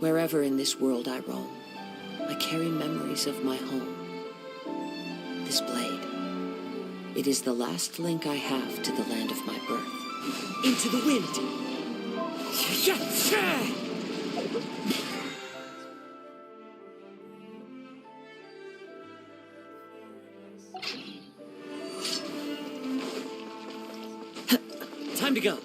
Wherever in this world I roam, I carry memories of my home. This blade, it is the last link I have to the land of my birth. Into the wind! Time to go.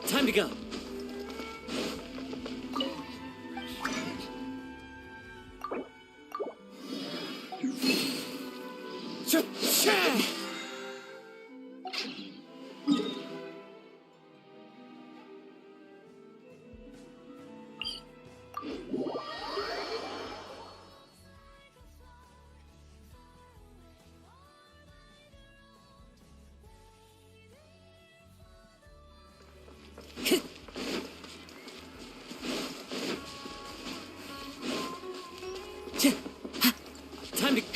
Time to go. Time to...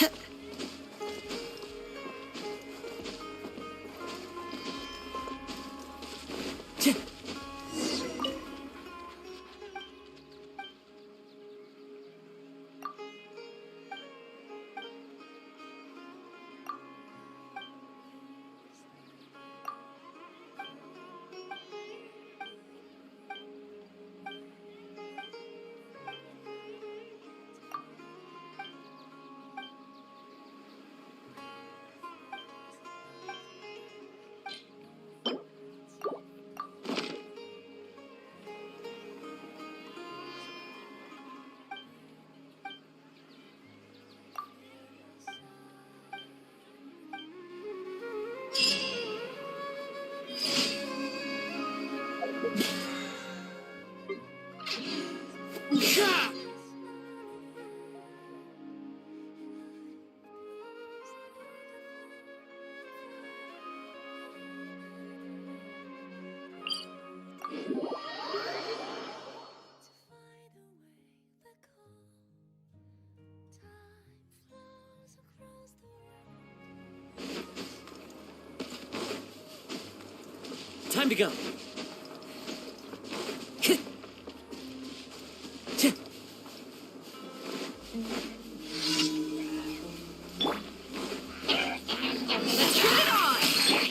Time to go.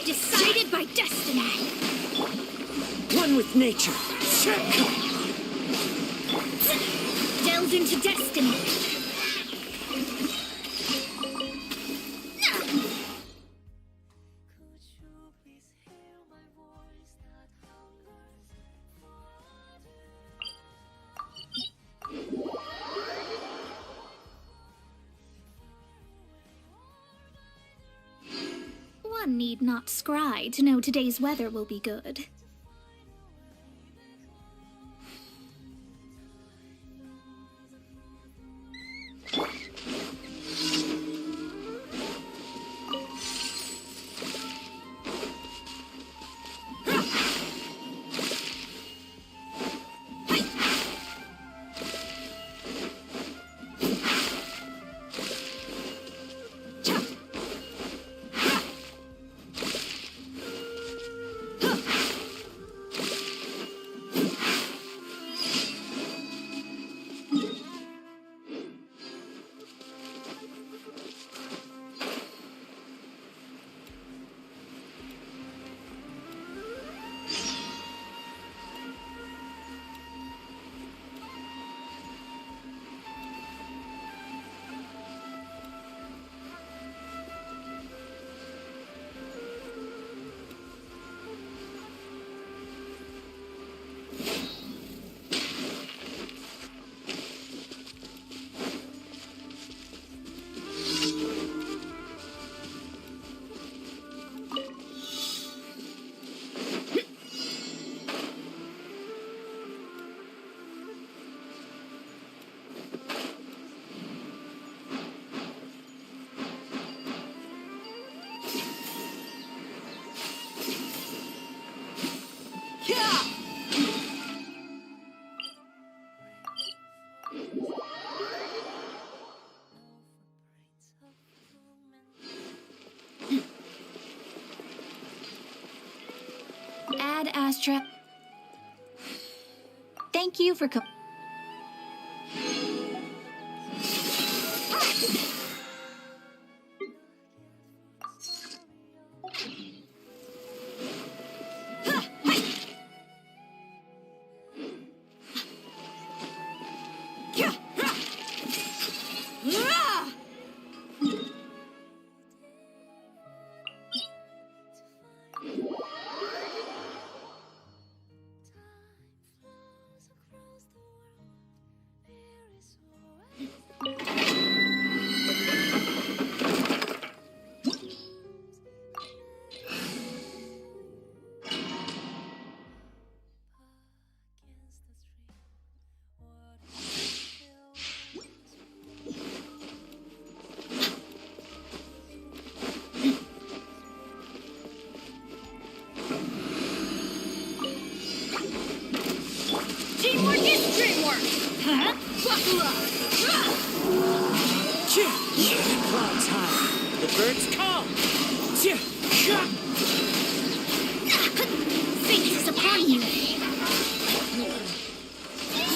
Decided by destiny. One with nature. Delve into destiny. One need not scry to know today's weather will be good. Astra. Thank you for Teamwork is dreamwork! Huh? Buckle up! Clouds high, the birds call. fate is upon you.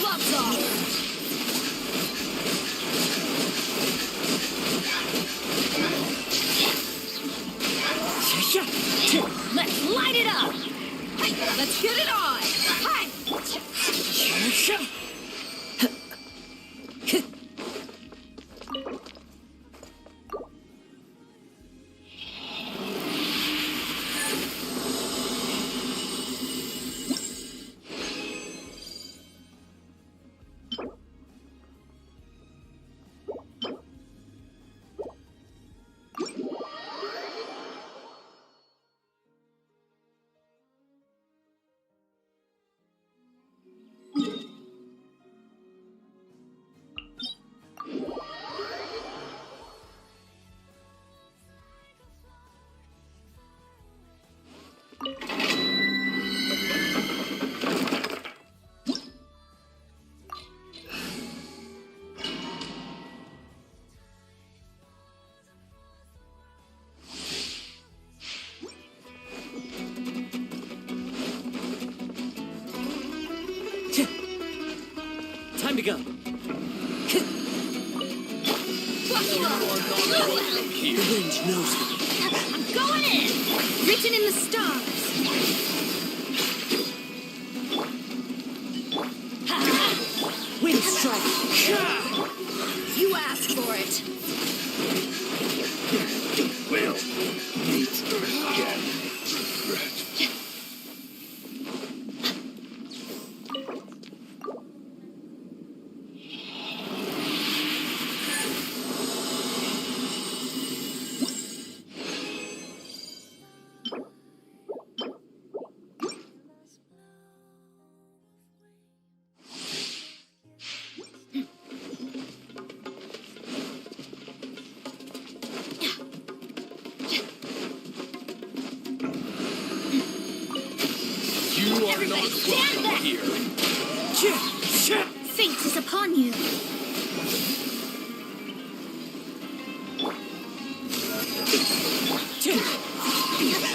Gloves off! Let's light it up! Let's get it on! Hi! Time to go. Buckle up! The wind knows me. I'm going in! Written in the stars! Wind strike. You asked for it! We'll meet again. Regret. You are Everybody not stand welcome back! here. Fate is upon you.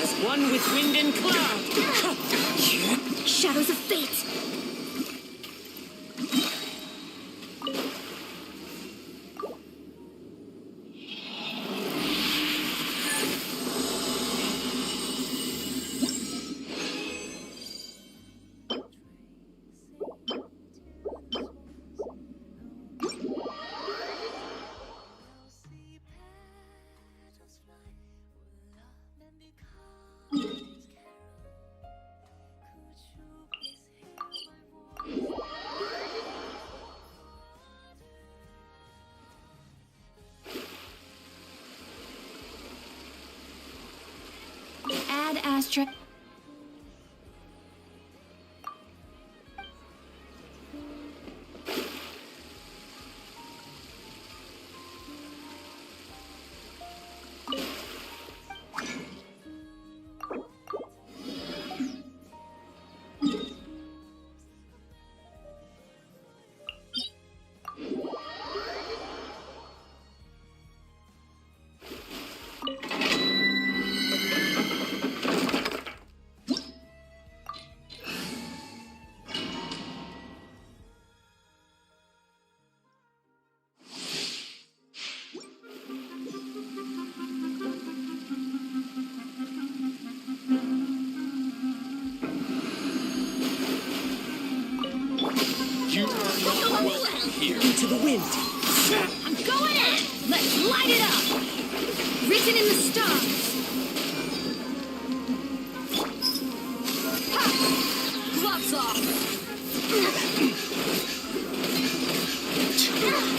As one with wind and cloud. Shadows of fate. Add asterisk. Into the wind. I'm going in! Let's light it up! Written in the stars! Ha! Gloves off!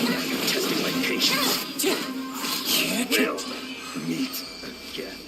Now you're testing my patience. We'll meet again.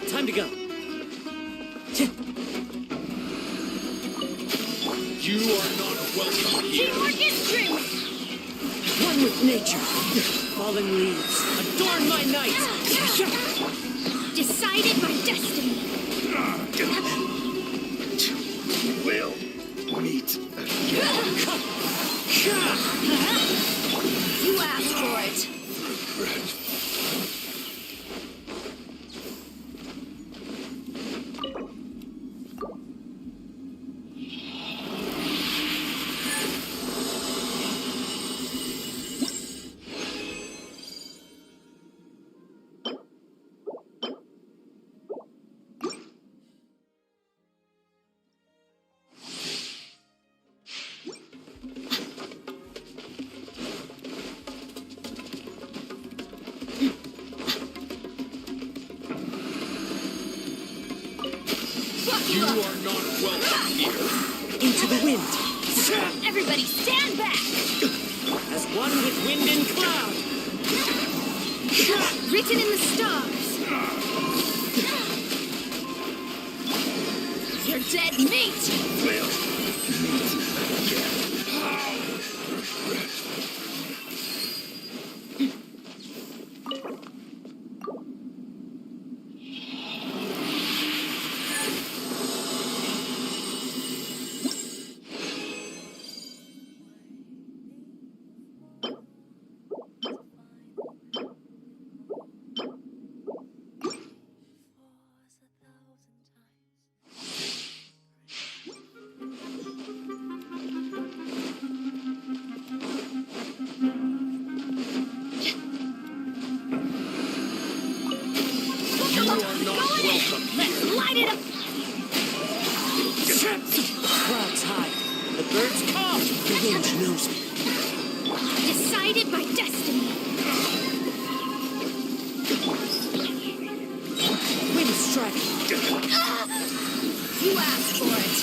Time to go. You are not welcome here. Teamwork is dreaming! One with nature. Falling leaves adorn my night. Decided by destiny! We'll meet again. You asked for it! You are not welcome here. Into the wind. Everybody stand back! As one with wind and cloud. Written in the stars! You're dead meat! We'll meet again. You are not welcome Let's here. light it up! Clouds high. The birds call. The wind knows me. Decided by destiny! Wind strike. You asked for it!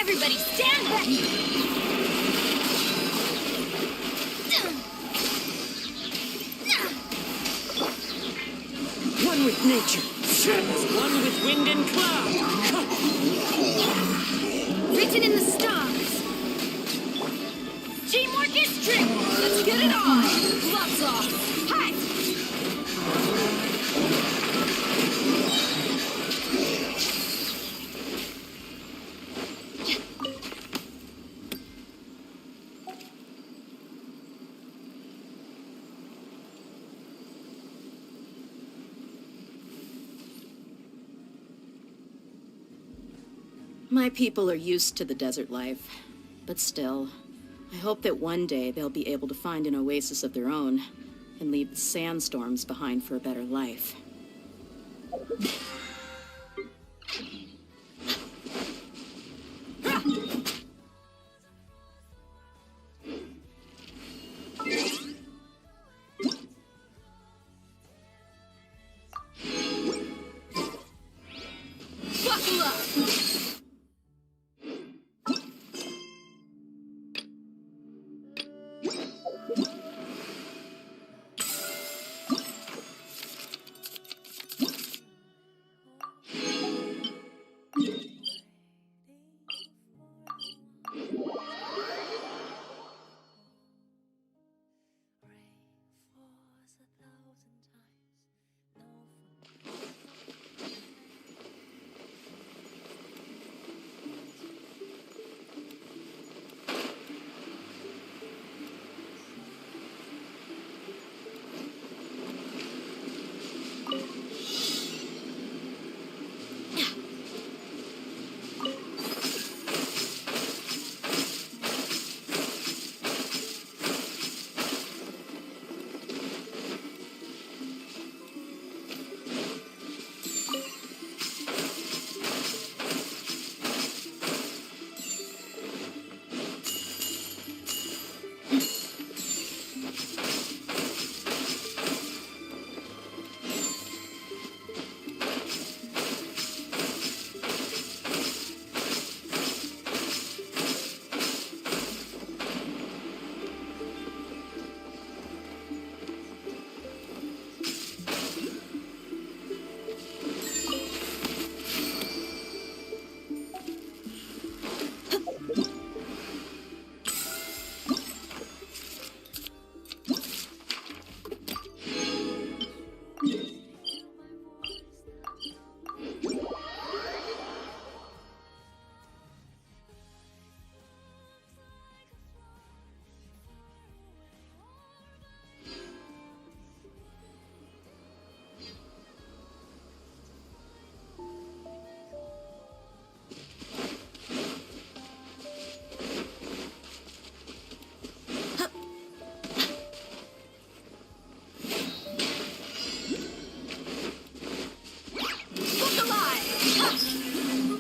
Everybody stand back! One with nature, as one with wind and cloud. Written in the stars! Teamwork is strength! Let's get it on! Gloves off! Hi! My people are used to the desert life, but still, I hope that one day they'll be able to find an oasis of their own and leave the sandstorms behind for a better life. Buckle up!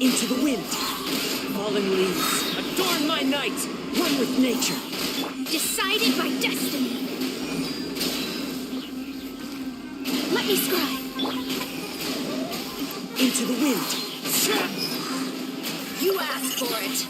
Into the wind, fallen leaves, adorn my night, one with nature. Decided by destiny! Let me scribe! Into the wind. You asked for it!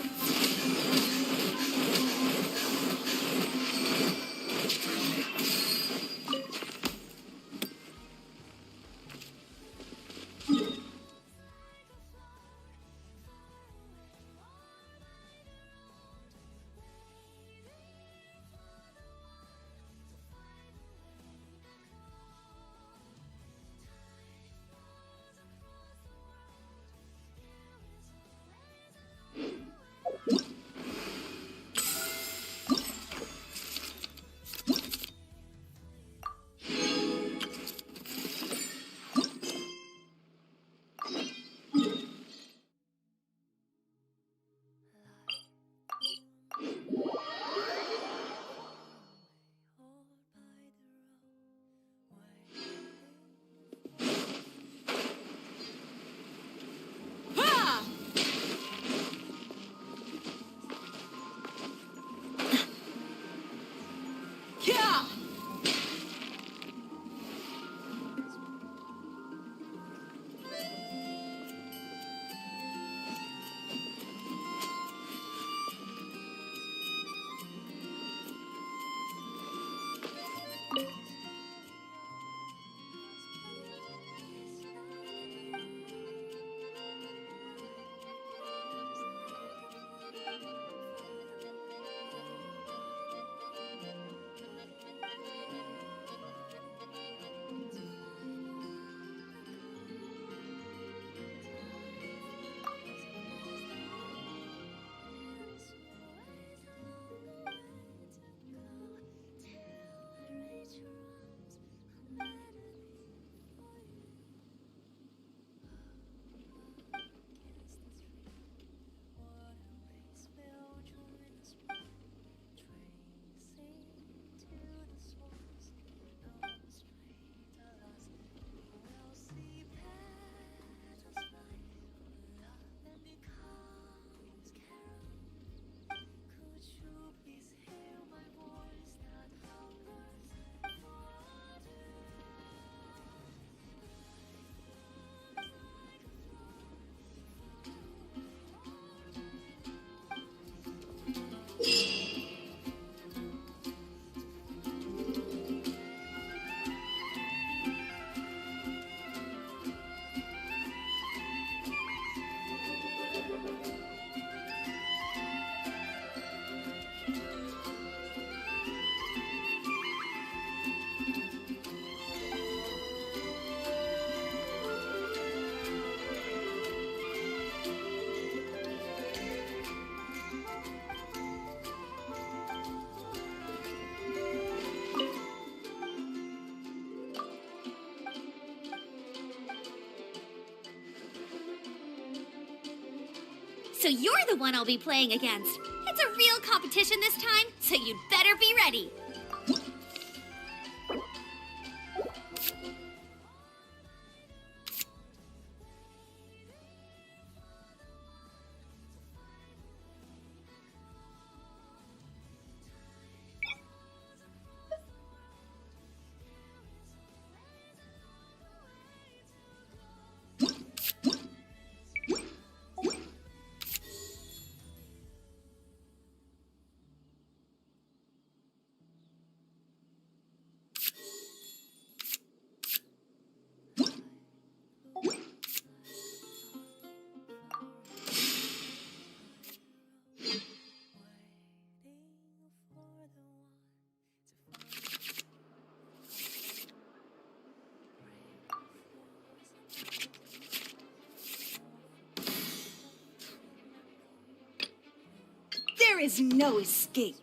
so you're the one I'll be playing against. It's a real competition this time, so you'd better be ready. There is no escape.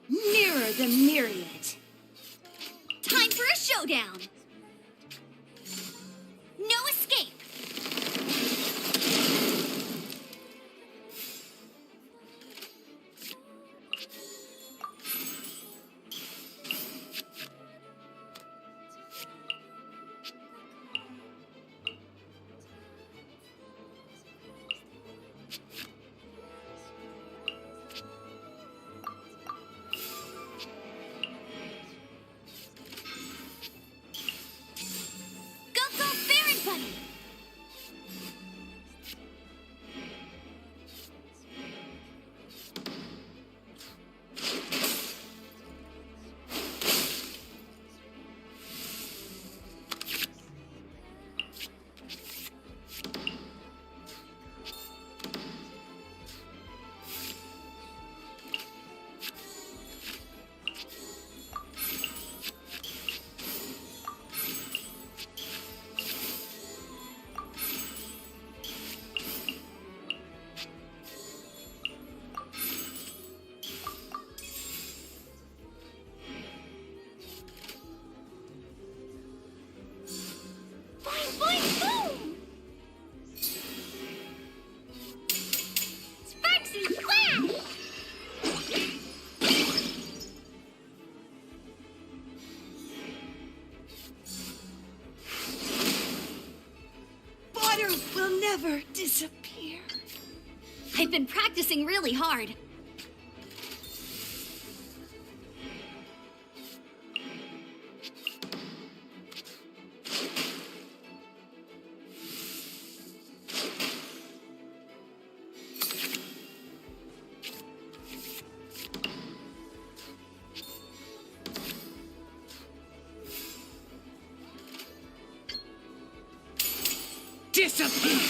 Mirror the myriad. Time for a showdown. No escape. Go, go, Baron Bunny! Boing, boing, boom! Sparksy flash! Water will never disappear. I've been practicing really hard. Disappear.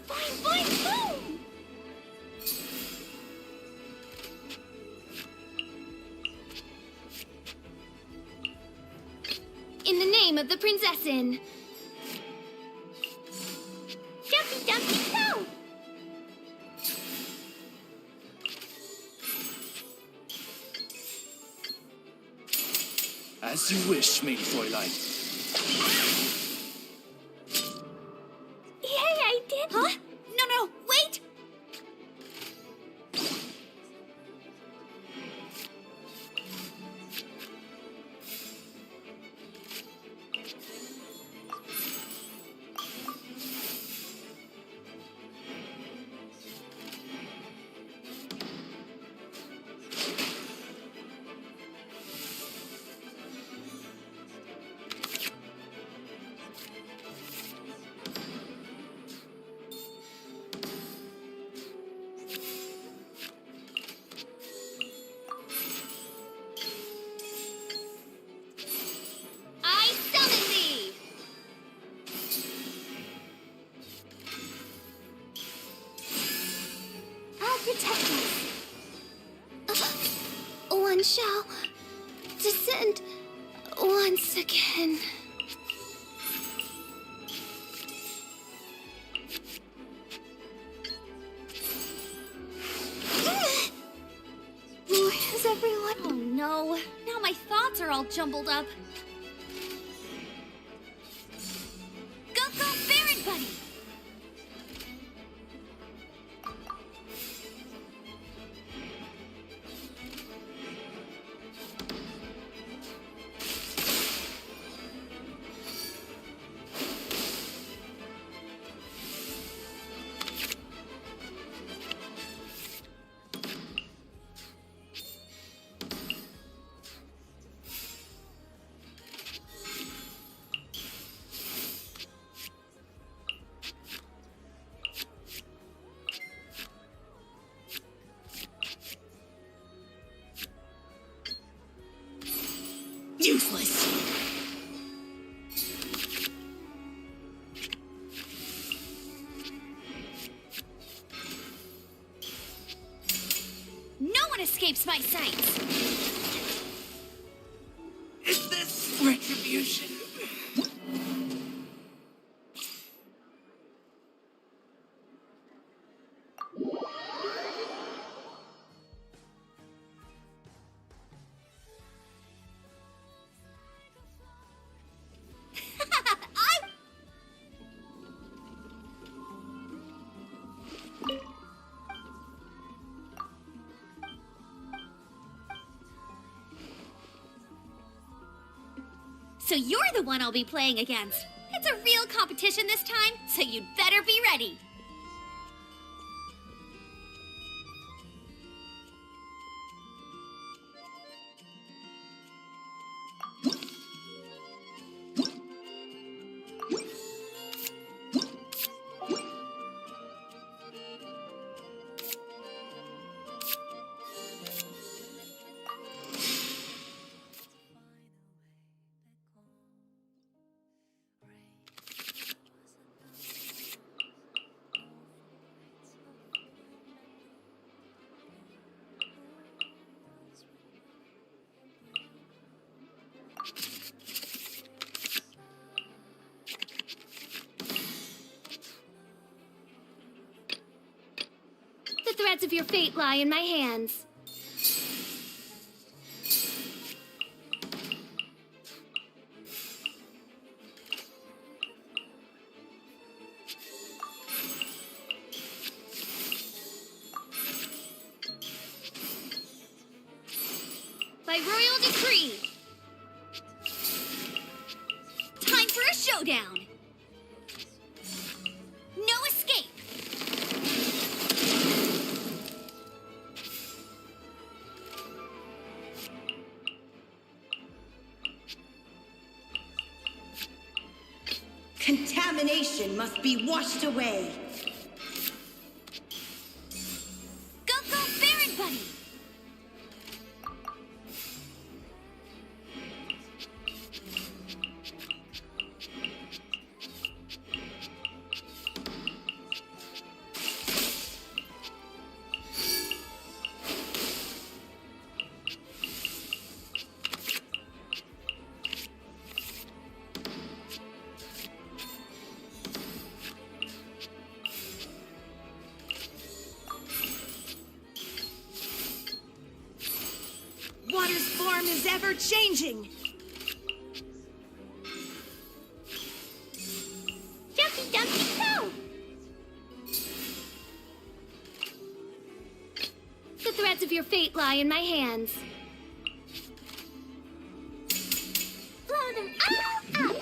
Boing, boing, boom! In the name of the Prinzessin. Jumpy, jumpy, go! As you wish, main Fräulein. Yay, I did! Huh? No, no, wait! I summon thee! I'll protect us. One shall descend once again. thoughts are all jumbled up. Go, go, Baron Buddy! Useless. No one escapes my sights! Is this retribution? So you're the one I'll be playing against. It's a real competition this time, so you'd better be ready. The threads of your fate lie in my hands. By royal decree. Time for a showdown. No escape. Contamination must be washed away. Go, go, Baron Buddy! Water's form is ever changing. Jumpy, dumpy, go! The threads of your fate lie in my hands. Blow them all up!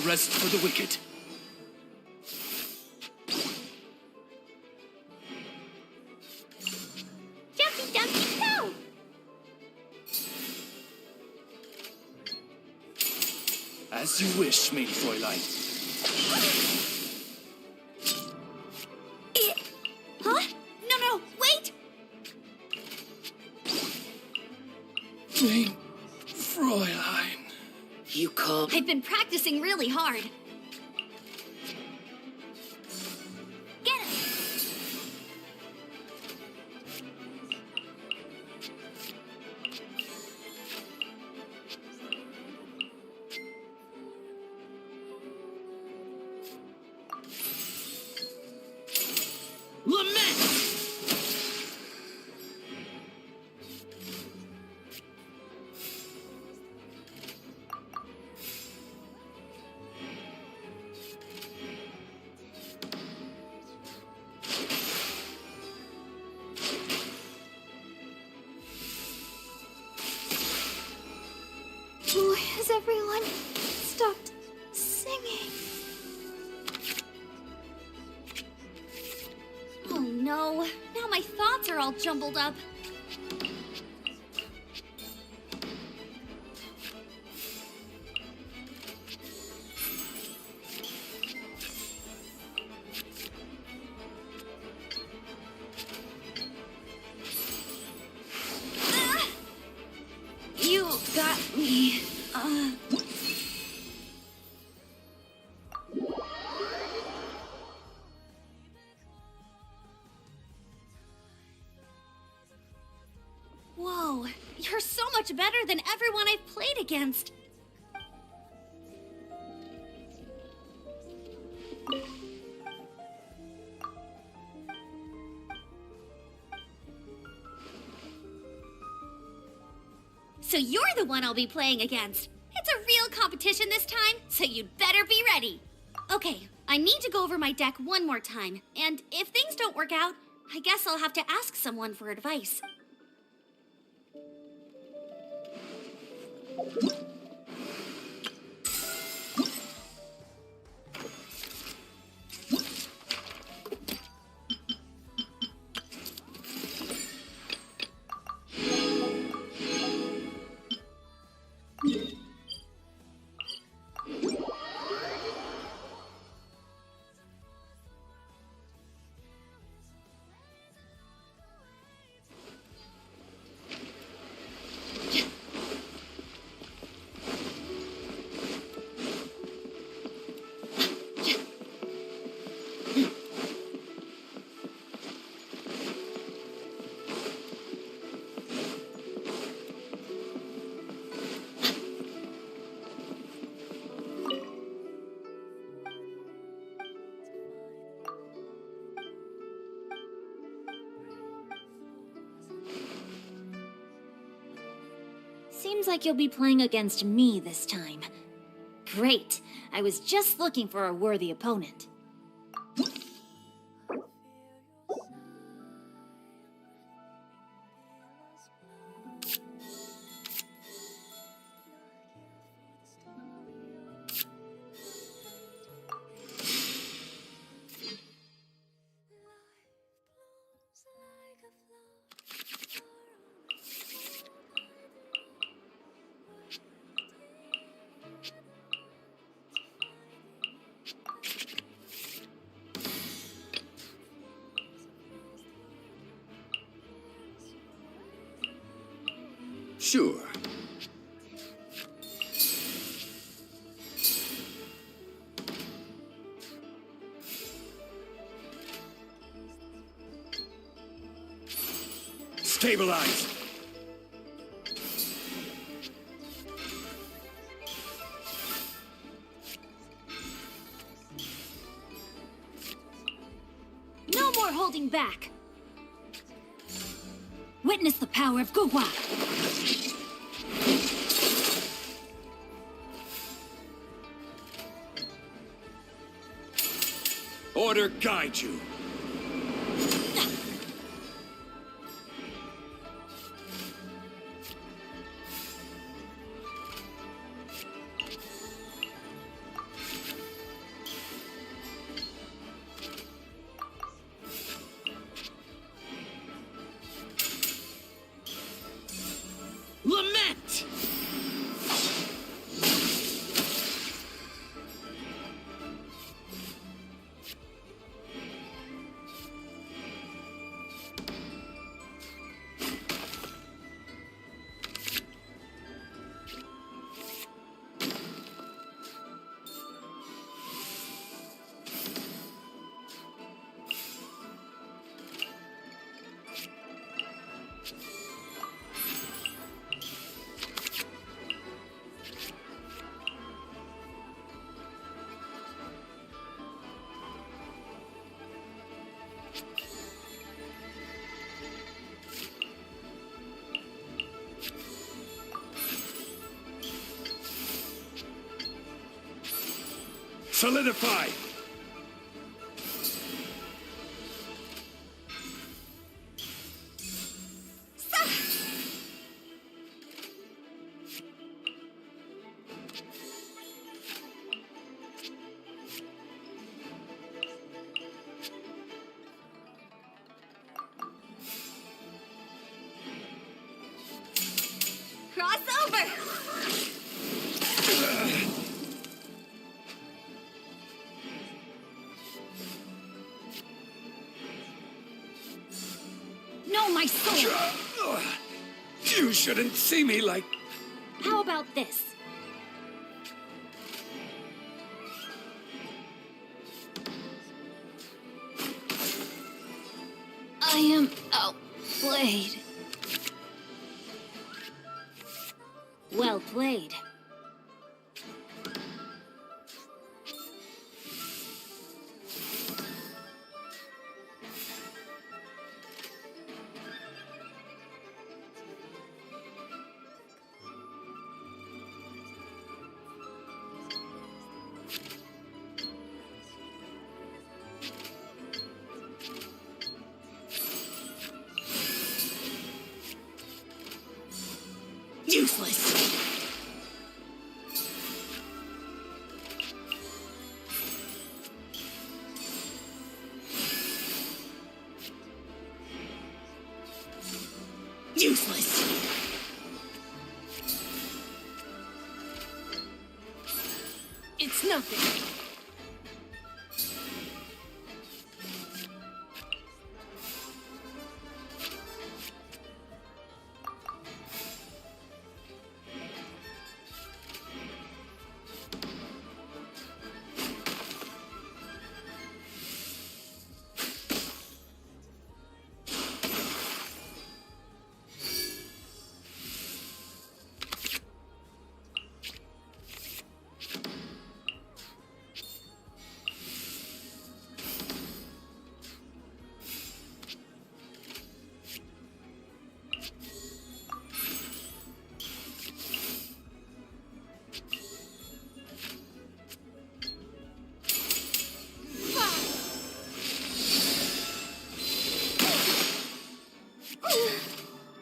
rest for the wicked. Jumpy, jumpy, go! As you wish, main Fräulein. Huh? No, wait! Main Fräulein. You call... I've been practicing really hard. Get him! Lament! Why has everyone stopped singing? Oh no, now my thoughts are all jumbled up. You got me. Whoa, you're so much better than everyone I've played against. So you're the one I'll be playing against. It's a real competition this time, so you'd better be ready. Okay, I need to go over my deck one more time, and if things don't work out, I guess I'll have to ask someone for advice. Seems like you'll be playing against me this time. Great. I was just looking for a worthy opponent. Sure. Stabilize! No more holding back! Witness the power of Guhua! Order guide you. Solidify! Cross over! No, my soul! You shouldn't see me like... How about this? I am outplayed. Well played. Useless. Useless. It's nothing.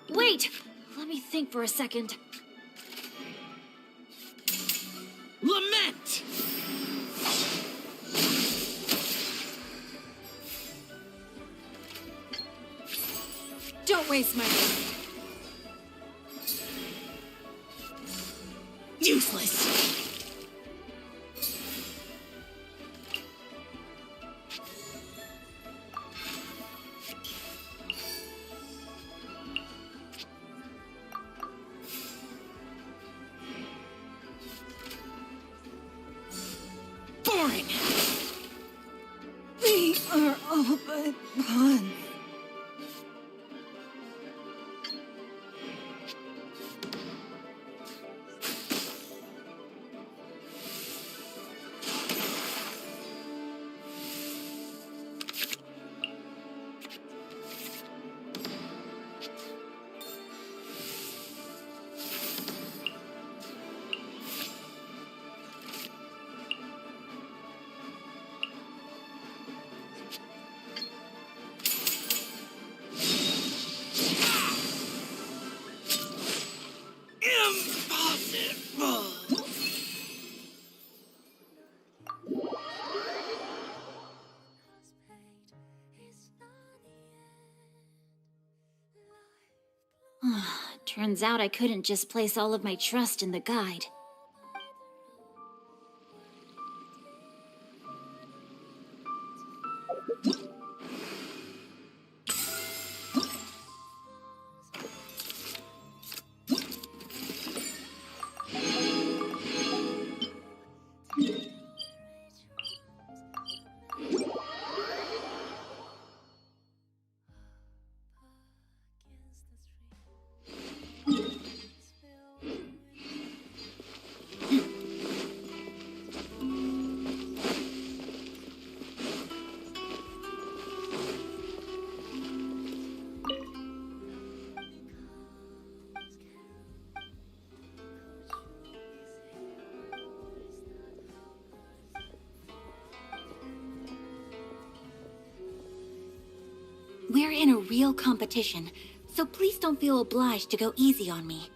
Wait! Let me think for a second. Lament! Don't waste my time. Useless. Boring. We are all but one. Impossible! Turns out I couldn't just place all of my trust in the guide. in a real competition, so please don't feel obliged to go easy on me.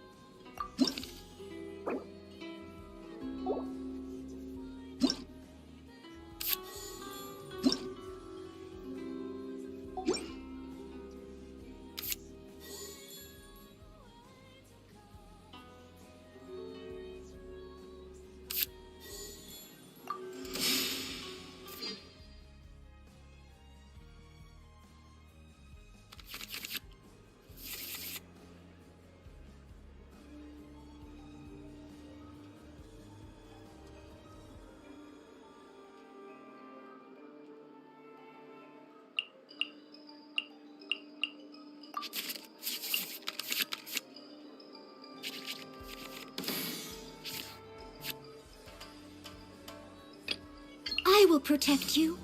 I will protect you.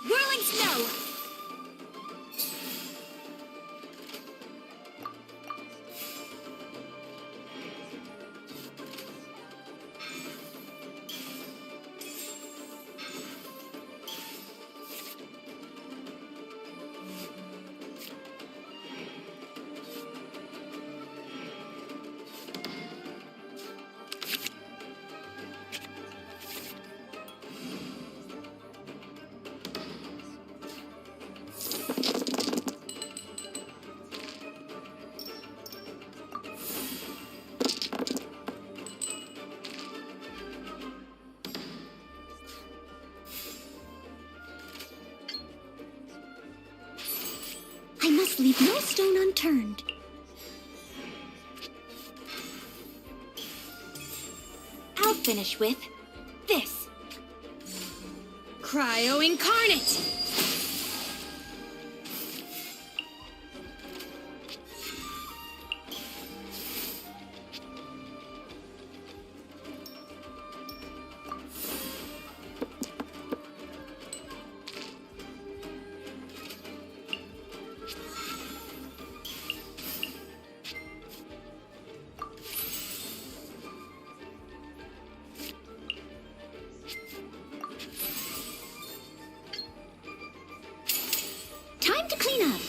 Whirling snow! I must leave no stone unturned. I'll finish with this. Cryo incarnate! Time to clean up.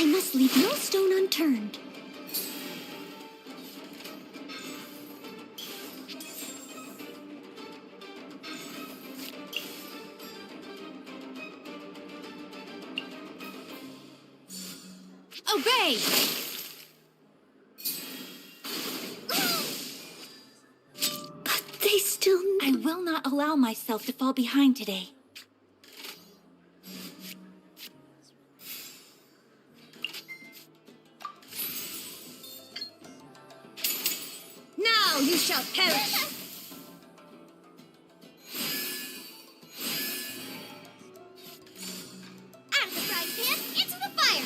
I must leave no stone unturned. Obey! But they still... I will not allow myself to fall behind today. shall perish! Out of the frying pan, into the fire!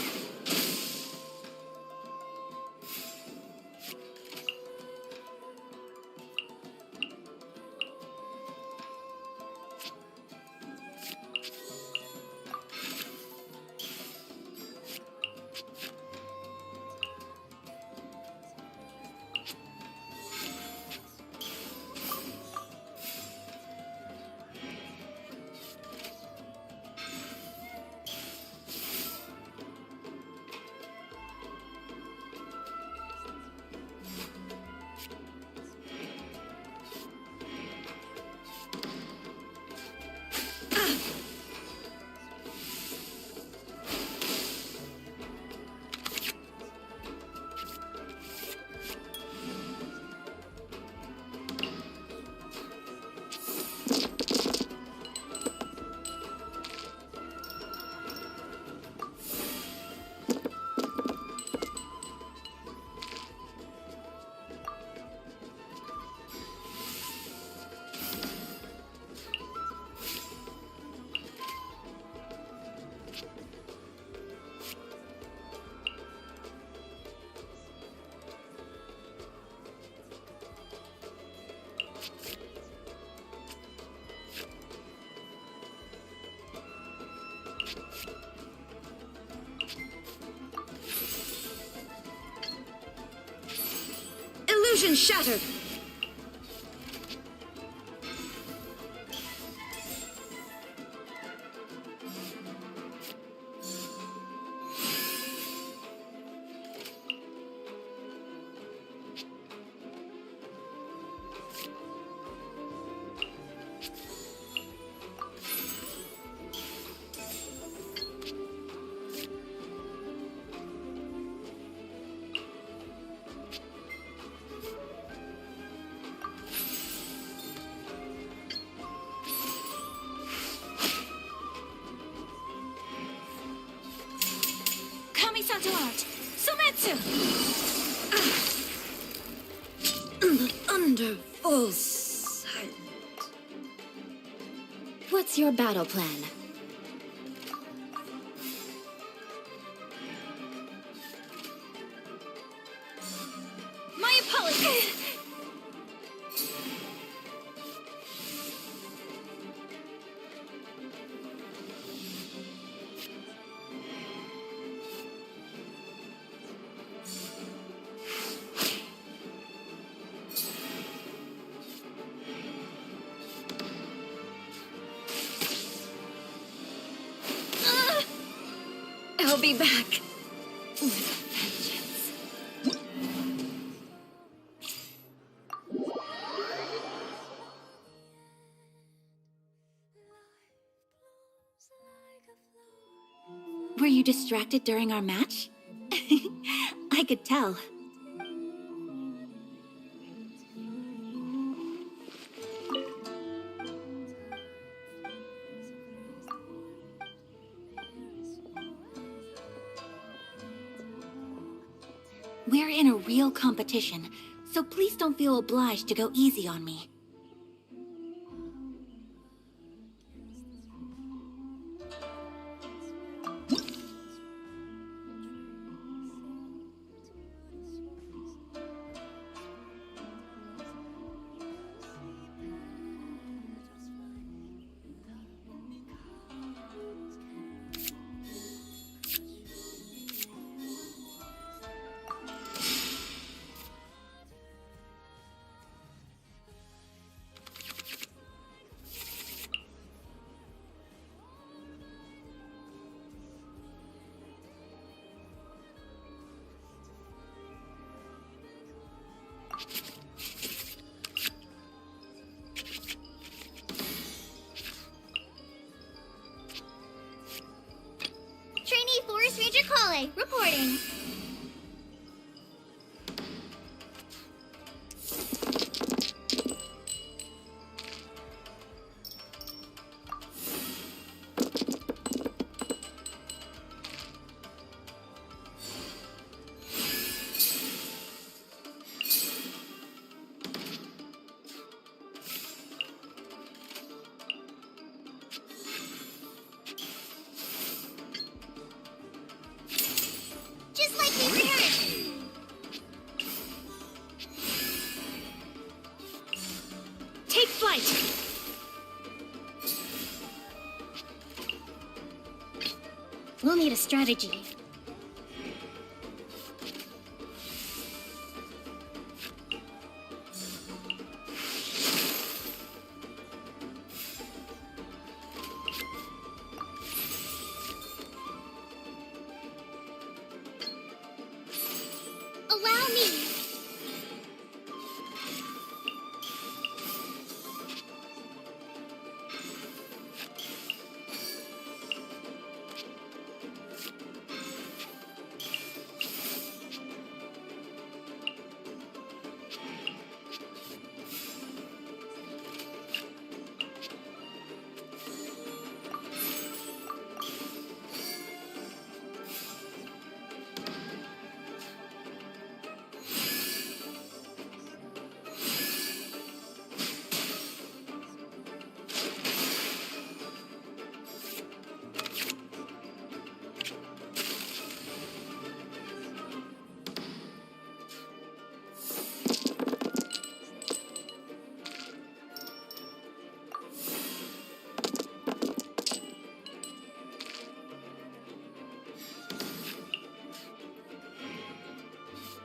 Illusion shattered! Kami-sato art! Sumetsu! Under full silence. What's your battle plan? My apologies! I'll be back. With vengeance. Were you distracted during our match? I could tell. We're in a real competition, so please don't feel obliged to go easy on me. Trainee Forest Ranger Kale, reporting. need a strategy. Allow me.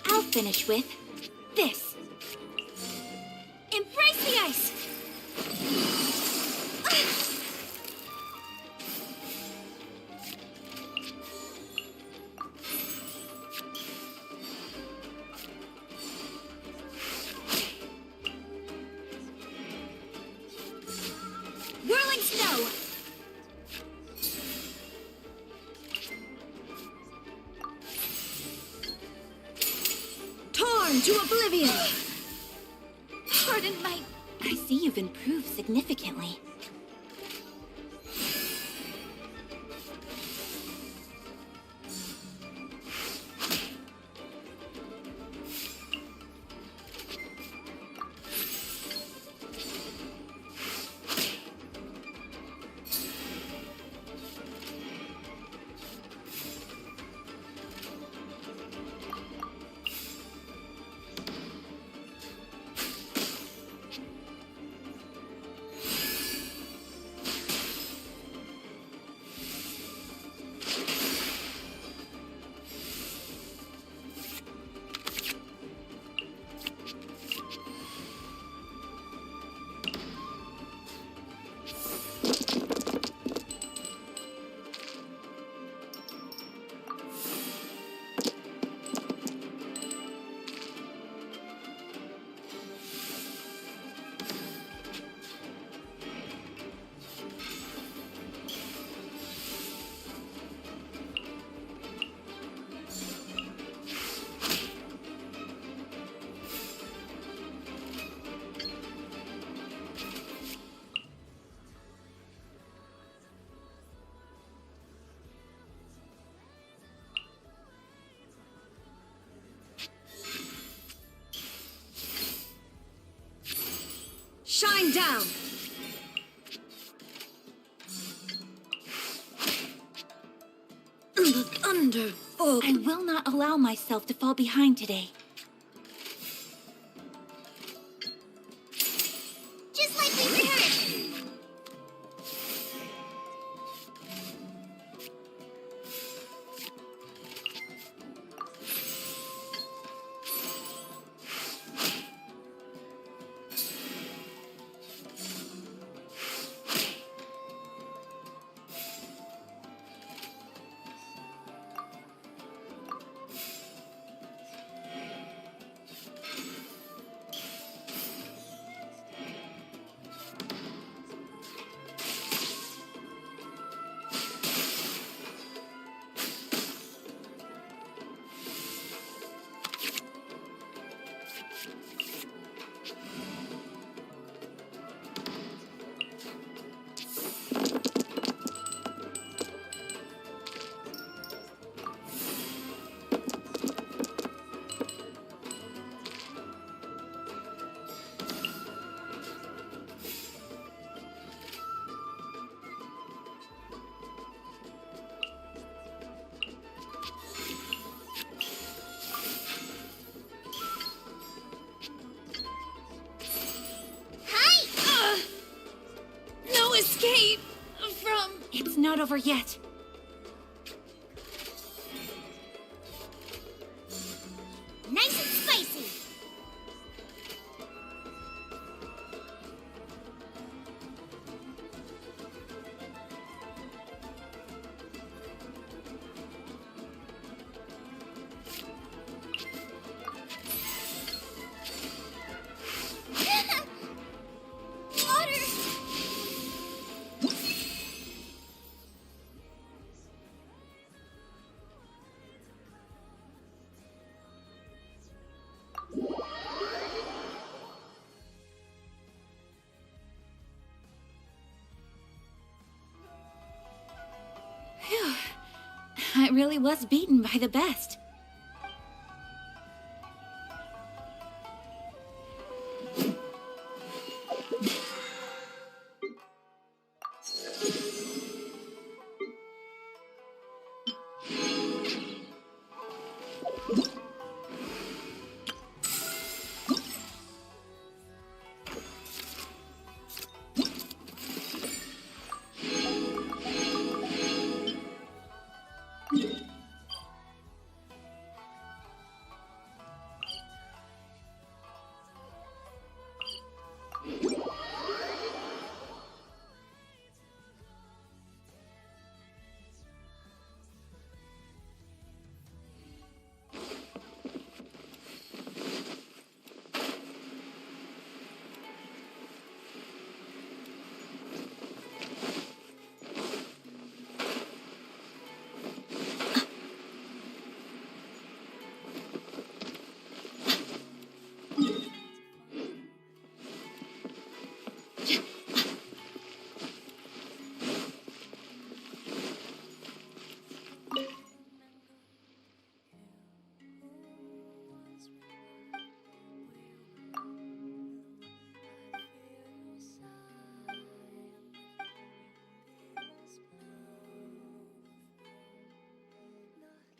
I'll finish with this. Embrace the ice. Whirling snow. Torn to oblivion! Pardon my... I see you've improved significantly. Shine down! The thunder! Oh, I will not allow myself to fall behind today. Just like we rehearsed. no escape from... It's not over yet. really was beaten by the best.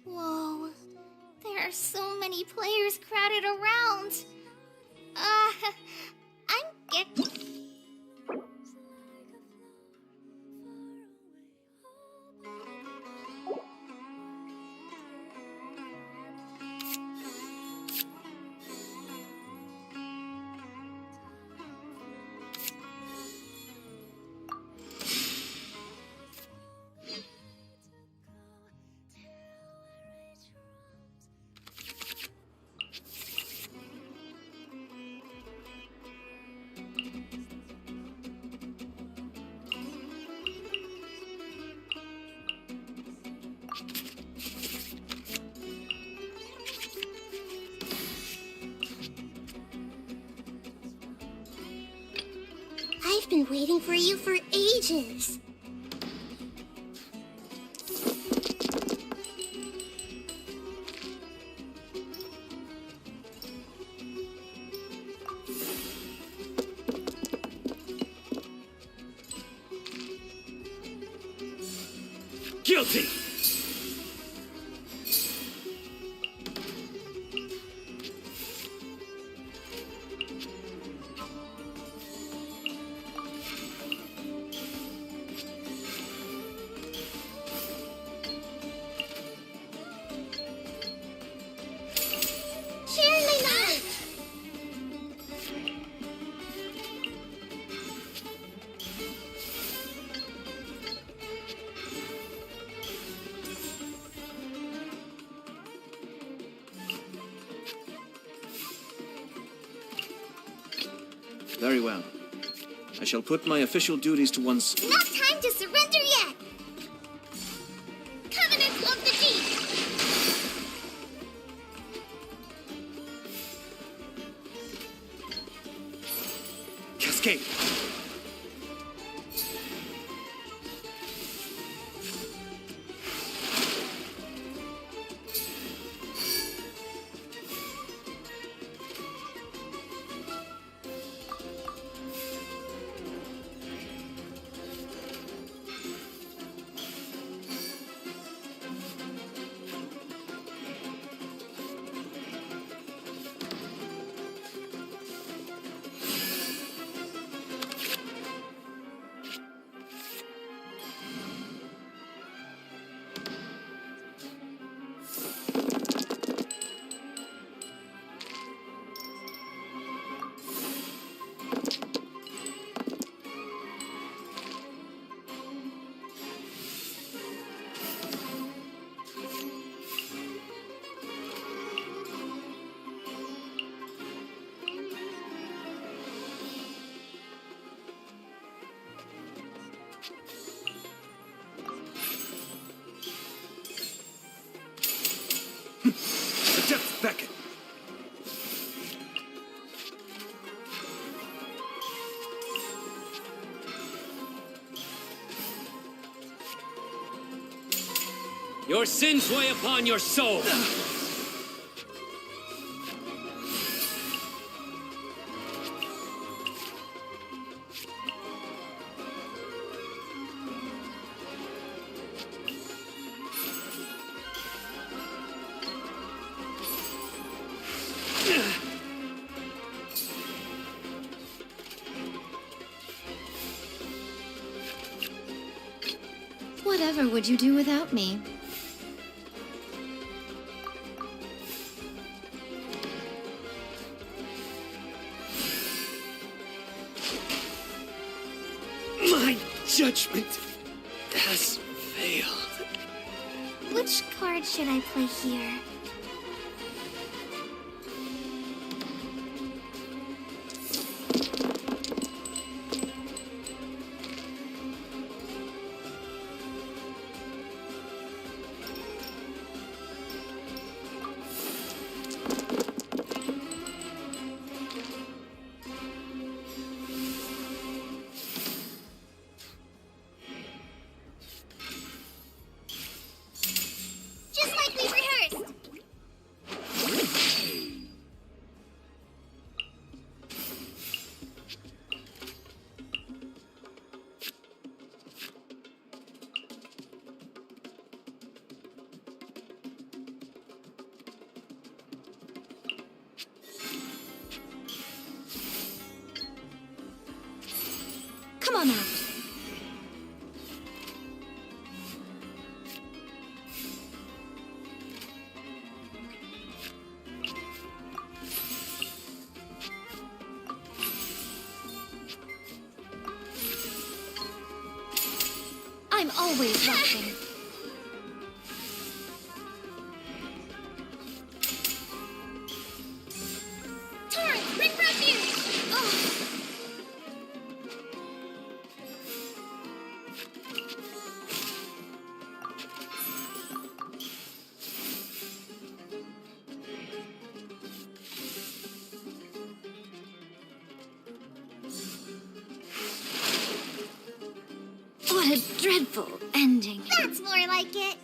Whoa, there are so many players crowded around. I'm get. I've been waiting for you for ages. Guilty! Share my life! Very well. I shall put my official duties to one side. Not time to surrender yet! Covenant of the Deep! Cascade! The depths beckon. Your sins weigh upon your soul. Whatever would you do without me? My judgment has failed. Which card should I play here? Just like we rehearsed! Come on out. I'm always watching. Torrent, bring refuge! Oh. What a dreadful ending. That's more like it.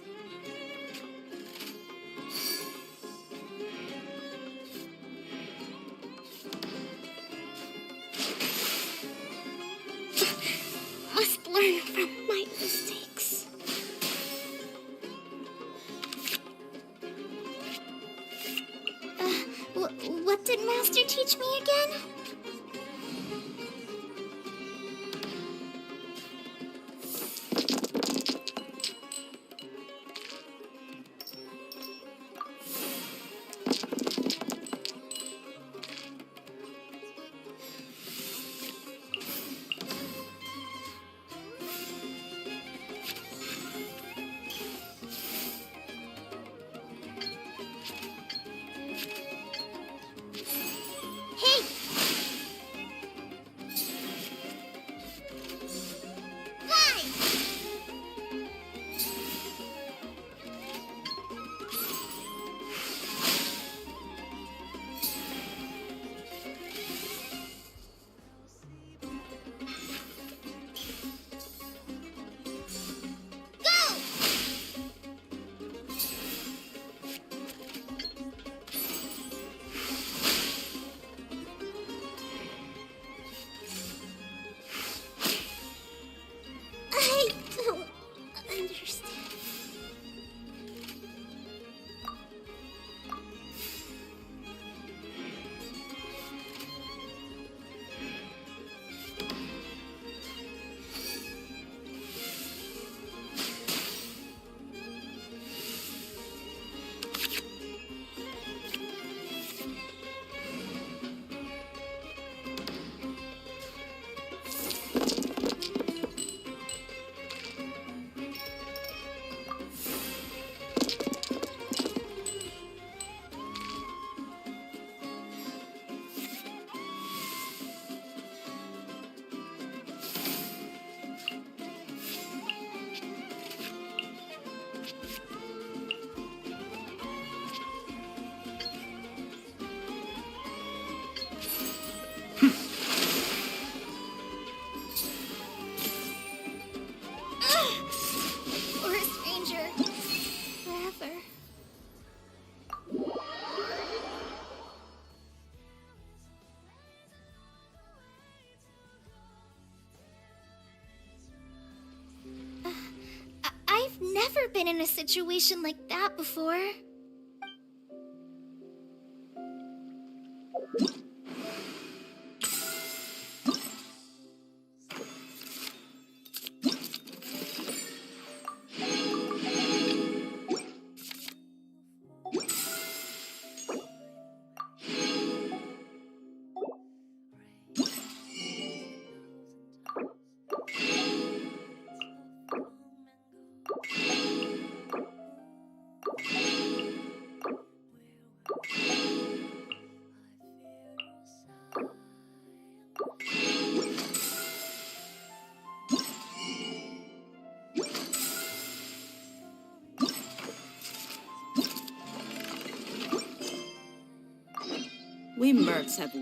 Must learn from my mistakes. What did Master teach me again? Hey! been in a situation like that before. We mercs have...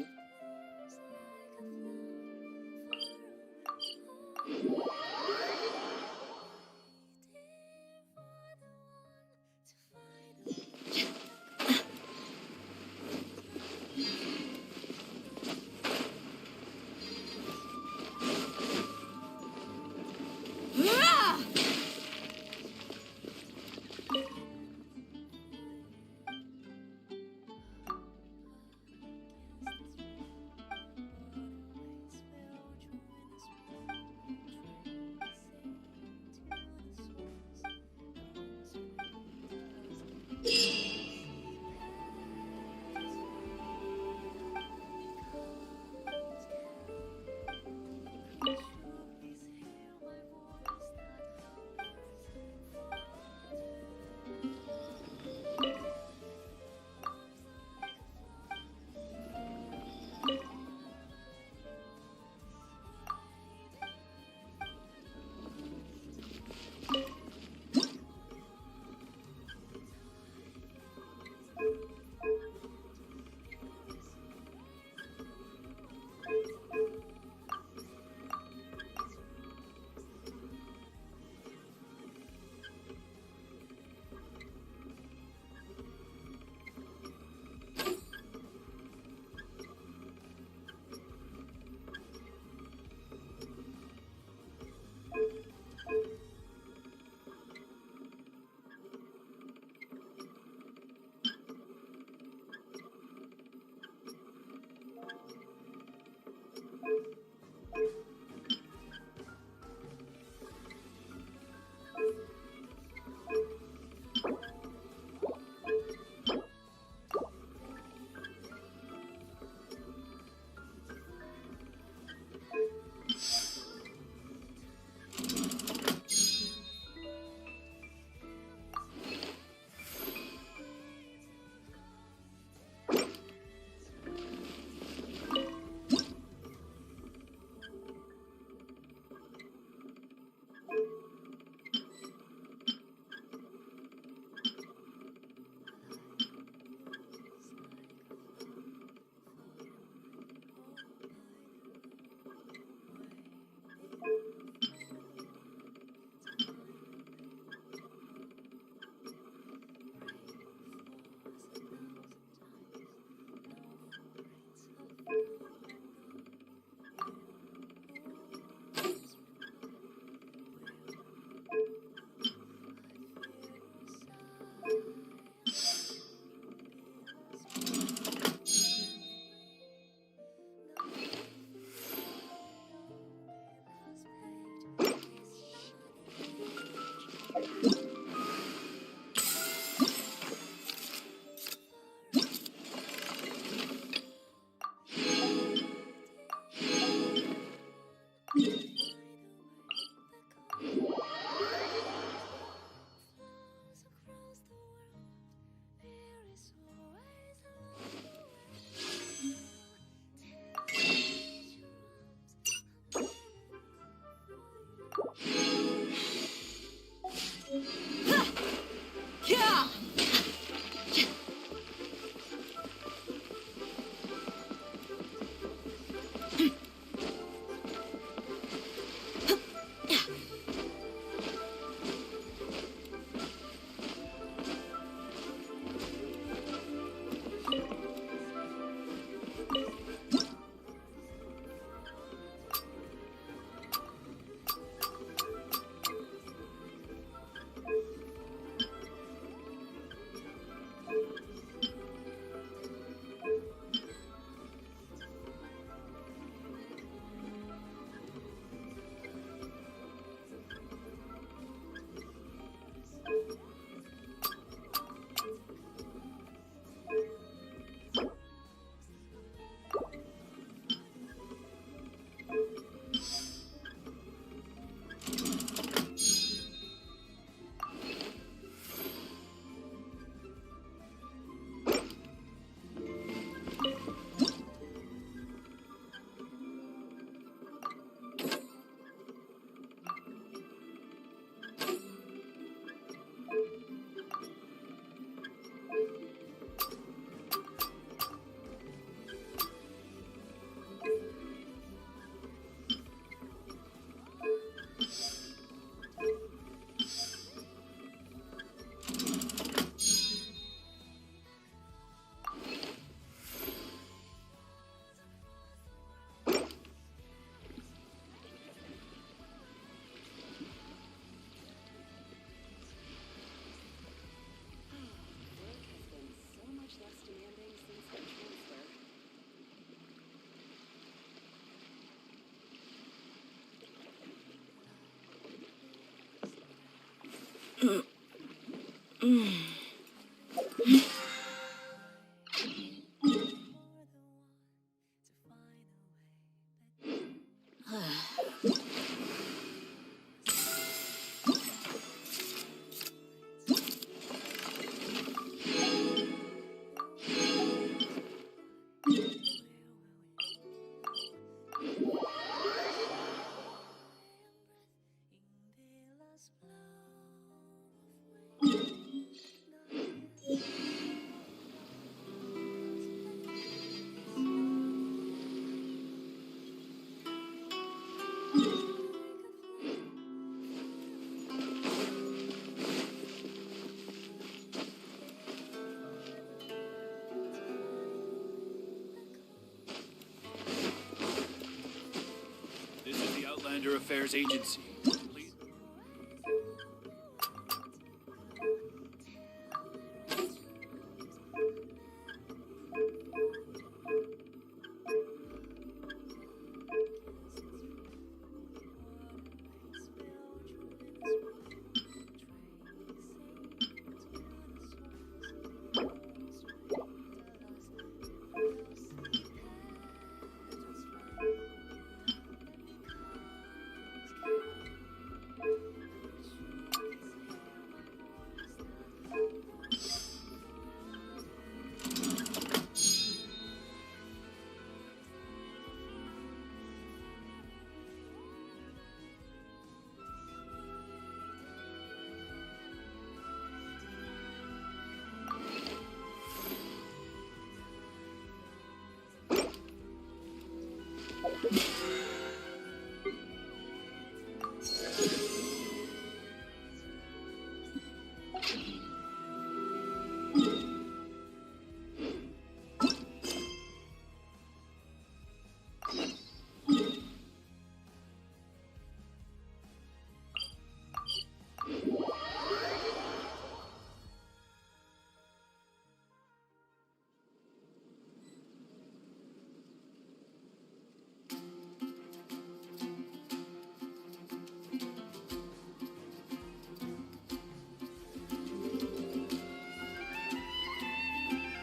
This is the Outlander Affairs Agency. Please.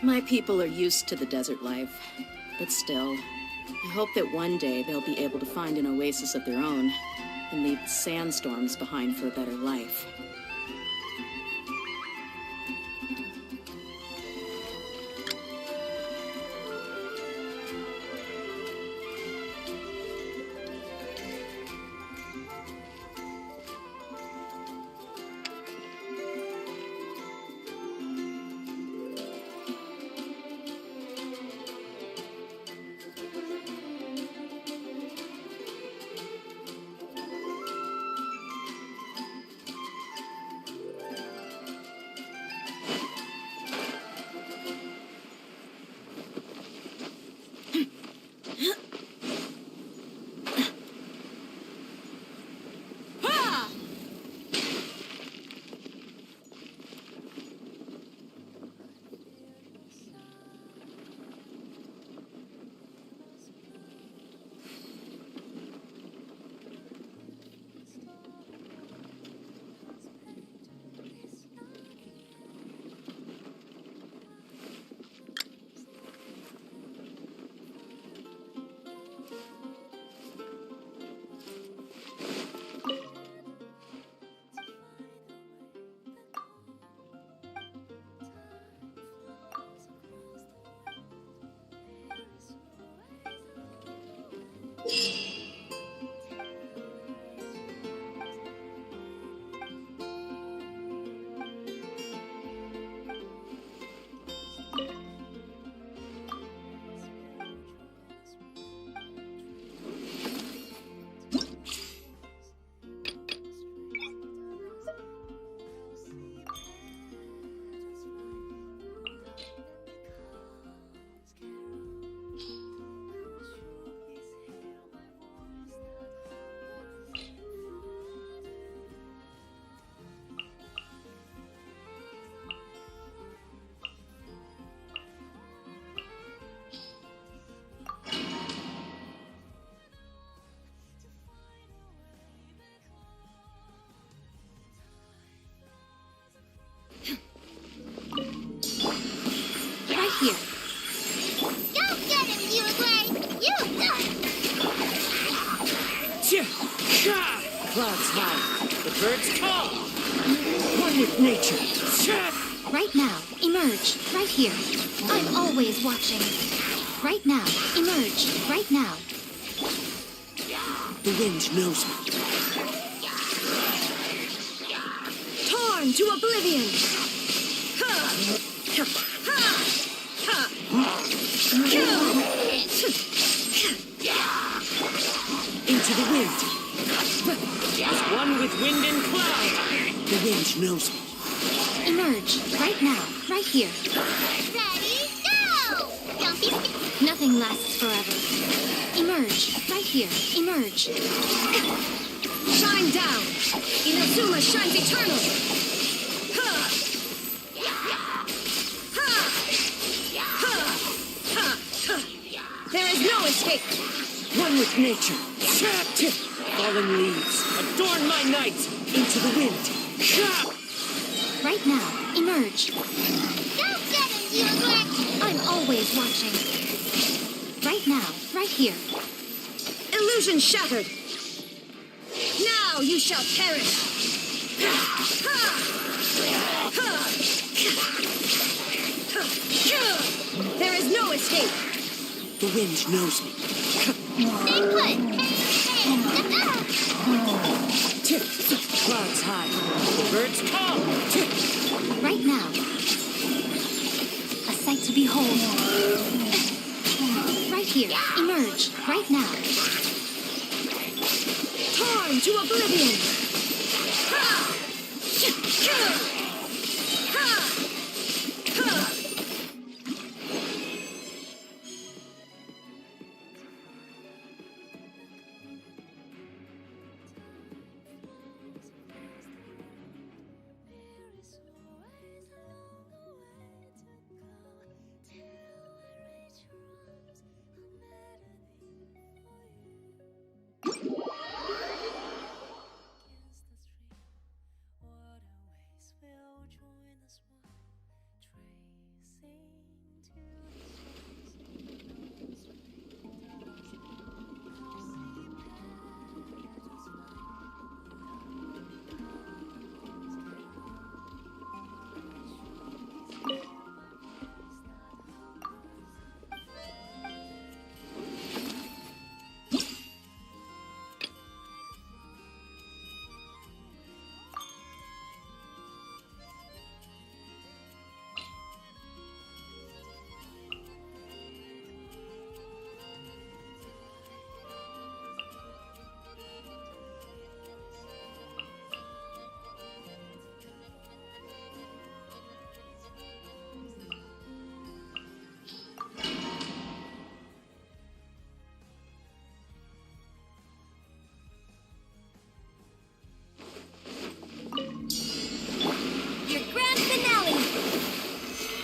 My people are used to the desert life, but still, I hope that one day they'll be able to find an oasis of their own and leave the sandstorms behind for a better life. here. Don't get him, Uruguay! You done! Clouds high, the birds call. One with nature. Right now, emerge. Right here. I'm always watching. Right now, emerge. Right now. The wind knows me. Torn to oblivion! Into the wind. As one with wind and cloud. The wind knows me. Emerge. Right now. Right here. Ready, go! Don't be scared. Nothing lasts forever. Emerge. Right here. Emerge. Shine down! Inazuma shines eternal! There is no escape! One with nature. Fallen leaves. Adorn my night. Into the wind. Right now. Emerge. Don't get him, Uruguay! I'm always watching. Right now. Right here. Illusion shattered! Now you shall perish! There is no escape! The wind knows me. Stay put! Hey! Clouds high, the birds call. Right now. A sight to behold. Right here. Emerge. Right now. Torn to oblivion!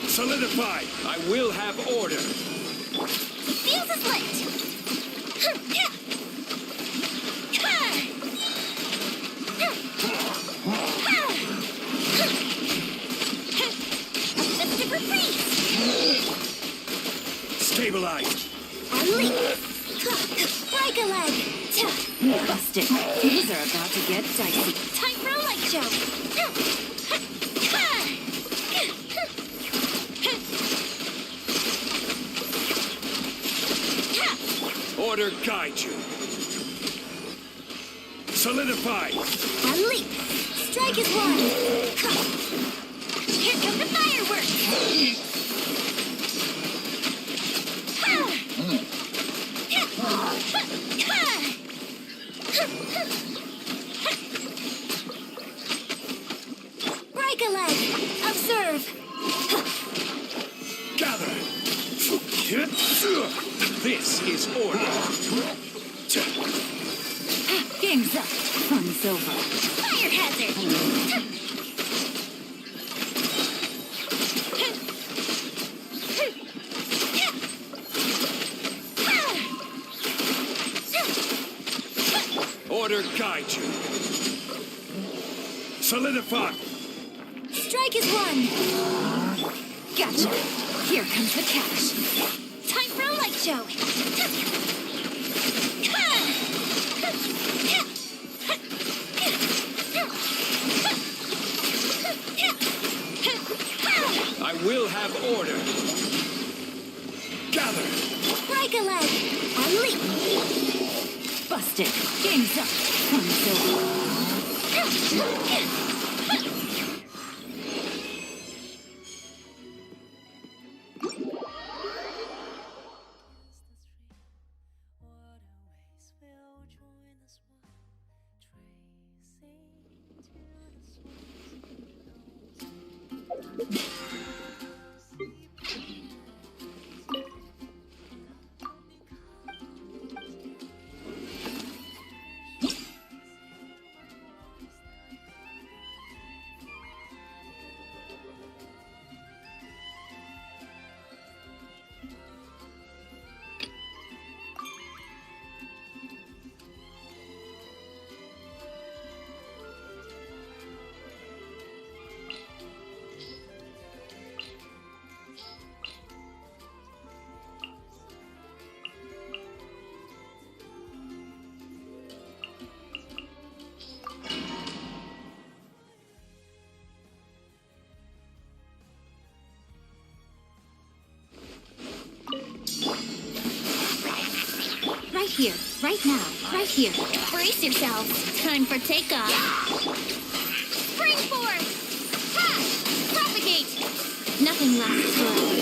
Solidified! I will have order! The fuse is lit! A festive reprise! Stabilized! I leap! Break a leg! Busted. Things are about to get dicey. Time for a light show! Order guide you. Solidified! I leap! Strike is one! Here come the fireworks! Break a leg! Observe! Gather! This is order! Game's up. Fun's over. Fire hazard! Order guide you. Solidify! Strike is one! Gotcha. Here comes the catch. Time for a light show. I will have order. Gather. Break a leg. I leap. Busted. Game's up. Come, Silver. Right here, right now, right here. Brace yourselves. Time for takeoff. Spring force! Ha! Propagate! Nothing lasts forever.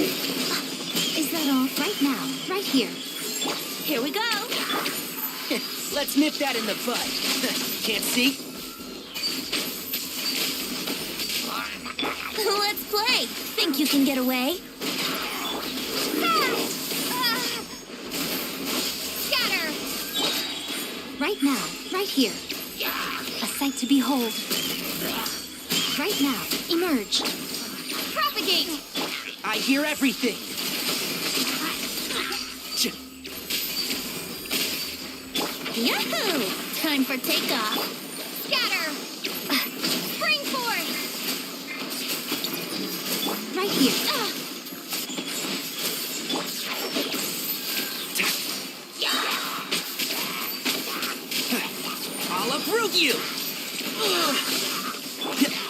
Is that all? Right now, right here. Here we go. Let's nip that in the bud. Can't see? Let's play. Think you can get away? Scatter! Right now, right here. A sight to behold. Right now, emerge. Propagate! I hear everything. Yahoo! Time for takeoff. Scatter! Spring force! Right here. I'll uproot you!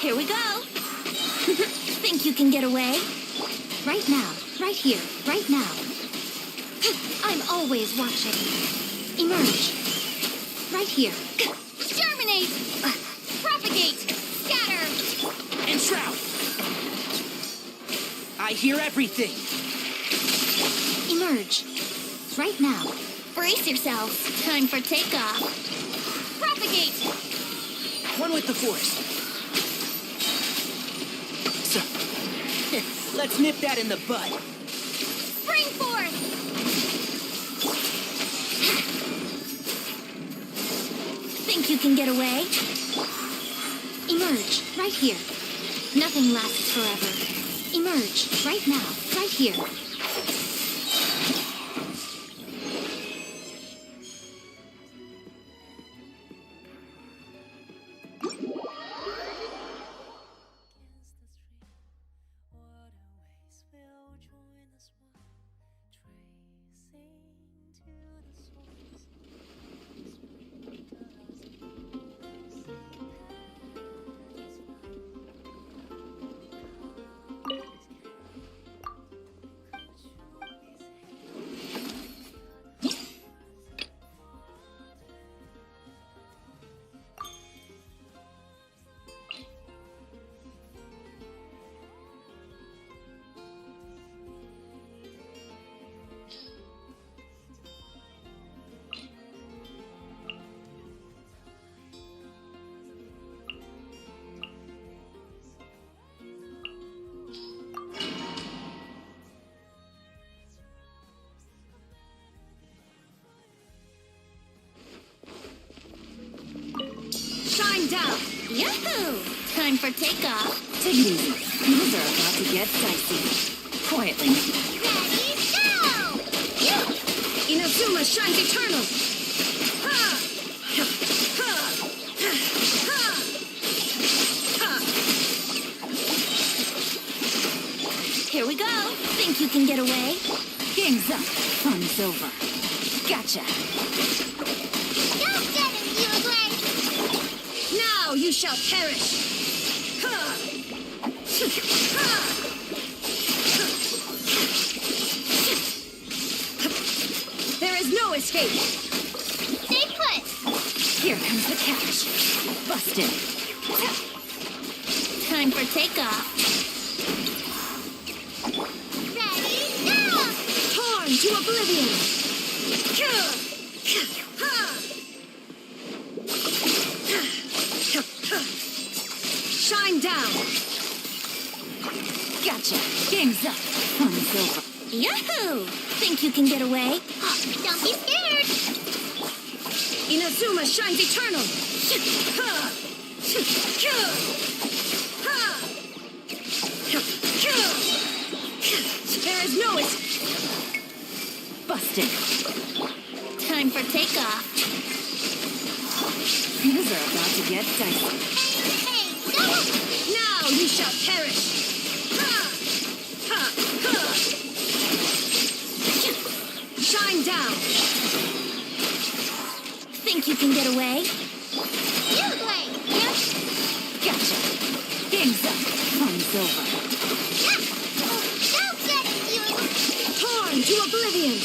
Here we go. Think you can get away? Right now, right here, right now. I'm always watching. Emerge. Right here. Germinate! Propagate! Scatter! And shroud! I hear everything. Emerge. Right now. Brace yourselves. Time for takeoff. Propagate! One with the force. So, let's nip that in the bud. Spring force! Think you can get away? Emerge. Right here. Nothing lasts forever. Emerge. Right now. Right here. Down. Yahoo! Time for takeoff. Take it easy. Things are about to get dicey. Quietly. Ready, go! Inazuma shines eternal! Here we go. go! Think you can get away? Game's up. Fun's over. Gotcha. Don't get him, Uruguay! Now you shall perish! There is no escape! Stay put! Here comes the catch. Busted. Time for takeoff. Ready, now! Torn to oblivion! Shine down! Gotcha. Game's up. Fun's over. Yahoo! Think you can get away? Don't be scared! Inazuma shines eternal! There is no escape! Busted. Time for takeoff. Things are about to get dicey. Hey, no! Now you shall perish! Shine down! Think you can get away? Uruguay! Yep! Gotcha. Game's up. Fun's over. Don't get him, Uruguay! Torn to oblivion!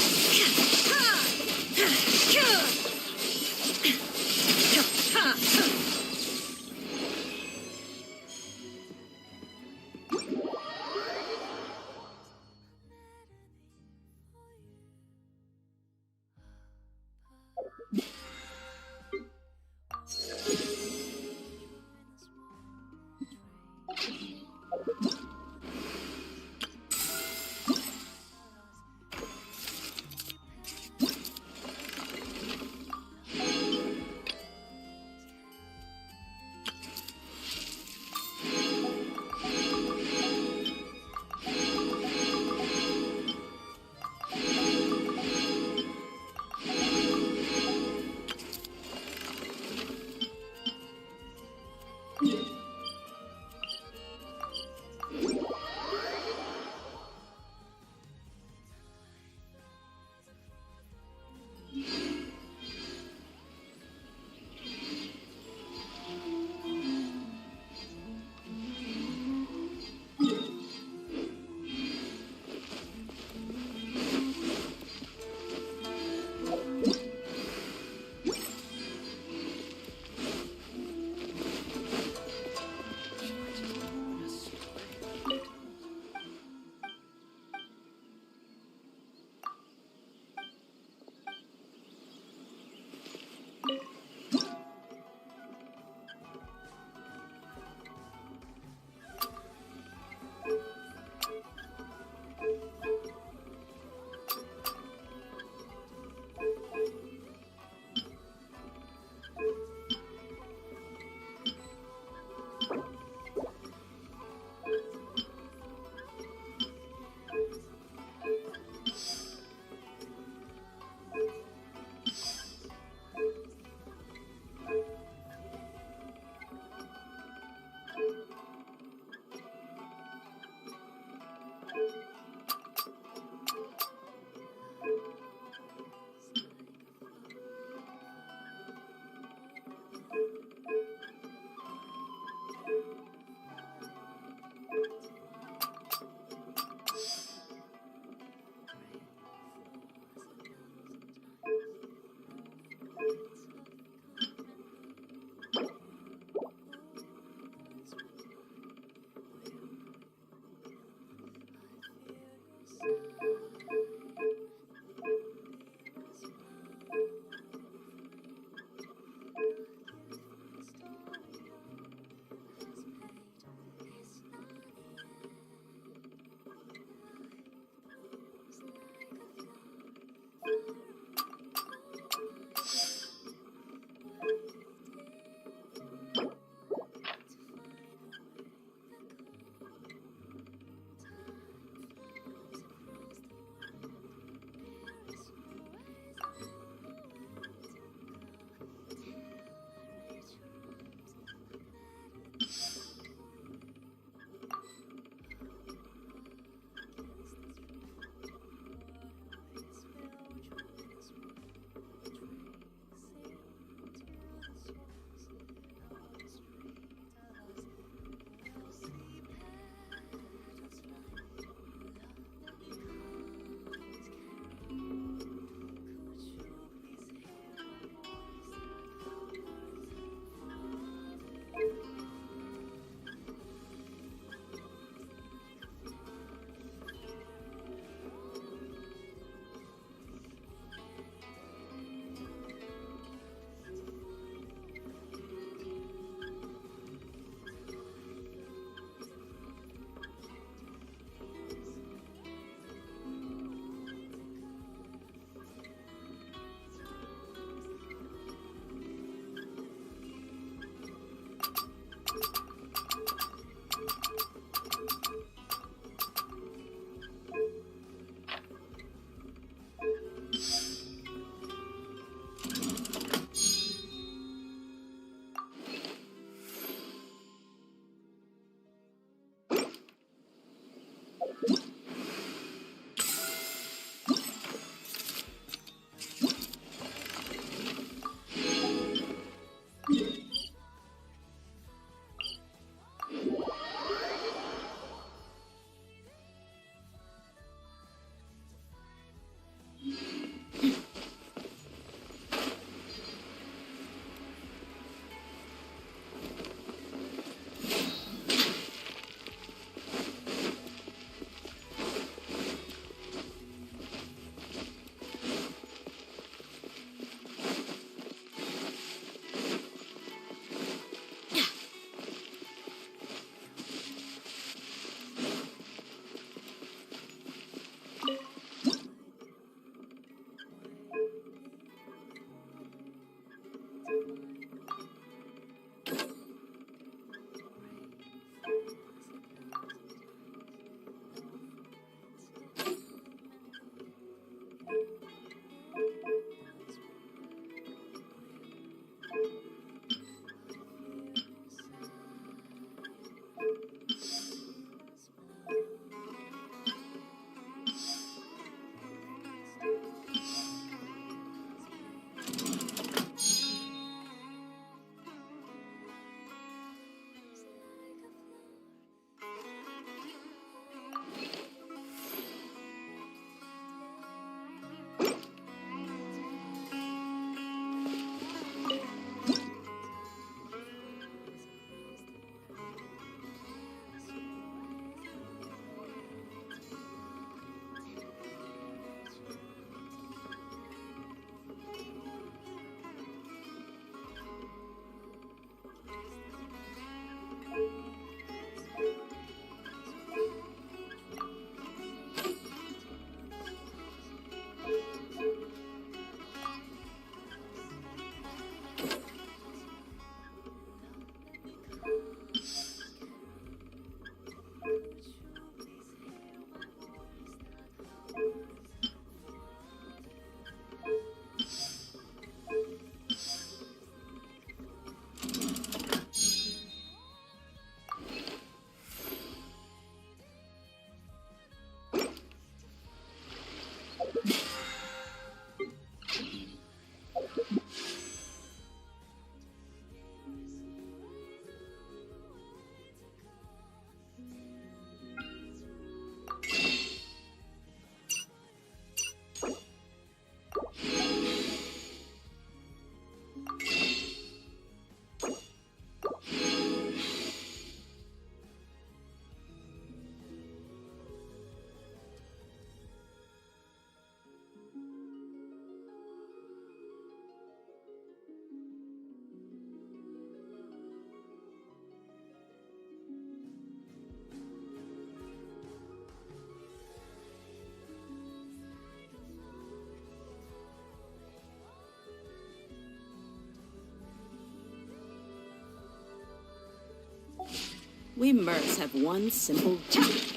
We mercs have one simple duty.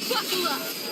Buckle up!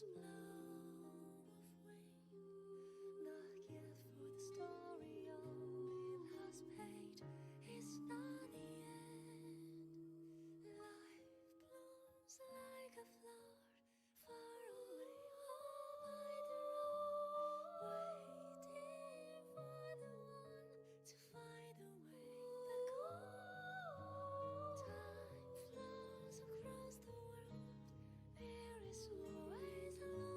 this blow of wind, not yet for the story all it has paid is not the end. Life blooms like a flower far away, all by the road, waiting for the one to find a way back home. Time flows across the world. There is always a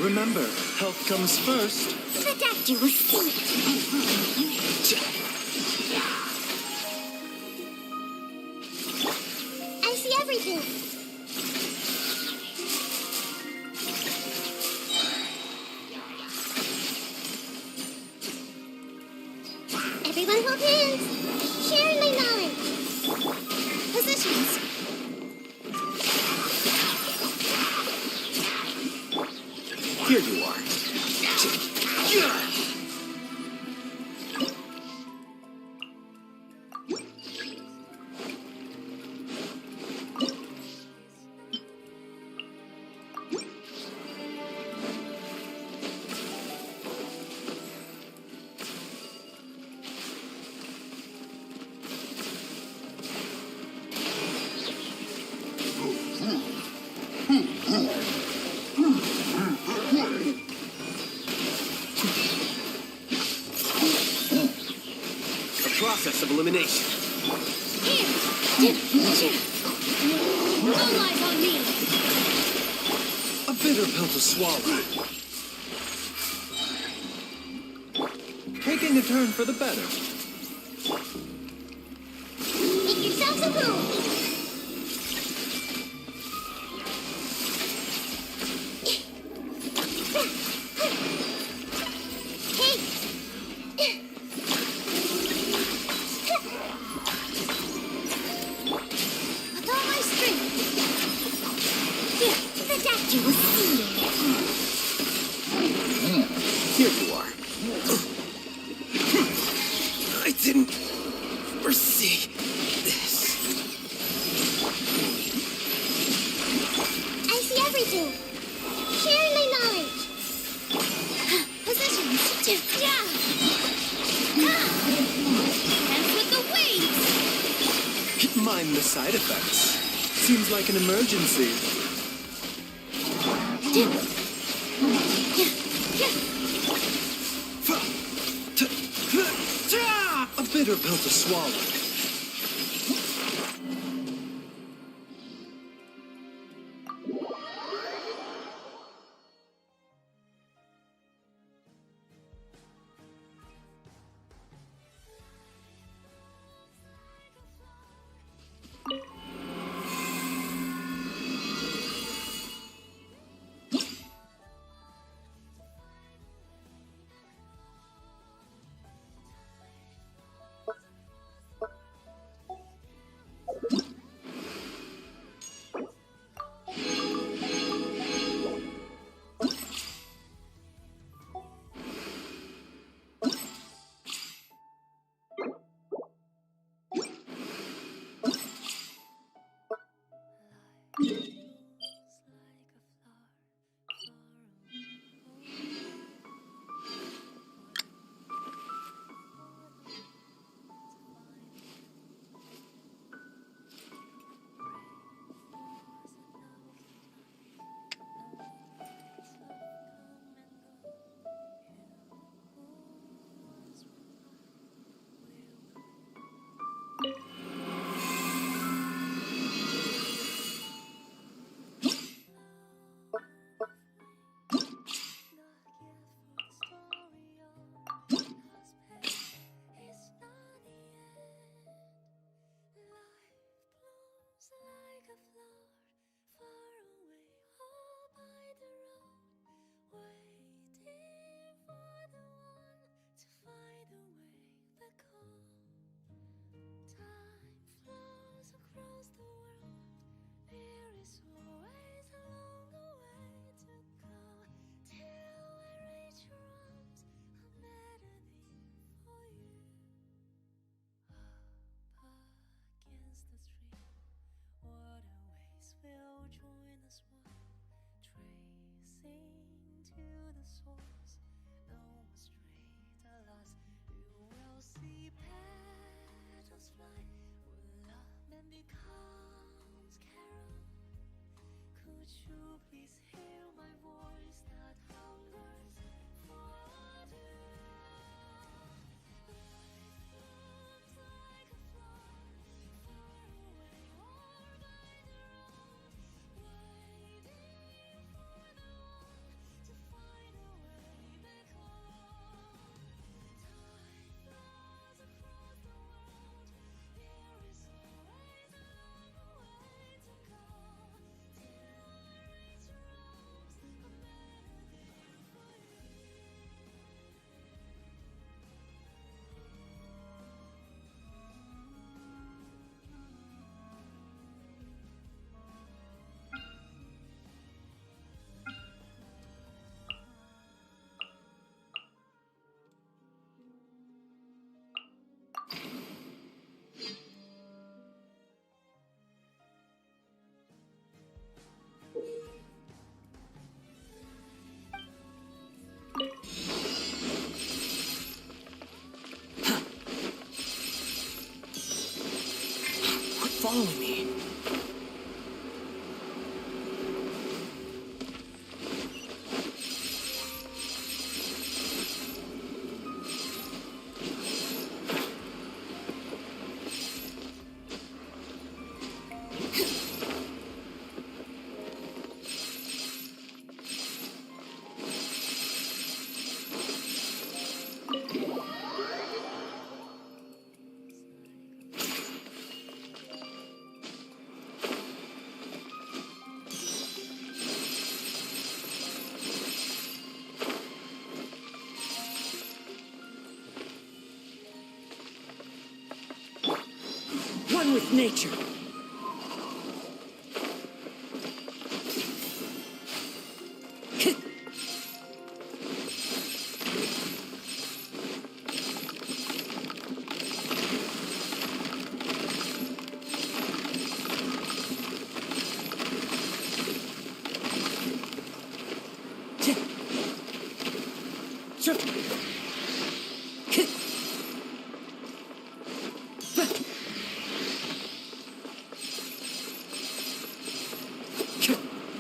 Remember, health comes first. The deck you will see. I see everything. Everyone hold hands. Share my knowledge. Positions. Here you are. Process of elimination. All eyes on me. A bitter pill to swallow. Taking a turn for the better. Make yourselves a move. With all my strength. The deck you will see. Here you are. I didn't foresee this. I see everything. Sharing my knowledge. Positions. Dance with the waves. Mind the side effects. Seems like an emergency. A bitter pill to swallow. follow me. One with nature.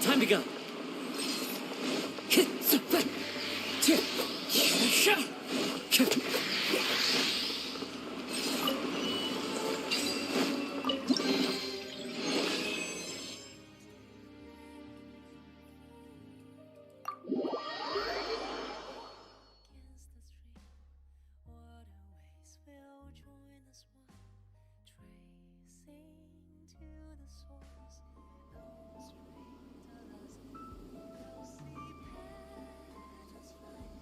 Time to go. Against the stream, waterways will join us one, tracing to the source. Those strings are lost. We'll see petals fly. The mythic colors carry.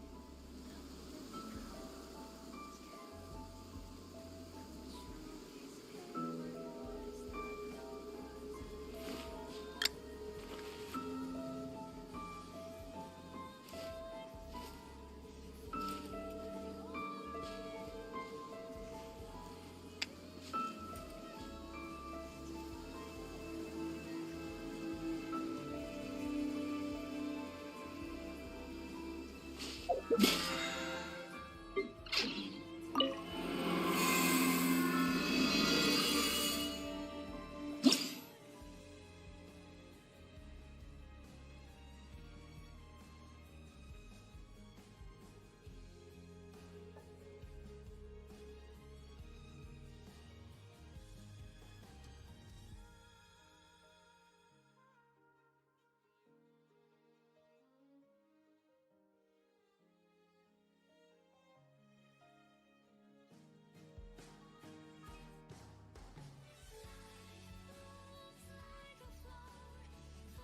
Could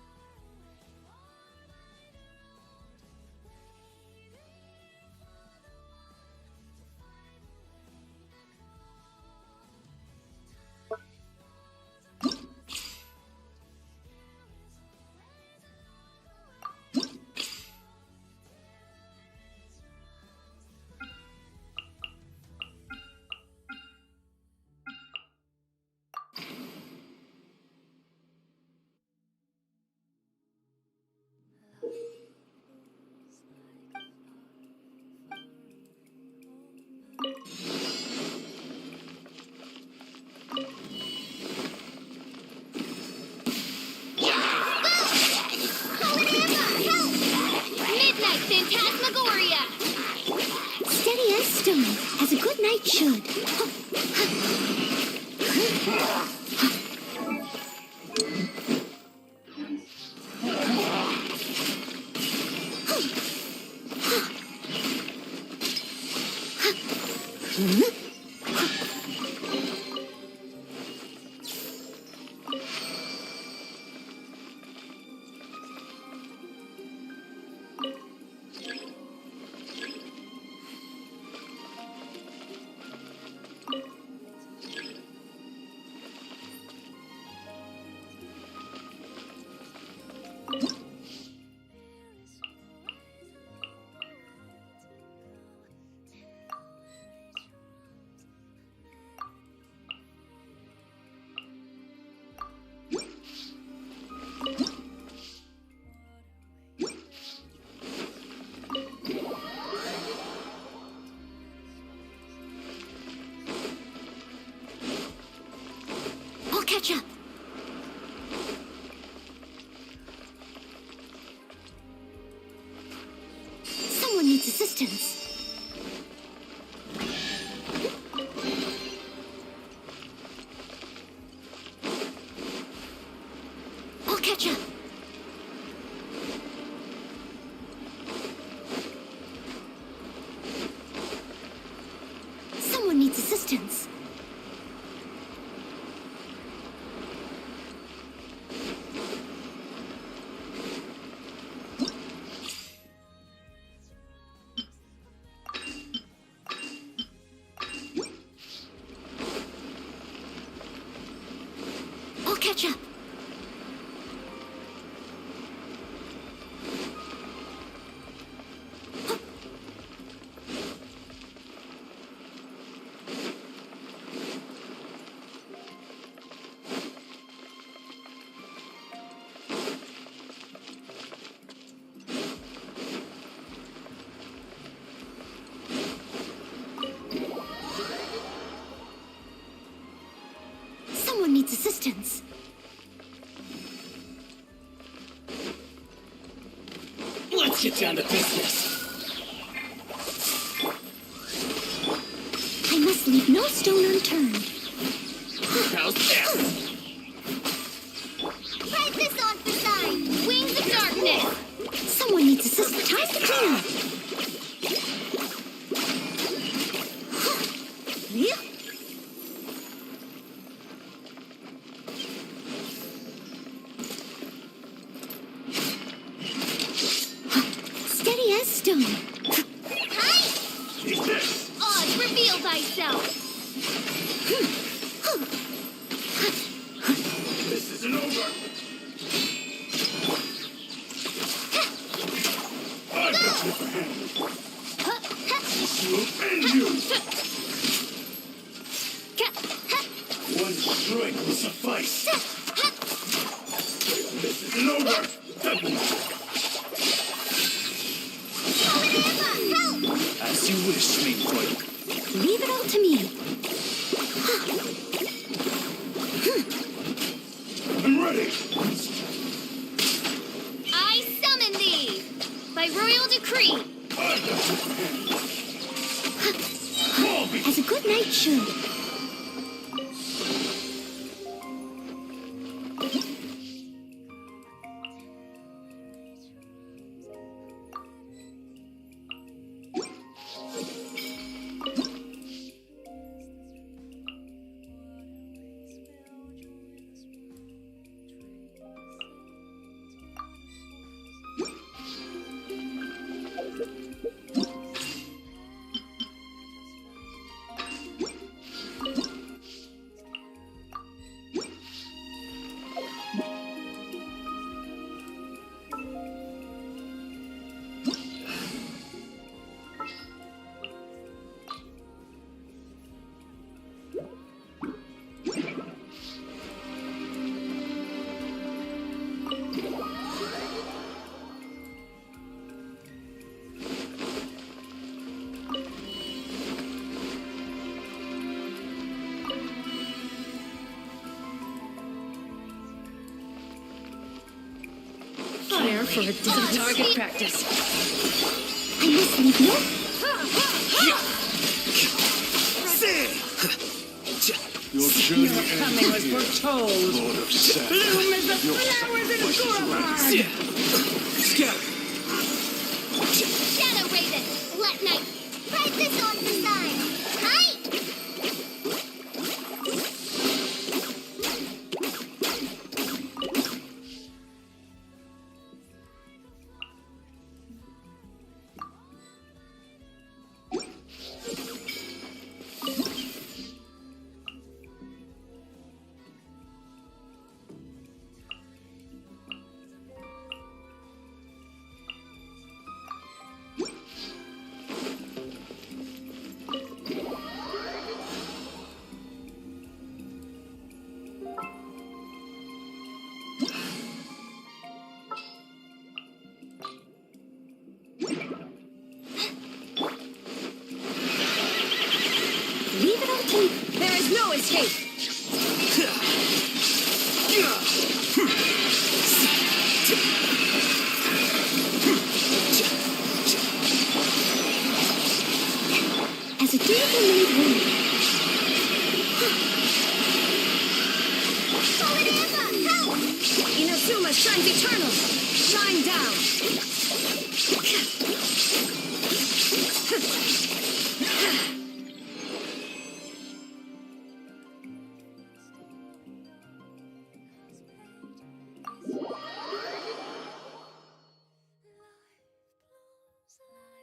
you please hear my voice? Not the Midnight Phantasmagoria! Steady as stone, as a good knight should. catch up. Someone needs assistance. I'll catch up. Someone needs assistance. I'll catch up. Someone needs assistance. Let's get down to business. I must leave no stone unturned. How's that? Try this on the side. Wings of darkness. Someone needs assistance. Time to clean up. Yeah. Steady as stone. Hi! Oz, reveal thyself. This isn't over. I've got you for handling. This will end you. One strike will suffice. This isn't over. As you wish, Meanfoil. Leave it all to me. I'm ready. I summon thee by royal decree. I've got you for handling. As a good knight should. Fire for a distant target practice. I must leave no. Your journey Coming was foretold. Lord of Sand. Bloom as the flowers in a boulevard. Scatter. Shadow Raven, Let Night. Try this on the side. Hi! Inazuma shines eternal! Shine down!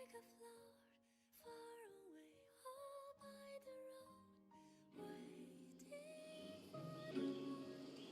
Like a flower far away, all by the road, waiting for the one to find a way back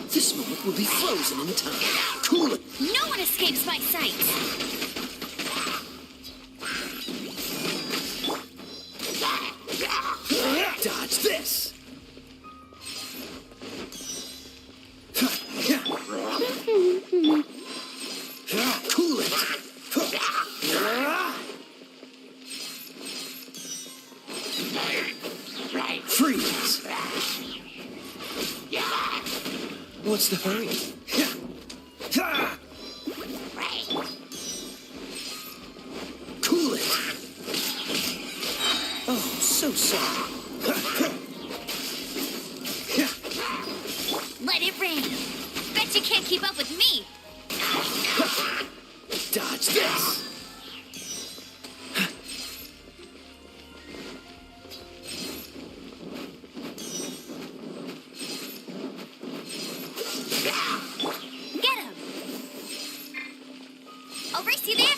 This moment will be frozen in time. Cool it. No one escapes my sight! Dodge this. Cool it. Freeze. What's the hurry? Cool it. Oh, so sorry. Let it rain! Bet you can't keep up with me! Dodge this. Get him! I'll race you there!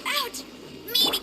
Ouch! Meaty!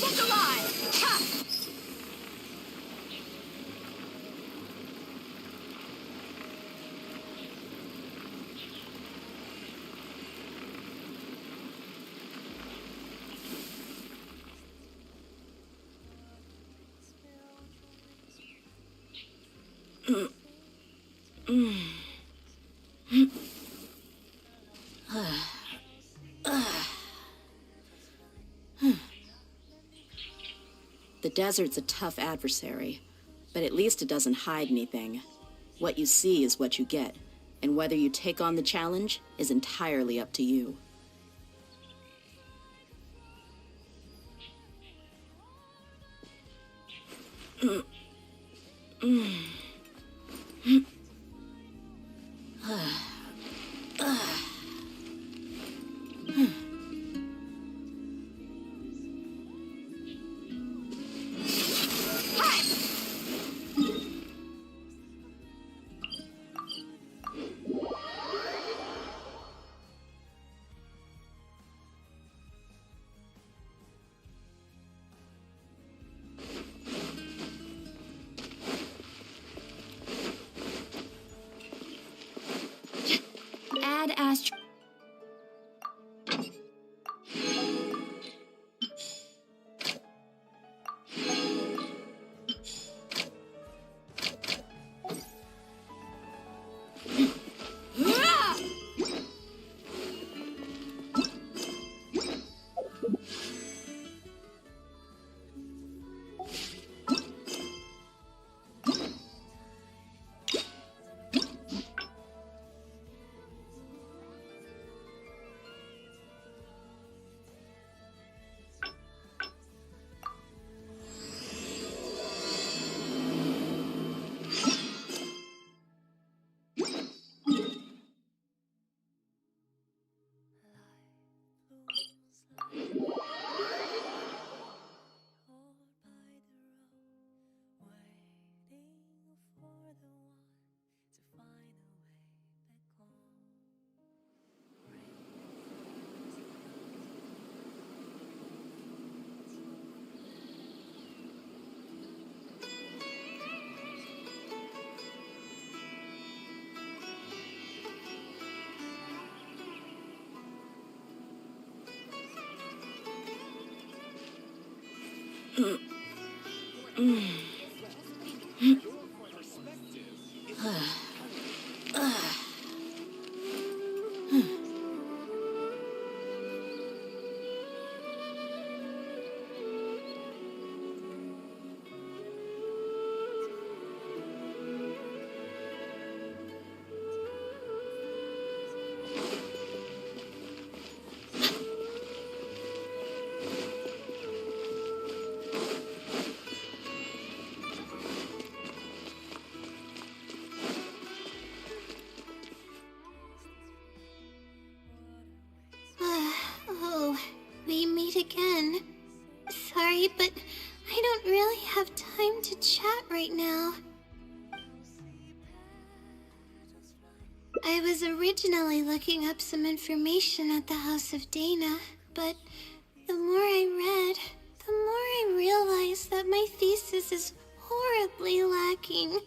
Look alive! Ha! The desert's a tough adversary, but at least it doesn't hide anything. What you see is what you get, and whether you take on the challenge is entirely up to you. Add astro. again. Sorry, but I don't really have time to chat right now. I was originally looking up some information at the House of Dana, but the more I read, the more I realized that my thesis is horribly lacking.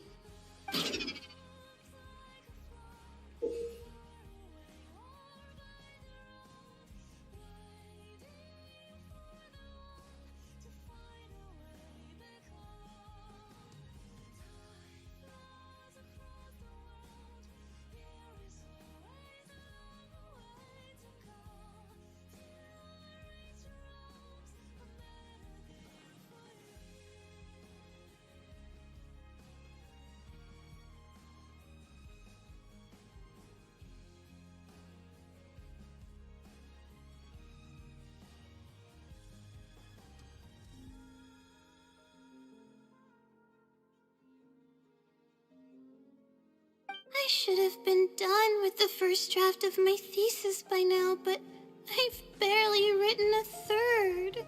I should have been done with the first draft of my thesis by now, but I've barely written a third.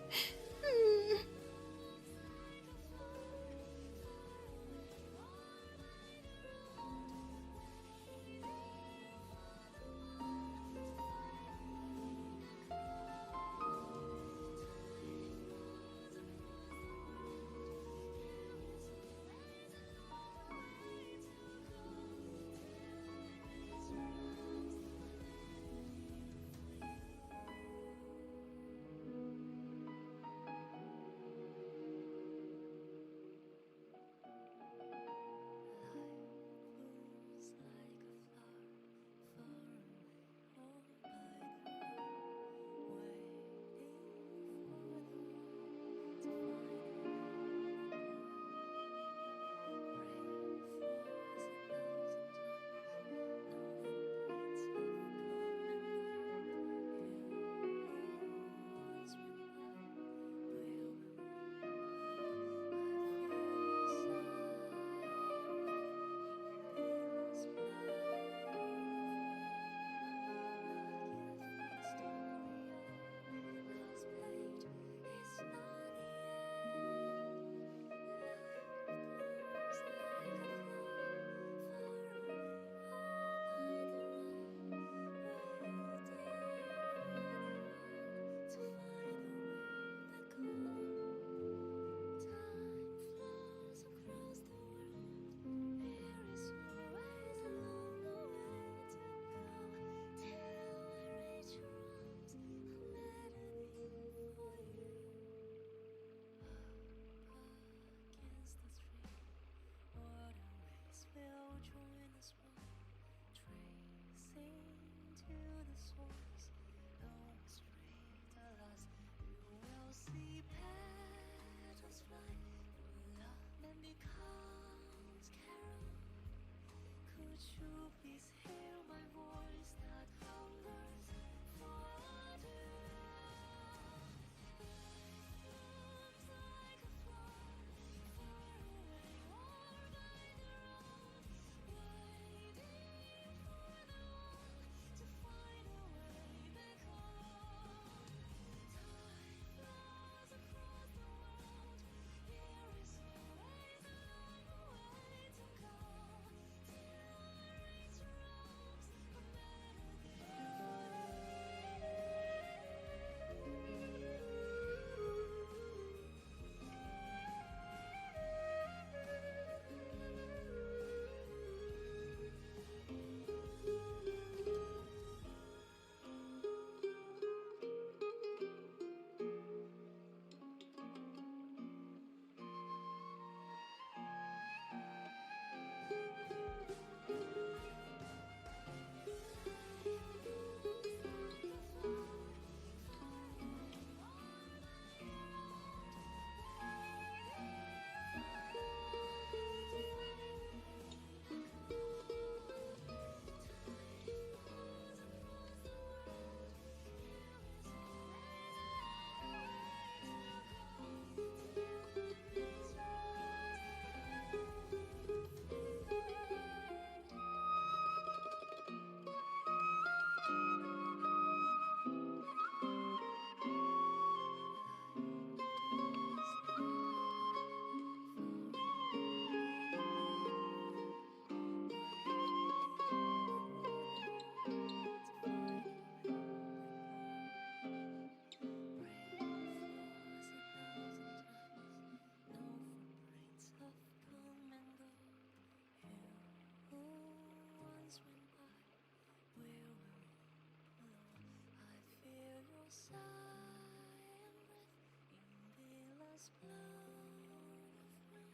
has blown away.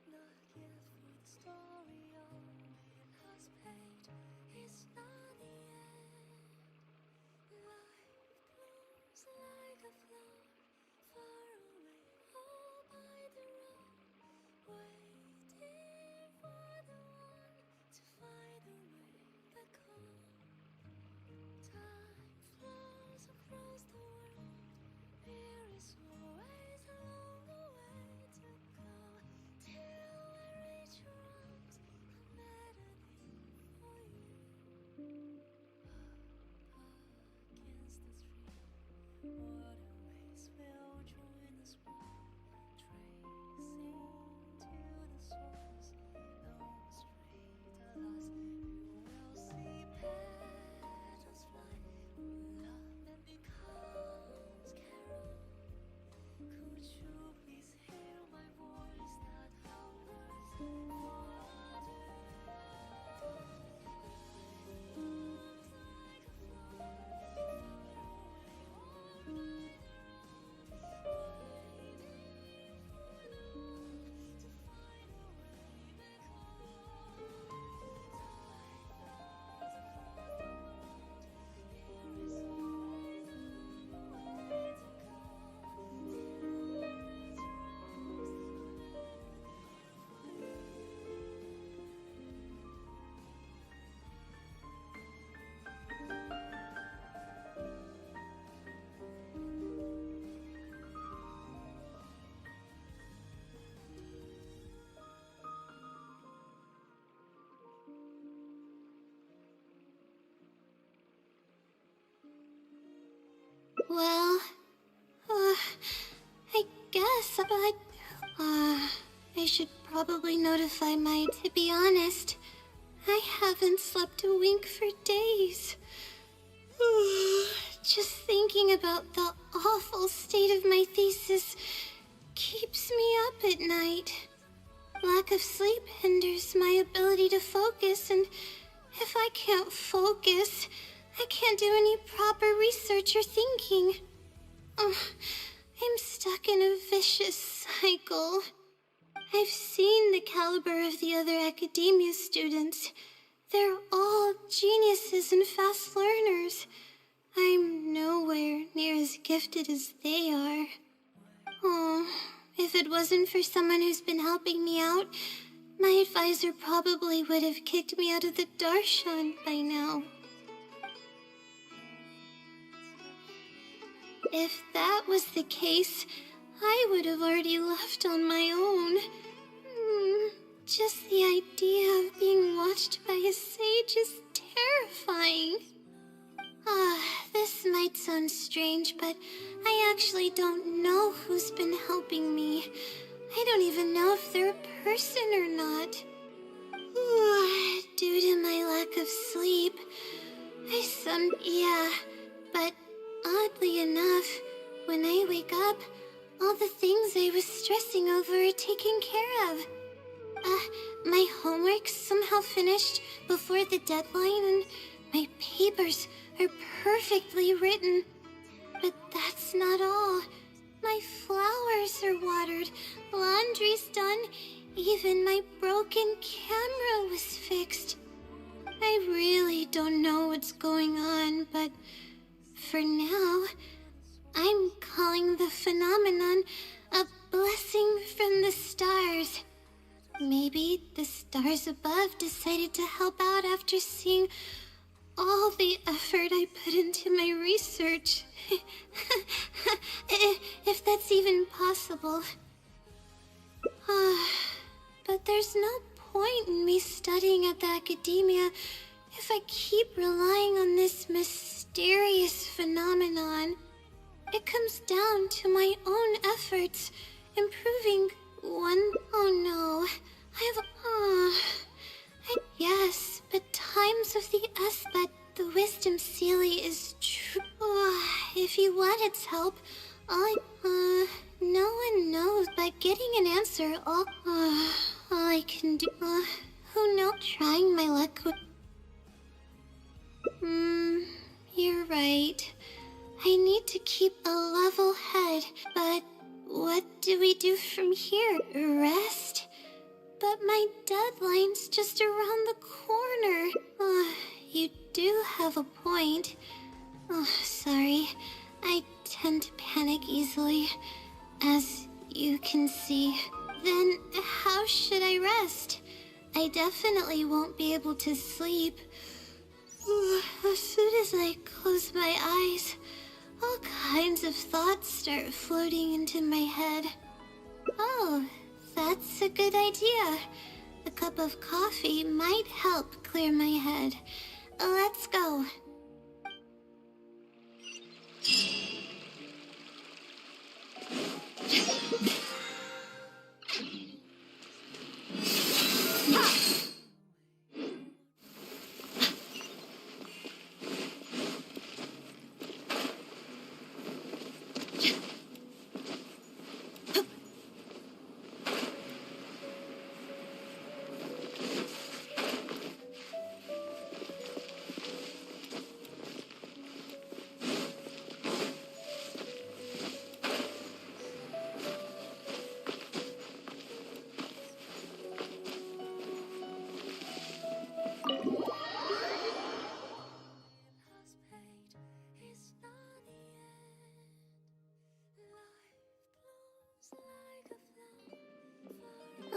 Not yet for the story all it has paid. It's not the end. Life blooms like a flower far away, all by the road, waiting for the one to find a way back home. Time flows across the world. There is always a longer way to go till I reach your arms. A melody for you. Up against the stream, waterways will join the spring, tracing to the source. No straight alas, you will see petals fly. Love that becomes carol. Could you please hear my voice that hungers for you? Moves like a flower, far away, all by the road, waiting for the one to find a way back home. Time flows across the world. There is always a longer way to go till I reach your arms. A Well, I guess, but, I should probably notify my... To be honest, I haven't slept a wink for days. Just thinking about the awful state of my thesis keeps me up at night. Lack of sleep hinders my ability to focus, and if I can't focus, I can't do any proper research or thinking. I'm stuck in a vicious cycle. I've seen the caliber of the other academia students. They're all geniuses and fast learners. I'm nowhere near as gifted as they are. Oh, if it wasn't for someone who's been helping me out, my advisor probably would have kicked me out of the Darshan by now. If that was the case, I would have already left on my own. Just the idea of being watched by a sage is terrifying. This might sound strange, but I actually don't know who's been helping me. I don't even know if they're a person or not. Due to my lack of sleep, but oddly enough, when I wake up, all the things I was stressing over are taken care of. My homework's somehow finished before the deadline, and my papers are perfectly written. But that's not all. My flowers are watered, laundry's done, even my broken camera was fixed. I really don't know what's going on, but for now, I'm calling the phenomenon a blessing from the stars. Maybe the stars above decided to help out after seeing all the effort I put into my research. If that's even possible. But there's no point in me studying at the academia if I keep relying on this mysterious phenomenon. It comes down to my own efforts, improving one... Oh no, yes, but times of the but the wisdom Sealy is true. If you want its help, no one knows, but getting an answer, all I can do, who knows, trying my luck would... You're right. I need to keep a level head, but what my deadline's just around the corner. You do have a point. Oh, sorry. I tend to panic easily, as you can see. Then how should I rest? I definitely won't be able to sleep. As soon as I close my eyes, all kinds of thoughts start floating into my head. Oh, that's a good idea. A cup of coffee might help clear my head. Let's go.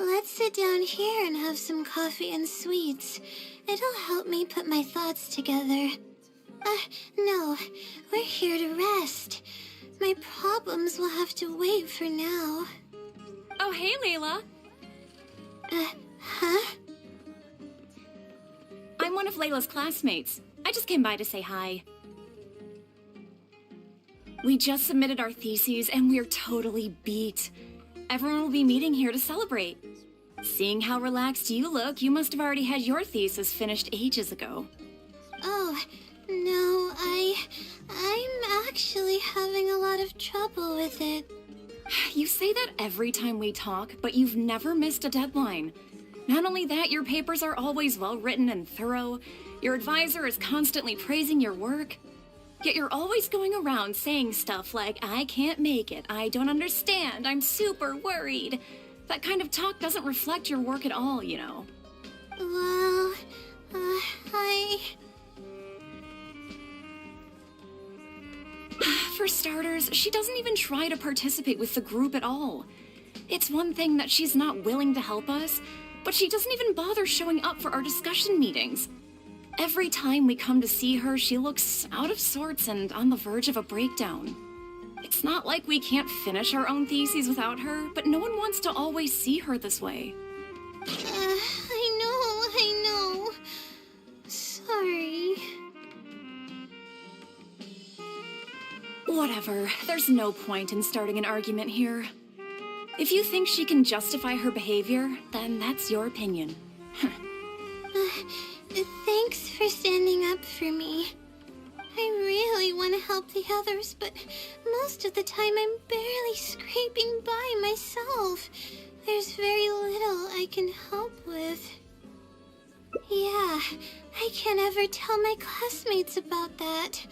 Let's sit down here and have some coffee and sweets. It'll help me put my thoughts together. No, we're here to rest. My problems will have to wait for now. Oh, hey, Layla. Huh? I'm one of Layla's classmates. I just came by to say hi. We just submitted our theses and we're totally beat. Everyone will be meeting here to celebrate. Seeing how relaxed you look, you must have already had your thesis finished ages ago. Oh, no, I'm actually having a lot of trouble with it. You say that every time we talk, but you've never missed a deadline. Not only that, your papers are always well written and thorough. Your advisor is constantly praising your work. Yet you're always going around saying stuff like, I can't make it, I don't understand, I'm super worried. That kind of talk doesn't reflect your work at all, you know. Well, For starters, she doesn't even try to participate with the group at all. It's one thing that she's not willing to help us, but she doesn't even bother showing up for our discussion meetings. Every time we come to see her, she looks out of sorts and on the verge of a breakdown. It's not like we can't finish our own theses without her, but no one wants to always see her this way. I know. Sorry. Whatever, there's no point in starting an argument here. If you think she can justify her behavior, then that's your opinion. Thanks for standing up for me. I really want to help the others, but most of the time I'm barely scraping by myself. There's very little I can help with. Yeah, I can't ever tell my classmates about that.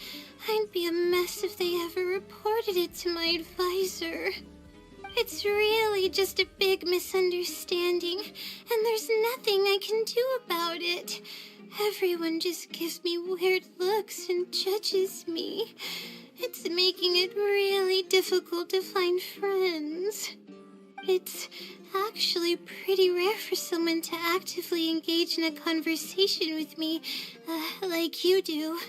I'd be a mess if they ever reported it to my advisor. It's really just a big misunderstanding, and there's nothing I can do about it. Everyone just gives me weird looks and judges me. It's making it really difficult to find friends. It's actually pretty rare for someone to actively engage in a conversation with me, like you do.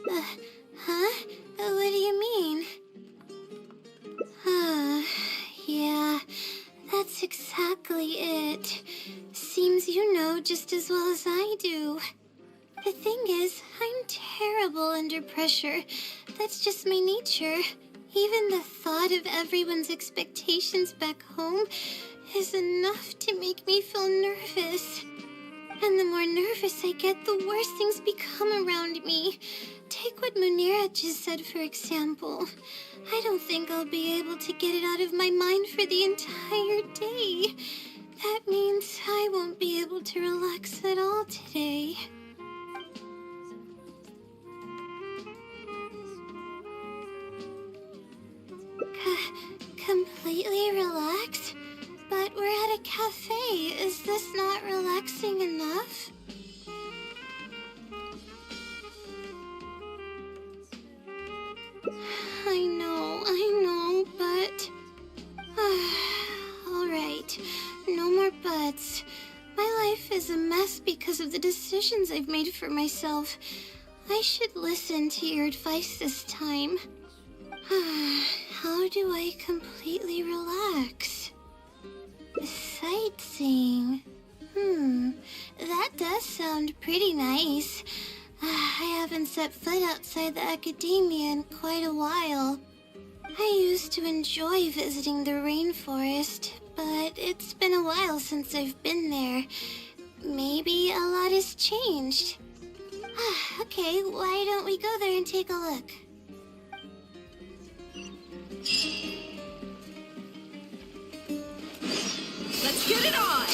Huh? What do you mean? Yeah, that's exactly it. Seems you know just as well as I do. The thing is, I'm terrible under pressure. That's just my nature. Even the thought of everyone's expectations back home is enough to make me feel nervous. And the more nervous I get, the worse things become around me. Take what Munira just said, for example. I don't think I'll be able to get it out of my mind for the entire day. That means I won't be able to relax at all today. Completely relax? But we're at a cafe. Is this not relaxing enough? I know, but... Alright, no more buts. My life is a mess because of the decisions I've made for myself. I should listen to your advice this time. How do I completely relax? Sightseeing. That does sound pretty nice. I haven't set foot outside the academia in quite a while. I used to enjoy visiting the rainforest, but it's been a while since I've been there. Maybe a lot has changed. Okay, why don't we go there and take a look? Let's get it on!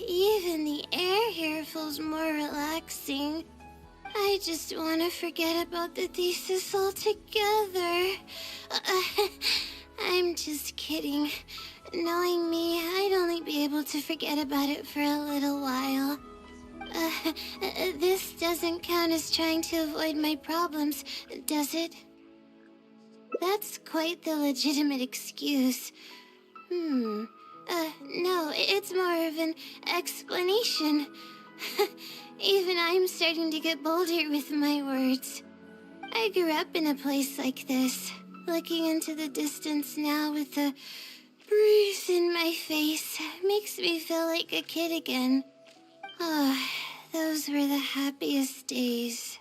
Even the air here feels more relaxing. I just want to forget about the thesis altogether. I'm just kidding. Knowing me, I'd only be able to forget about it for a little while. This doesn't count as trying to avoid my problems, does it? That's quite the legitimate excuse. No, it's more of an explanation. Even I'm starting to get bolder with my words. I grew up in a place like this, looking into the distance now with the breeze in my face makes me feel like a kid again. Oh, those were the happiest days.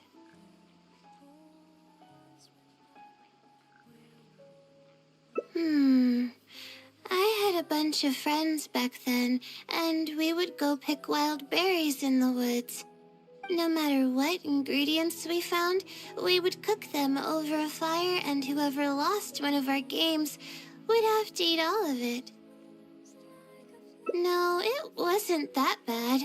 I had a bunch of friends back then, and we would go pick wild berries in the woods. No matter what ingredients we found, we would cook them over a fire, and whoever lost one of our games would have to eat all of it. No, it wasn't that bad.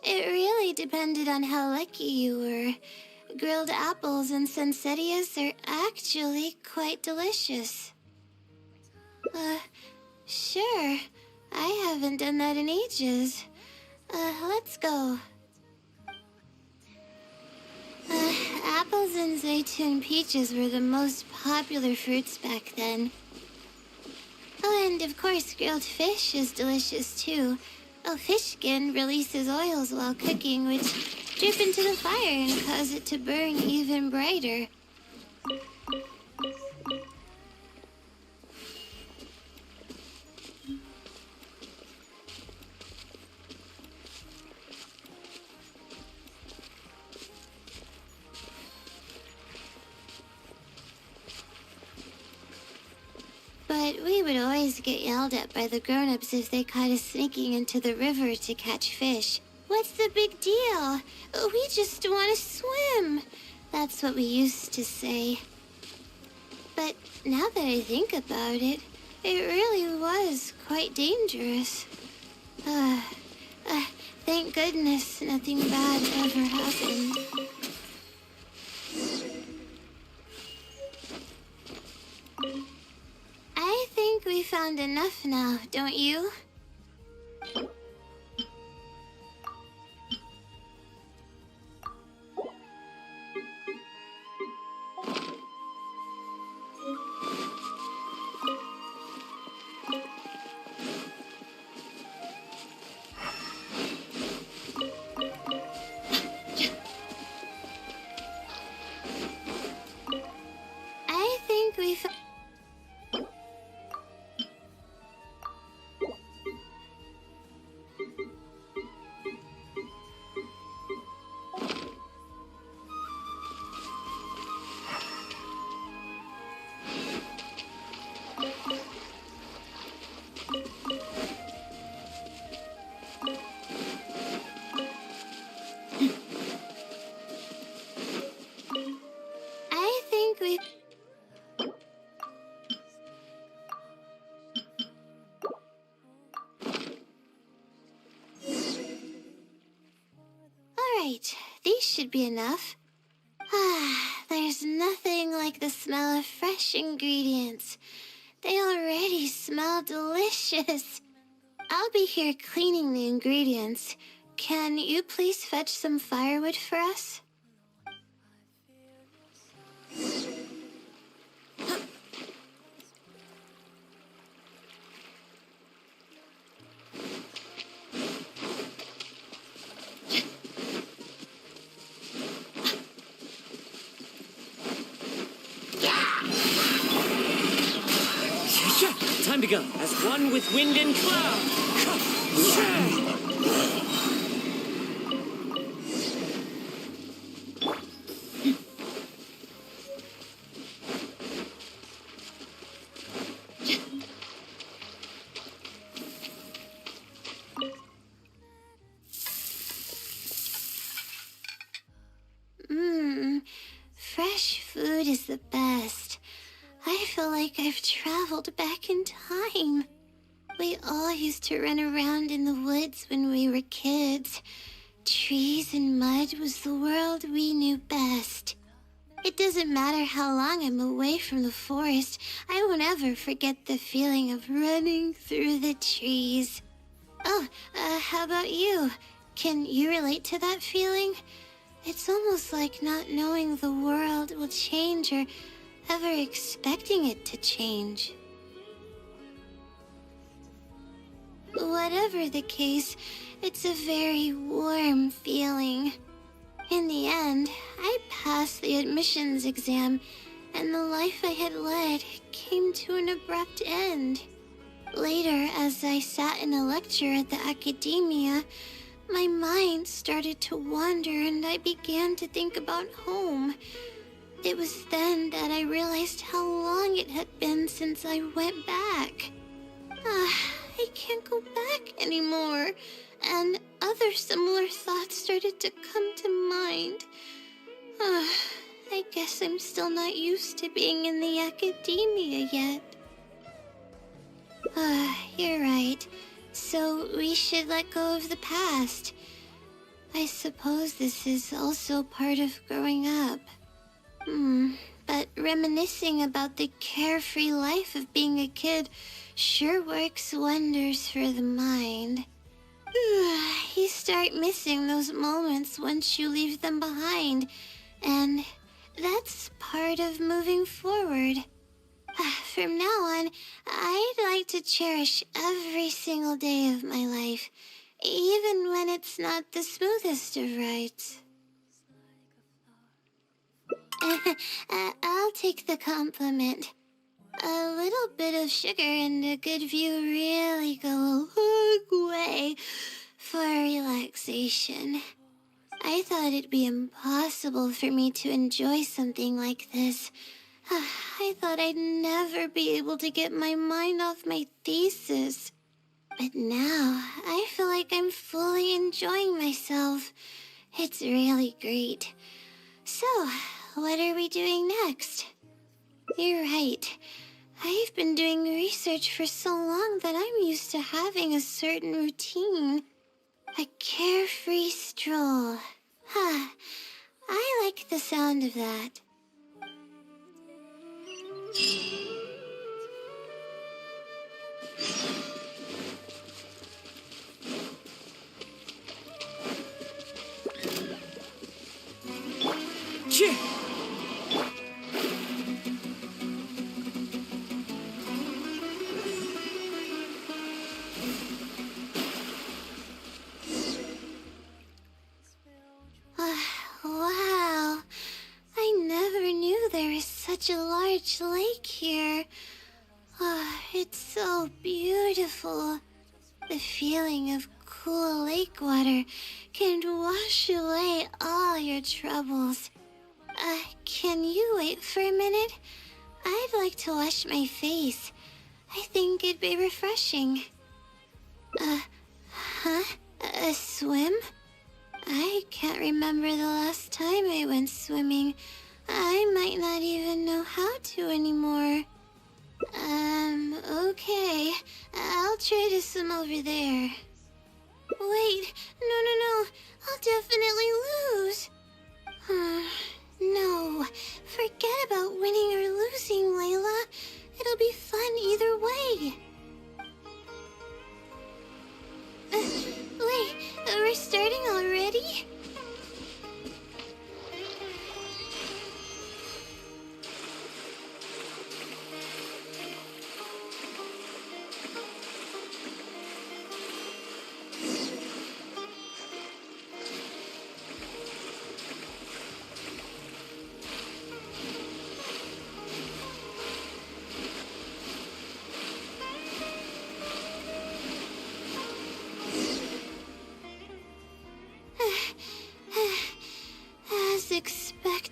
It really depended on how lucky you were. Grilled apples and poinsettias are actually quite delicious. Sure. I haven't done that in ages. Let's go. Apples and zaytun peaches were the most popular fruits back then. Oh, and of course, grilled fish is delicious too. Oh, fish skin releases oils while cooking, which drip into the fire and cause it to burn even brighter. But we would always get yelled at by the grown-ups if they caught us sneaking into the river to catch fish. What's the big deal? We just want to swim. That's what we used to say. But now that I think about it, it really was quite dangerous. Thank goodness nothing bad ever happened. I think we found enough now, don't you? I think we found... Right, these should be enough. There's nothing like the smell of fresh ingredients. They already smell delicious. I'll be here cleaning the ingredients. Can you please fetch some firewood for us? Time to go. As one with wind and cloud. Fresh food is the best. I feel like I've traveled back in time. We all used to run around in the woods when we were kids. Trees and mud was the world we knew best. It doesn't matter how long I'm away from the forest, I won't ever forget the feeling of running through the trees. Oh, how about you? Can you relate to that feeling? It's almost like not knowing the world will change or ever expecting it to change. Whatever the case, it's a very warm feeling. In the end, I passed the admissions exam, and the life I had led came to an abrupt end. Later, as I sat in a lecture at the academia, my mind started to wander and I began to think about home. It was then that I realized how long it had been since I went back. I can't go back anymore. And other similar thoughts started to come to mind. I guess I'm still not used to being in the academia yet. You're right. So we should let go of the past. I suppose this is also part of growing up. But reminiscing about the carefree life of being a kid sure works wonders for the mind. You start missing those moments once you leave them behind, and that's part of moving forward. From now on, I'd like to cherish every single day of my life, even when it's not the smoothest of rides. I'll take the compliment. A little bit of sugar and a good view really go a long way for relaxation. I thought it'd be impossible for me to enjoy something like this. I thought I'd never be able to get my mind off my thesis. But now, I feel like I'm fully enjoying myself. It's really great. So, what are we doing next? You're right. I've been doing research for so long that I'm used to having a certain routine. A carefree stroll. I like the sound of that. Wow, I never knew there was such a large lake here. It's so beautiful. The feeling of cool lake water can wash away all your troubles. Can you wait for a minute? I'd like to wash my face. I think it'd be refreshing. A swim? I can't remember the last time I went swimming. I might not even know how to anymore. Okay. I'll try to swim over there. Wait, no. I'll definitely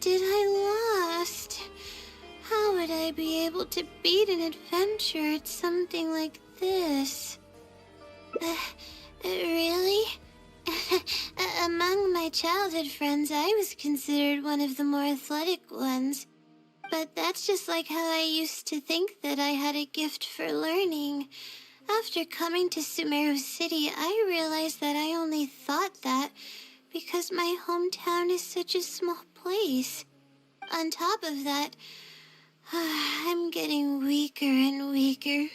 did I lost? How would I be able to beat an adventure at something like this? Really? Among my childhood friends, I was considered one of the more athletic ones. But that's just like how I used to think that I had a gift for learning. After coming to Sumeru City, I realized that I only thought that because my hometown is such a small place. On top of that, I'm getting weaker and weaker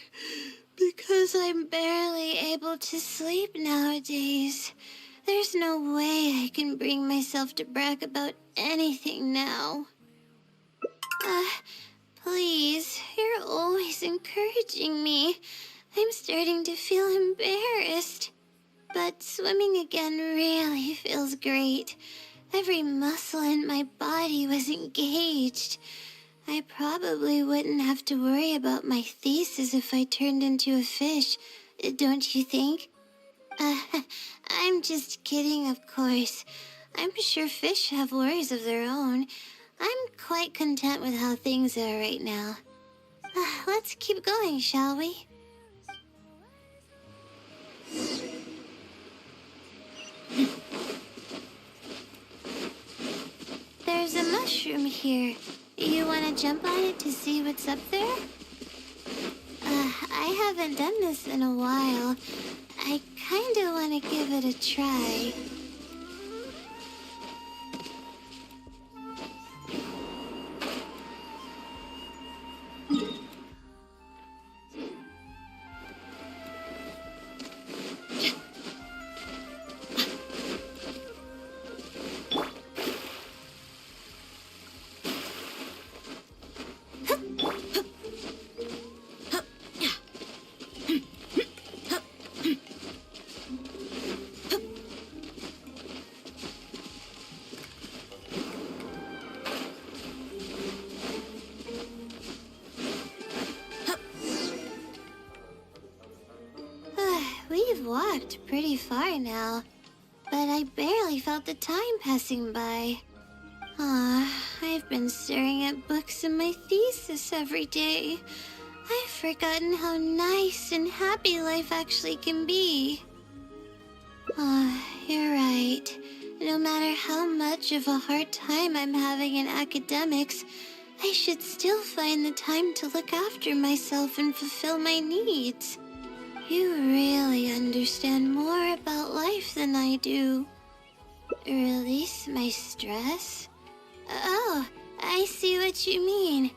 because I'm barely able to sleep nowadays. There's no way I can bring myself to brag about anything now. Please, you're always encouraging me. I'm starting to feel embarrassed. But swimming again really feels great. Every muscle in my body was engaged. I probably wouldn't have to worry about my thesis if I turned into a fish, don't you think? I'm just kidding, of course. I'm sure fish have worries of their own. I'm quite content with how things are right now. Let's keep going, shall we? There's a mushroom here. You want to jump on it to see what's up there? I haven't done this in a while. I kind of want to give it a try. We've walked pretty far now, but I barely felt the time passing by. I've been staring at books in my thesis every day. I've forgotten how nice and happy life actually can be. You're right. No matter how much of a hard time I'm having in academics, I should still find the time to look after myself and fulfill my needs. You really understand more about life than I do. Release my stress? Oh, I see what you mean.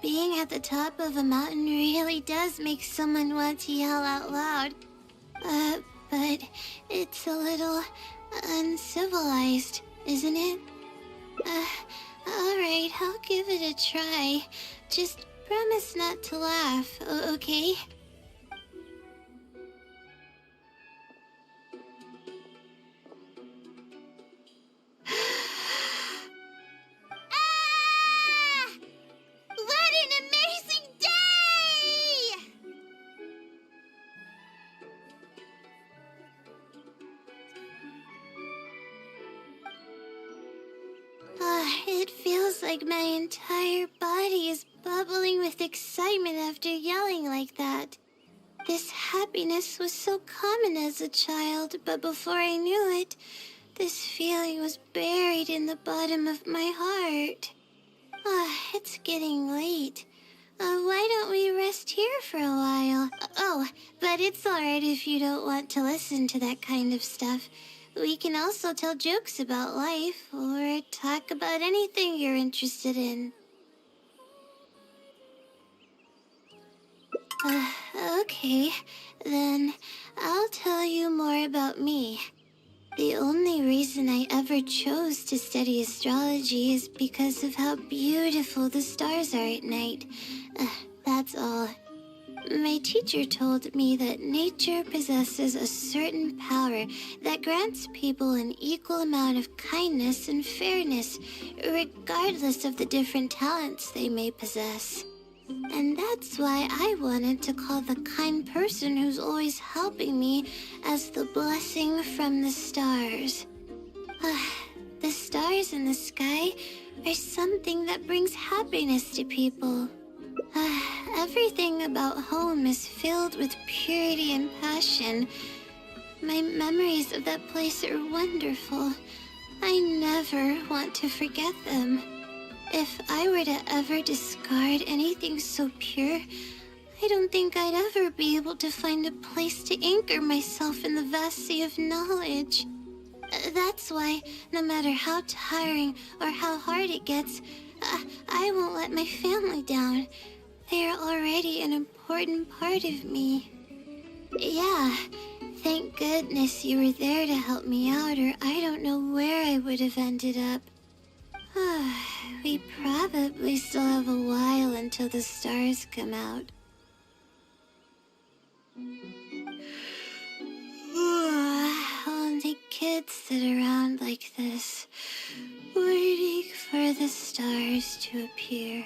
Being at the top of a mountain really does make someone want to yell out loud. But it's a little uncivilized, isn't it? Alright, I'll give it a try. Just promise not to laugh, okay? What an amazing day! It feels like my entire body is bubbling with excitement after yelling like that. This happiness was so common as a child, but before I knew it, this feeling was buried in the bottom of my heart. It's getting late. Why don't we rest here for a while? Oh, but it's alright if you don't want to listen to that kind of stuff. We can also tell jokes about life, or talk about anything you're interested in. Okay, then I'll tell you more about me. The only reason I ever chose to study astrology is because of how beautiful the stars are at night. That's all. My teacher told me that nature possesses a certain power that grants people an equal amount of kindness and fairness, regardless of the different talents they may possess. And that's why I wanted to call the kind person who's always helping me as the blessing from the stars. The stars in the sky are something that brings happiness to people. Everything about home is filled with purity and passion. My memories of that place are wonderful. I never want to forget them. If I were to ever discard anything so pure, I don't think I'd ever be able to find a place to anchor myself in the vast sea of knowledge. That's why, no matter how tiring or how hard it gets, I won't let my family down. They are already an important part of me. Yeah, thank goodness you were there to help me out, or I don't know where I would have ended up. We probably still have a while until the stars come out. Only kids sit around like this, waiting for the stars to appear.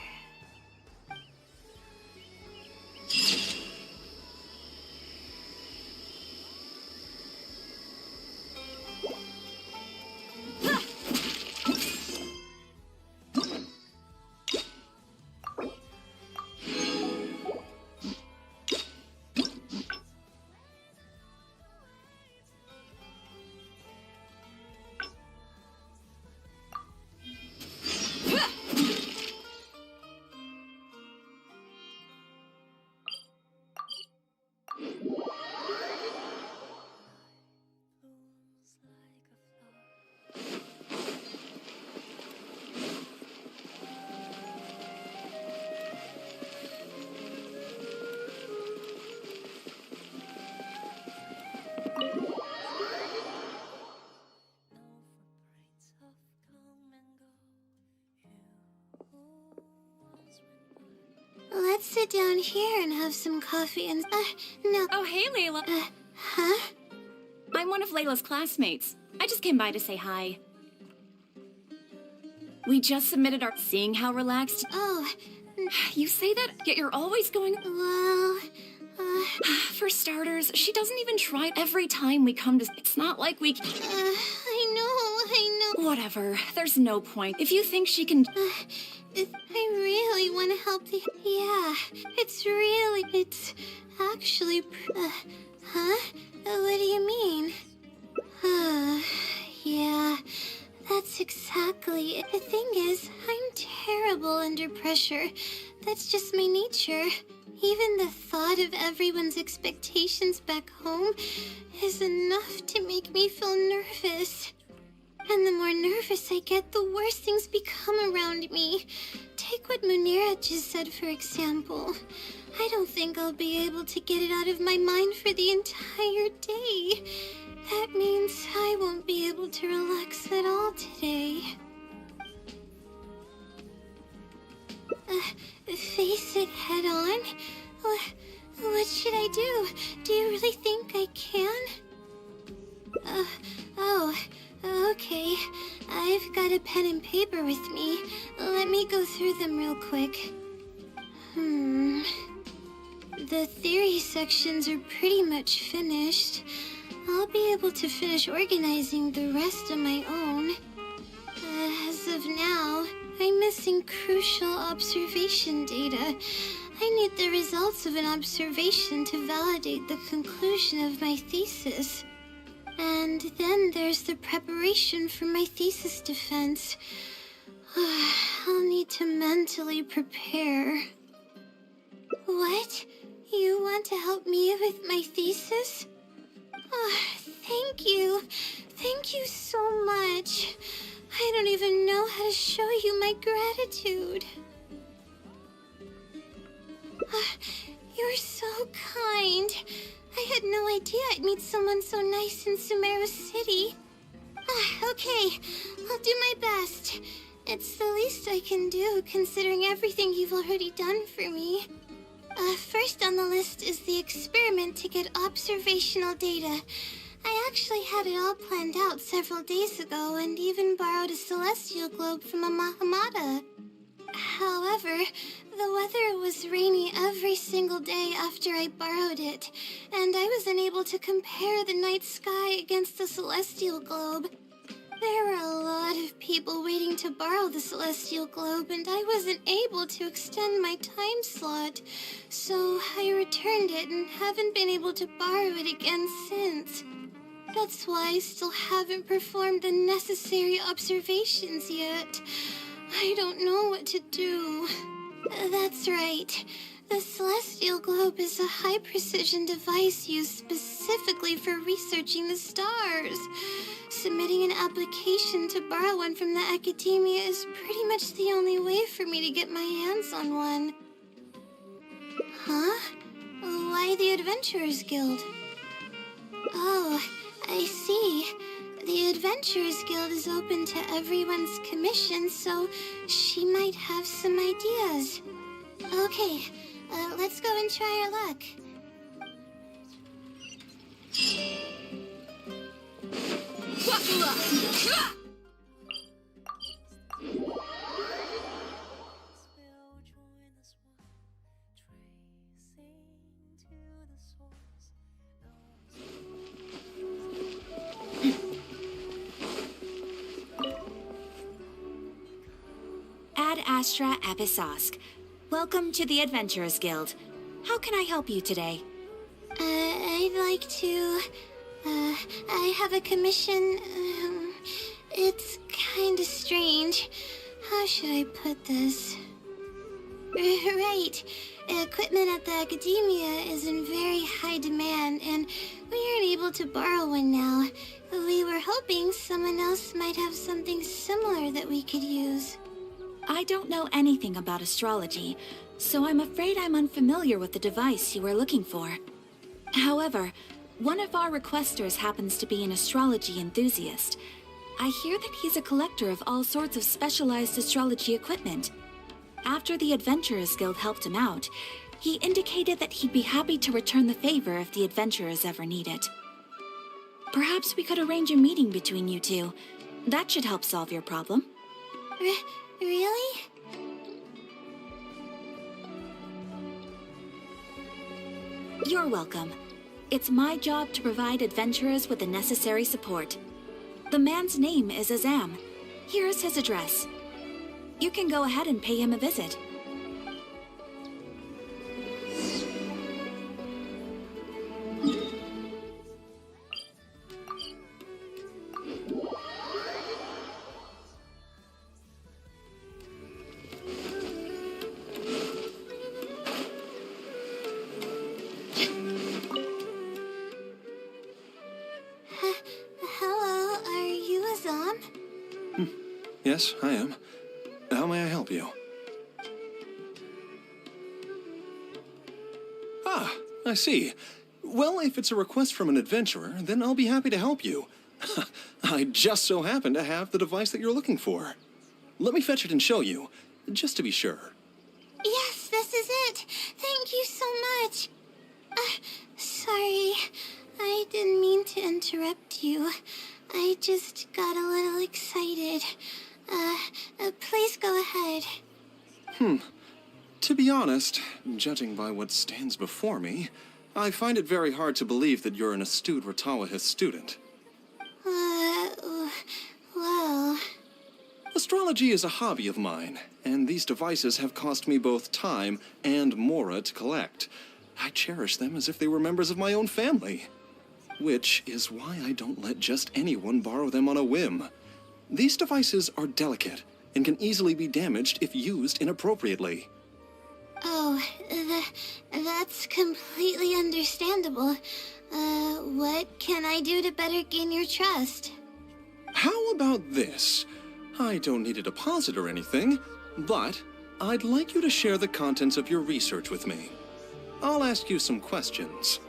Let's sit down here and have some coffee and, no. Oh, hey, Layla. Huh? I'm one of Layla's classmates. I just came by to say hi. We just submitted our... Seeing how relaxed... Oh. You say that, yet you're always going... Well, For starters, she doesn't even try every time we come to... It's not like we... I know. Whatever. There's no point. If you think she can... I really want to help the... Yeah, it's actually... Huh? What do you mean? Yeah, that's exactly it. The thing is, I'm terrible under pressure. That's just my nature. Even the thought of everyone's expectations back home is enough to make me feel nervous. And the more nervous I get, the worse things become around me. Take what Munira just said, for example. I don't think I'll be able to get it out of my mind for the entire day. That means I won't be able to relax at all today. Face it head on? What should I do? Do you really think I can? Okay. I've got a pen and paper with me. Let me go through them real quick. The theory sections are pretty much finished. I'll be able to finish organizing the rest on my own. As of now, I'm missing crucial observation data. I need the results of an observation to validate the conclusion of my thesis. And then there's the preparation for my thesis defense. I'll need to mentally prepare. What? You want to help me with my thesis? Thank you. Thank you so much. I don't even know how to show you my gratitude. You're so kind. I had no idea I'd meet someone so nice in Sumeru City. Okay, I'll do my best. It's the least I can do, considering everything you've already done for me. First on the list is the experiment to get observational data. I actually had it all planned out several days ago and even borrowed a celestial globe from a Mahamata. However, the weather was rainy every single day after I borrowed it, and I was unable to compare the night sky against the celestial globe. There were a lot of people waiting to borrow the Celestial Globe, and I wasn't able to extend my time slot. So I returned it and haven't been able to borrow it again since. That's why I still haven't performed the necessary observations yet. I don't know what to do. That's right. The Celestial Globe is a high-precision device used specifically for researching the stars. Submitting an application to borrow one from the academia is pretty much the only way for me to get my hands on one. Huh? Why the Adventurers Guild? Oh, I see. The Adventurers Guild is open to everyone's commission, so she might have some ideas. Okay, let's go and try our luck. Will join this one, tracing to the source. Ad Astra Episosk. Welcome to the Adventurers Guild. How can I help you today? I'd like to, I have a commission. It's kinda strange. How should I put this? Right. Equipment at the academia is in very high demand, and we aren't able to borrow one now. We were hoping someone else might have something similar that we could use. I don't know anything about astrology, so I'm afraid I'm unfamiliar with the device you are looking for. However, one of our requesters happens to be an astrology enthusiast. I hear that he's a collector of all sorts of specialized astrology equipment. After the Adventurers Guild helped him out, he indicated that he'd be happy to return the favor if the adventurers ever need it. Perhaps we could arrange a meeting between you two. That should help solve your problem. Really? You're welcome. It's my job to provide adventurers with the necessary support. The man's name is Azam. Here's his address. You can go ahead and pay him a visit. Hello, are you Azam? Yes, I am. How may I help you? Ah, I see. Well, if it's a request from an adventurer, then I'll be happy to help you. I just so happen to have the device that you're looking for. Let me fetch it and show you, just to be sure. Yes, this is it. Thank you so much. Sorry, I didn't mean to interrupt you. I just got a little excited. Please go ahead. To be honest, judging by what stands before me, I find it very hard to believe that you're an astute Ratawahith student. Well... Astrology is a hobby of mine, and these devices have cost me both time and mora to collect. I cherish them as if they were members of my own family. Which is why I don't let just anyone borrow them on a whim. These devices are delicate and can easily be damaged if used inappropriately. Oh, that's completely understandable. What can I do to better gain your trust? How about this? I don't need a deposit or anything, but I'd like you to share the contents of your research with me. I'll ask you some questions.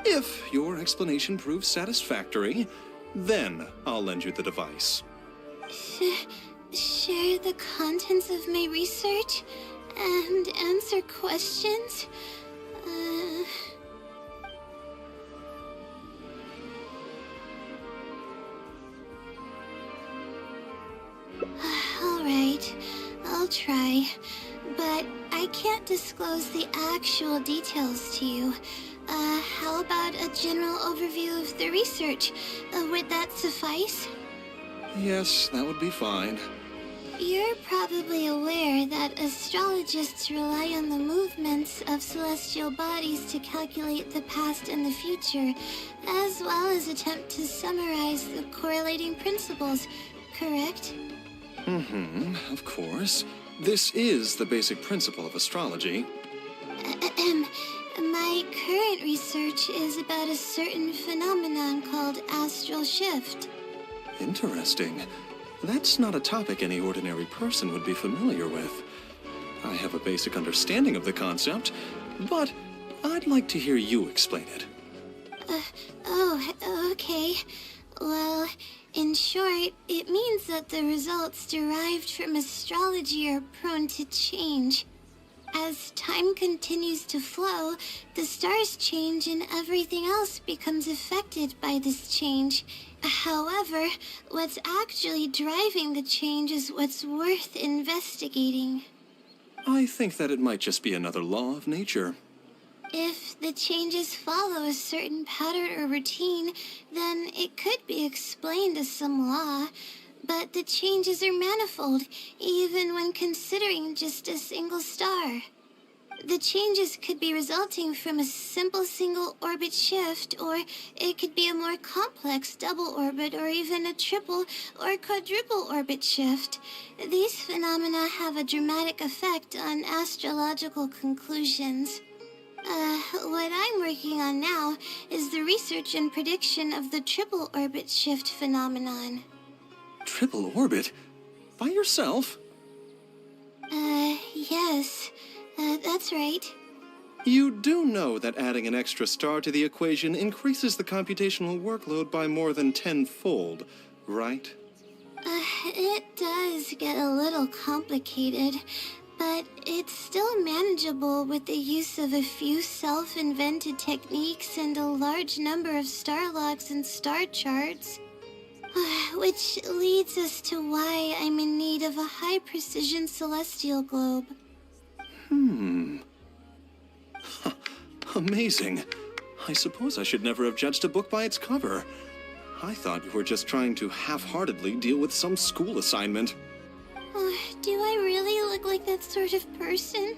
If your explanation proves satisfactory, then I'll lend you the device. Share the contents of my research and answer questions? Alright, I'll try. But I can't disclose the actual details to you. How about a general overview of the research? Would that suffice? Yes, that would be fine. You're probably aware that astrologists rely on the movements of celestial bodies to calculate the past and the future, as well as attempt to summarize the correlating principles, correct? Of course. This is the basic principle of astrology. My current research is about a certain phenomenon called astral shift. Interesting. That's not a topic any ordinary person would be familiar with. I have a basic understanding of the concept, but I'd like to hear you explain it. Okay. Well, in short, it means that the results derived from astrology are prone to change. As time continues to flow, the stars change and everything else becomes affected by this change. However, what's actually driving the change is what's worth investigating. I think that it might just be another law of nature. If the changes follow a certain pattern or routine, then it could be explained as some law. But the changes are manifold, even when considering just a single star. The changes could be resulting from a simple single orbit shift, or it could be a more complex double orbit, or even a triple or quadruple orbit shift. These phenomena have a dramatic effect on astrological conclusions. What I'm working on now is the research and prediction of the triple orbit shift phenomenon. Triple orbit? By yourself? Yes. That's right. You do know that adding an extra star to the equation increases the computational workload by more than tenfold, right? It does get a little complicated, but it's still manageable with the use of a few self-invented techniques and a large number of star logs and star charts. Which leads us to why I'm in need of a high-precision celestial globe. Amazing. I suppose I should never have judged a book by its cover. I thought you were just trying to half-heartedly deal with some school assignment. Do I really look like that sort of person?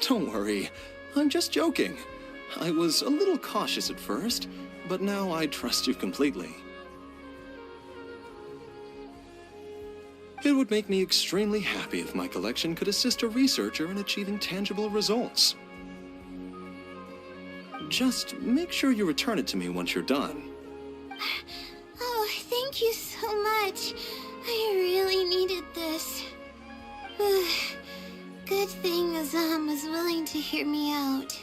Don't worry. I'm just joking. I was a little cautious at first, but now I trust you completely. It would make me extremely happy if my collection could assist a researcher in achieving tangible results. Just make sure you return it to me once you're done. Oh, thank you so much. I really needed this. Good thing Azam was willing to hear me out.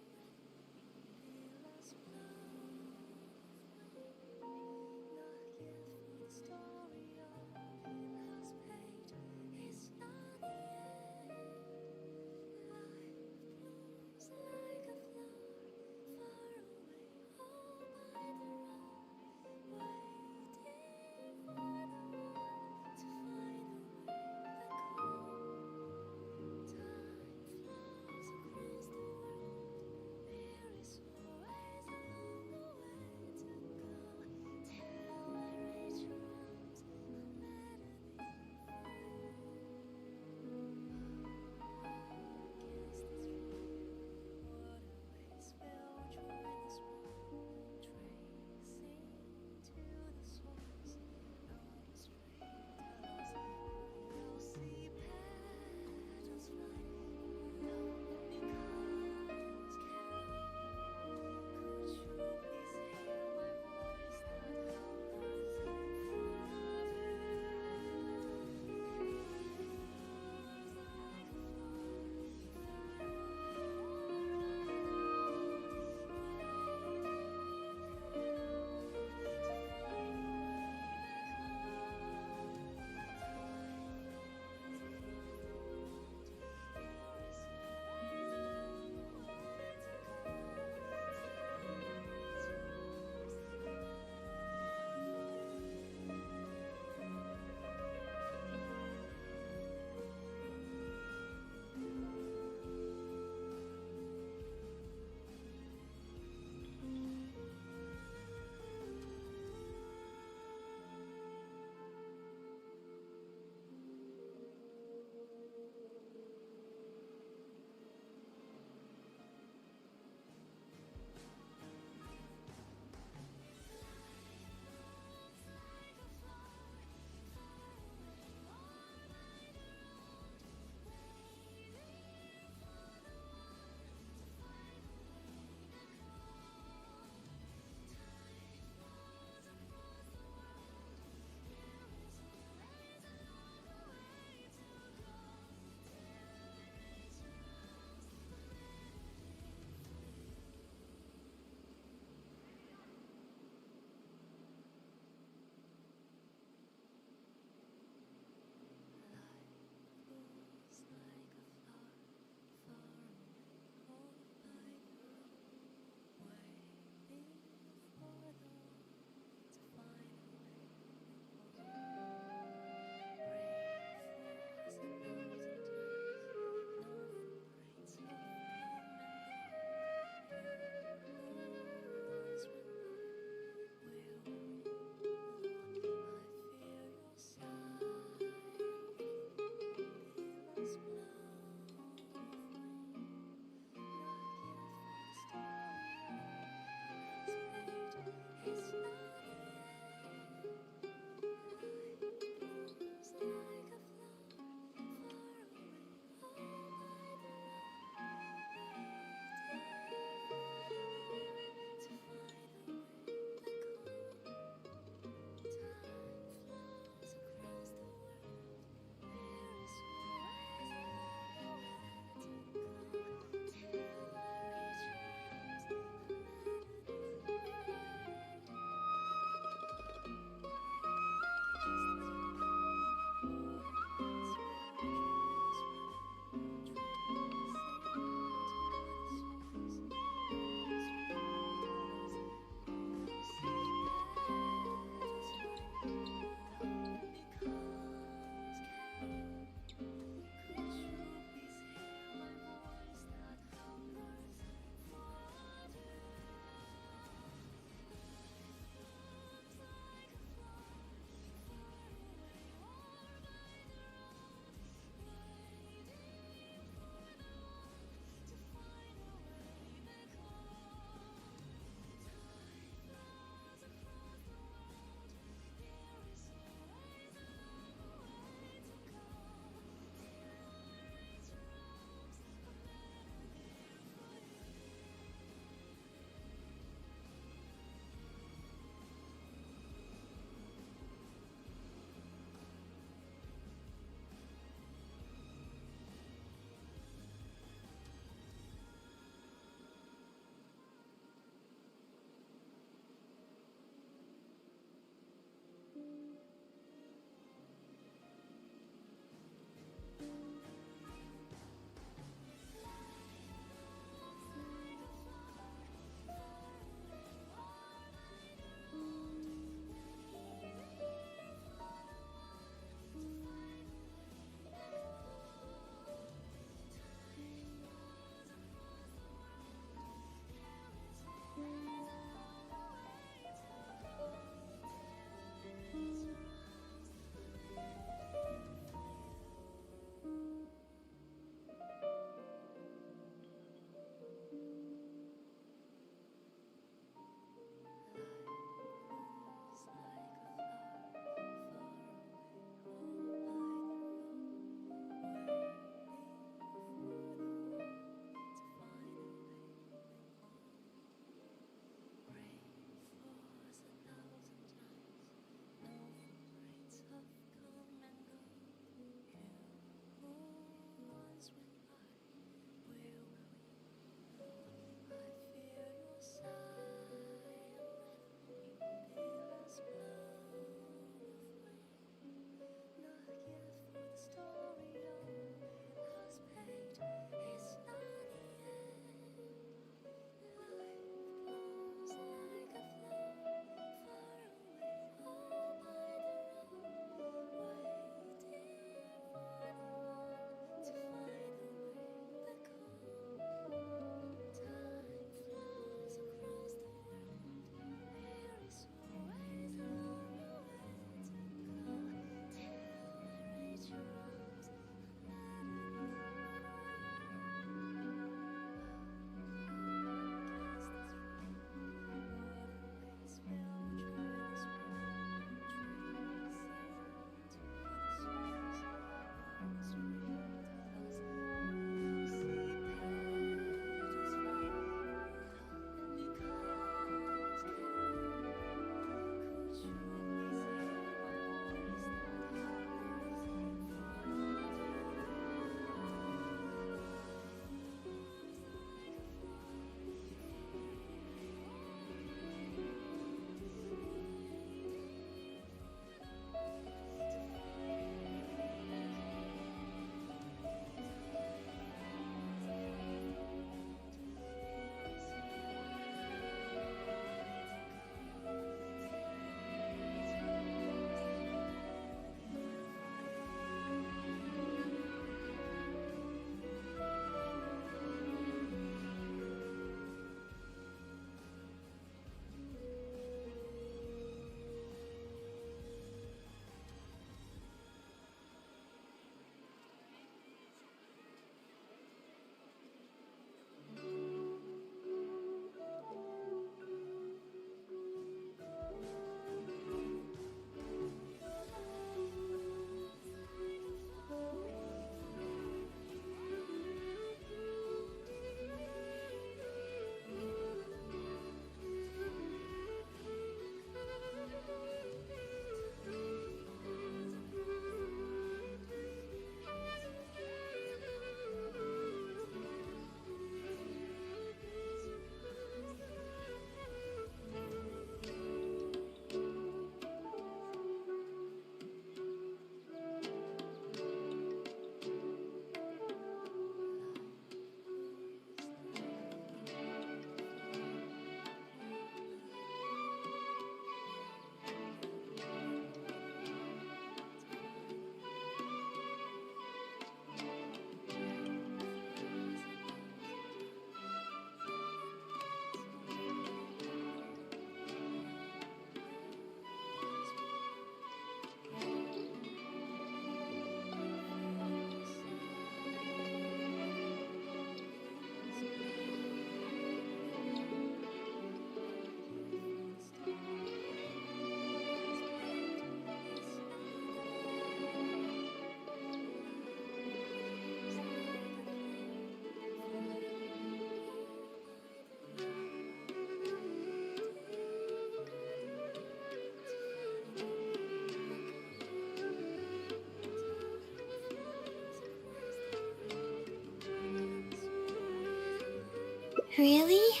Really?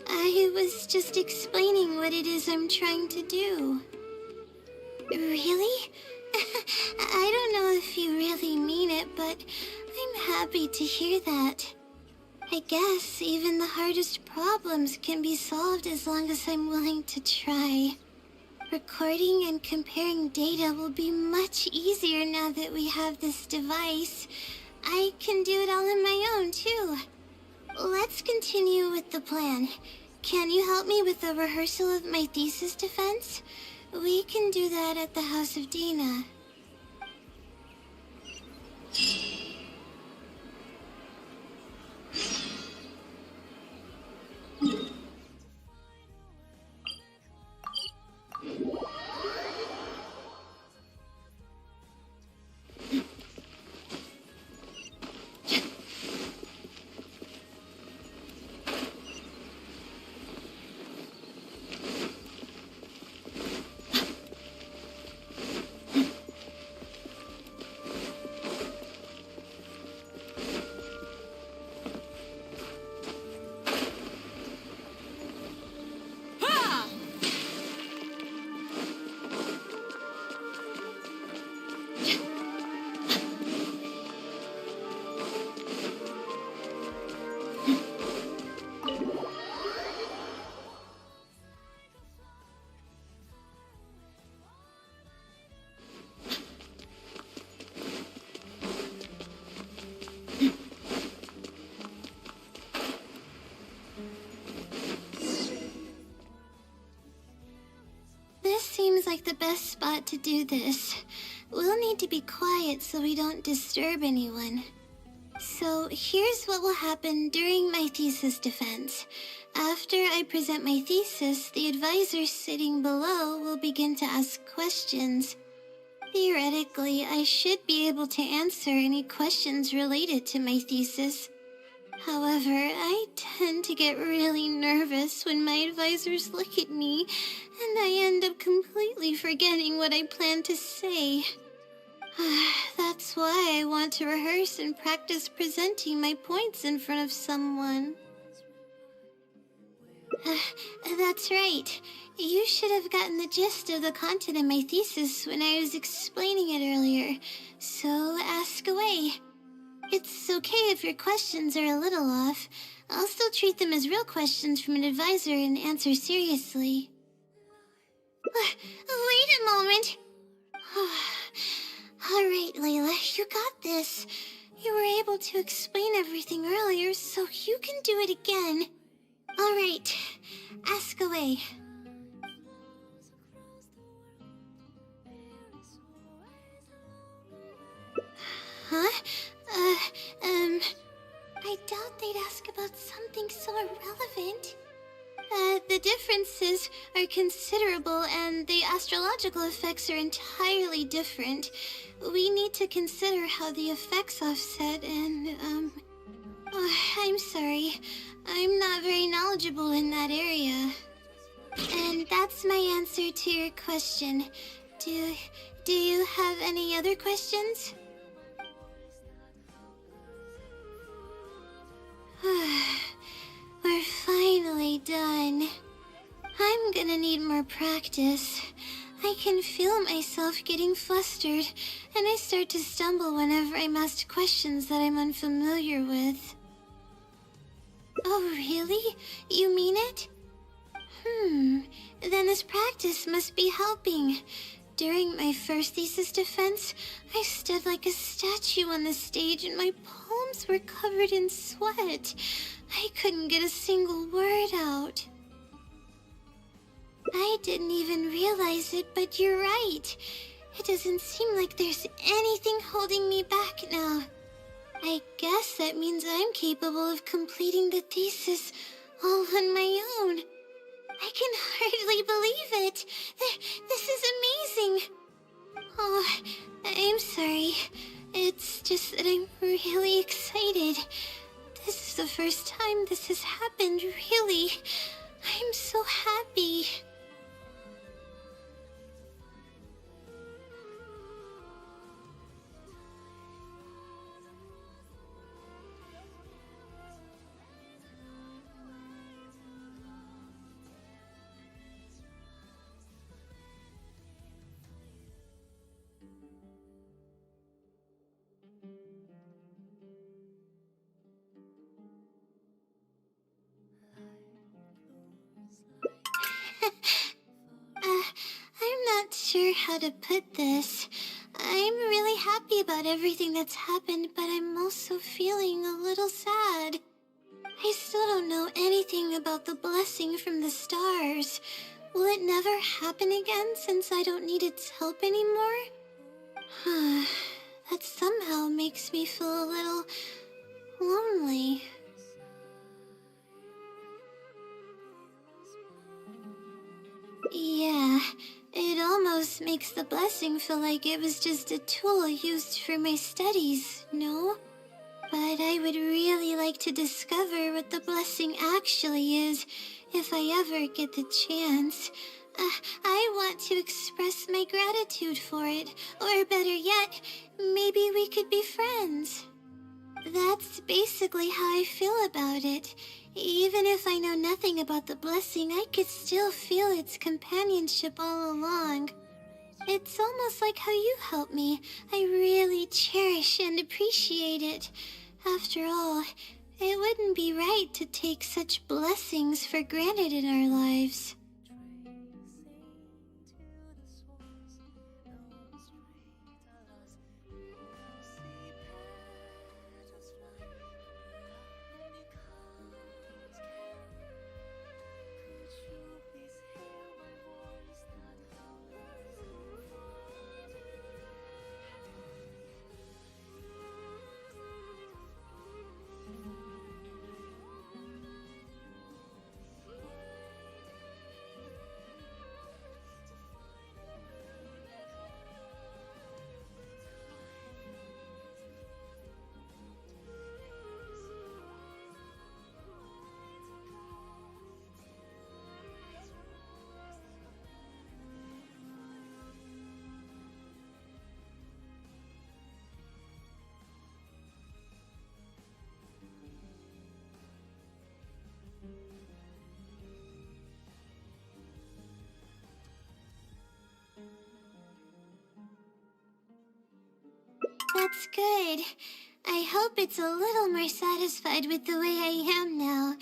I was just explaining what it is I'm trying to do. Really? I don't know if you really mean it, but I'm happy to hear that. I guess even the hardest problems can be solved as long as I'm willing to try. Recording and comparing data will be much easier now that we have this device. I can do it all on my own, too. Let's continue with the plan. Can you help me with the rehearsal of my thesis defense? We can do that at the House of Dana. This seems like the best spot to do this. We'll need to be quiet so we don't disturb anyone. So here's what will happen during my thesis defense. After I present my thesis, the advisor sitting below will begin to ask questions. Theoretically, I should be able to answer any questions related to my thesis. However, I tend to get really nervous when my advisors look at me, and I end up completely forgetting what I plan to say. That's why I want to rehearse and practice presenting my points in front of someone. That's right. You should have gotten the gist of the content of my thesis when I was explaining it earlier, so ask away. It's okay if your questions are a little off. I'll still treat them as real questions from an advisor and answer seriously. Wait a moment. All right, Layla, you got this. You were able to explain everything earlier, so you can do it again. All right, ask away. Huh? I doubt they'd ask about something so irrelevant. The differences are considerable, and the astrological effects are entirely different. We need to consider how the effects offset, and, I'm sorry. I'm not very knowledgeable in that area. And that's my answer to your question. Do you have any other questions? We're finally done. I'm gonna need more practice. I can feel myself getting flustered, and I start to stumble whenever I'm asked questions that I'm unfamiliar with. Oh, really? You mean it? Then this practice must be helping. During my first thesis defense, I stood like a statue on the stage and my palms were covered in sweat. I couldn't get a single word out. I didn't even realize it, but you're right. It doesn't seem like there's anything holding me back now. I guess that means I'm capable of completing the thesis all on my own. I can hardly believe it. This is amazing. Oh, I'm sorry. It's just that I'm really excited. This is the first time this has happened, really. I'm so happy. how to put this. I'm really happy about everything that's happened, but I'm also feeling a little sad. I still don't know anything about the blessing from the stars. Will it never happen again since I don't need its help anymore? That somehow makes me feel a little lonely. Yeah, it almost makes the blessing feel like it was just a tool used for my studies, no? But I would really like to discover what the blessing actually is, if I ever get the chance. I want to express my gratitude for it, or better yet, maybe we could be friends. That's basically how I feel about it. Even if I know nothing about the blessing, I could still feel its companionship all along. It's almost like how you helped me. I really cherish and appreciate it. After all, it wouldn't be right to take such blessings for granted in our lives. That's good. I hope it's a little more satisfied with the way I am now.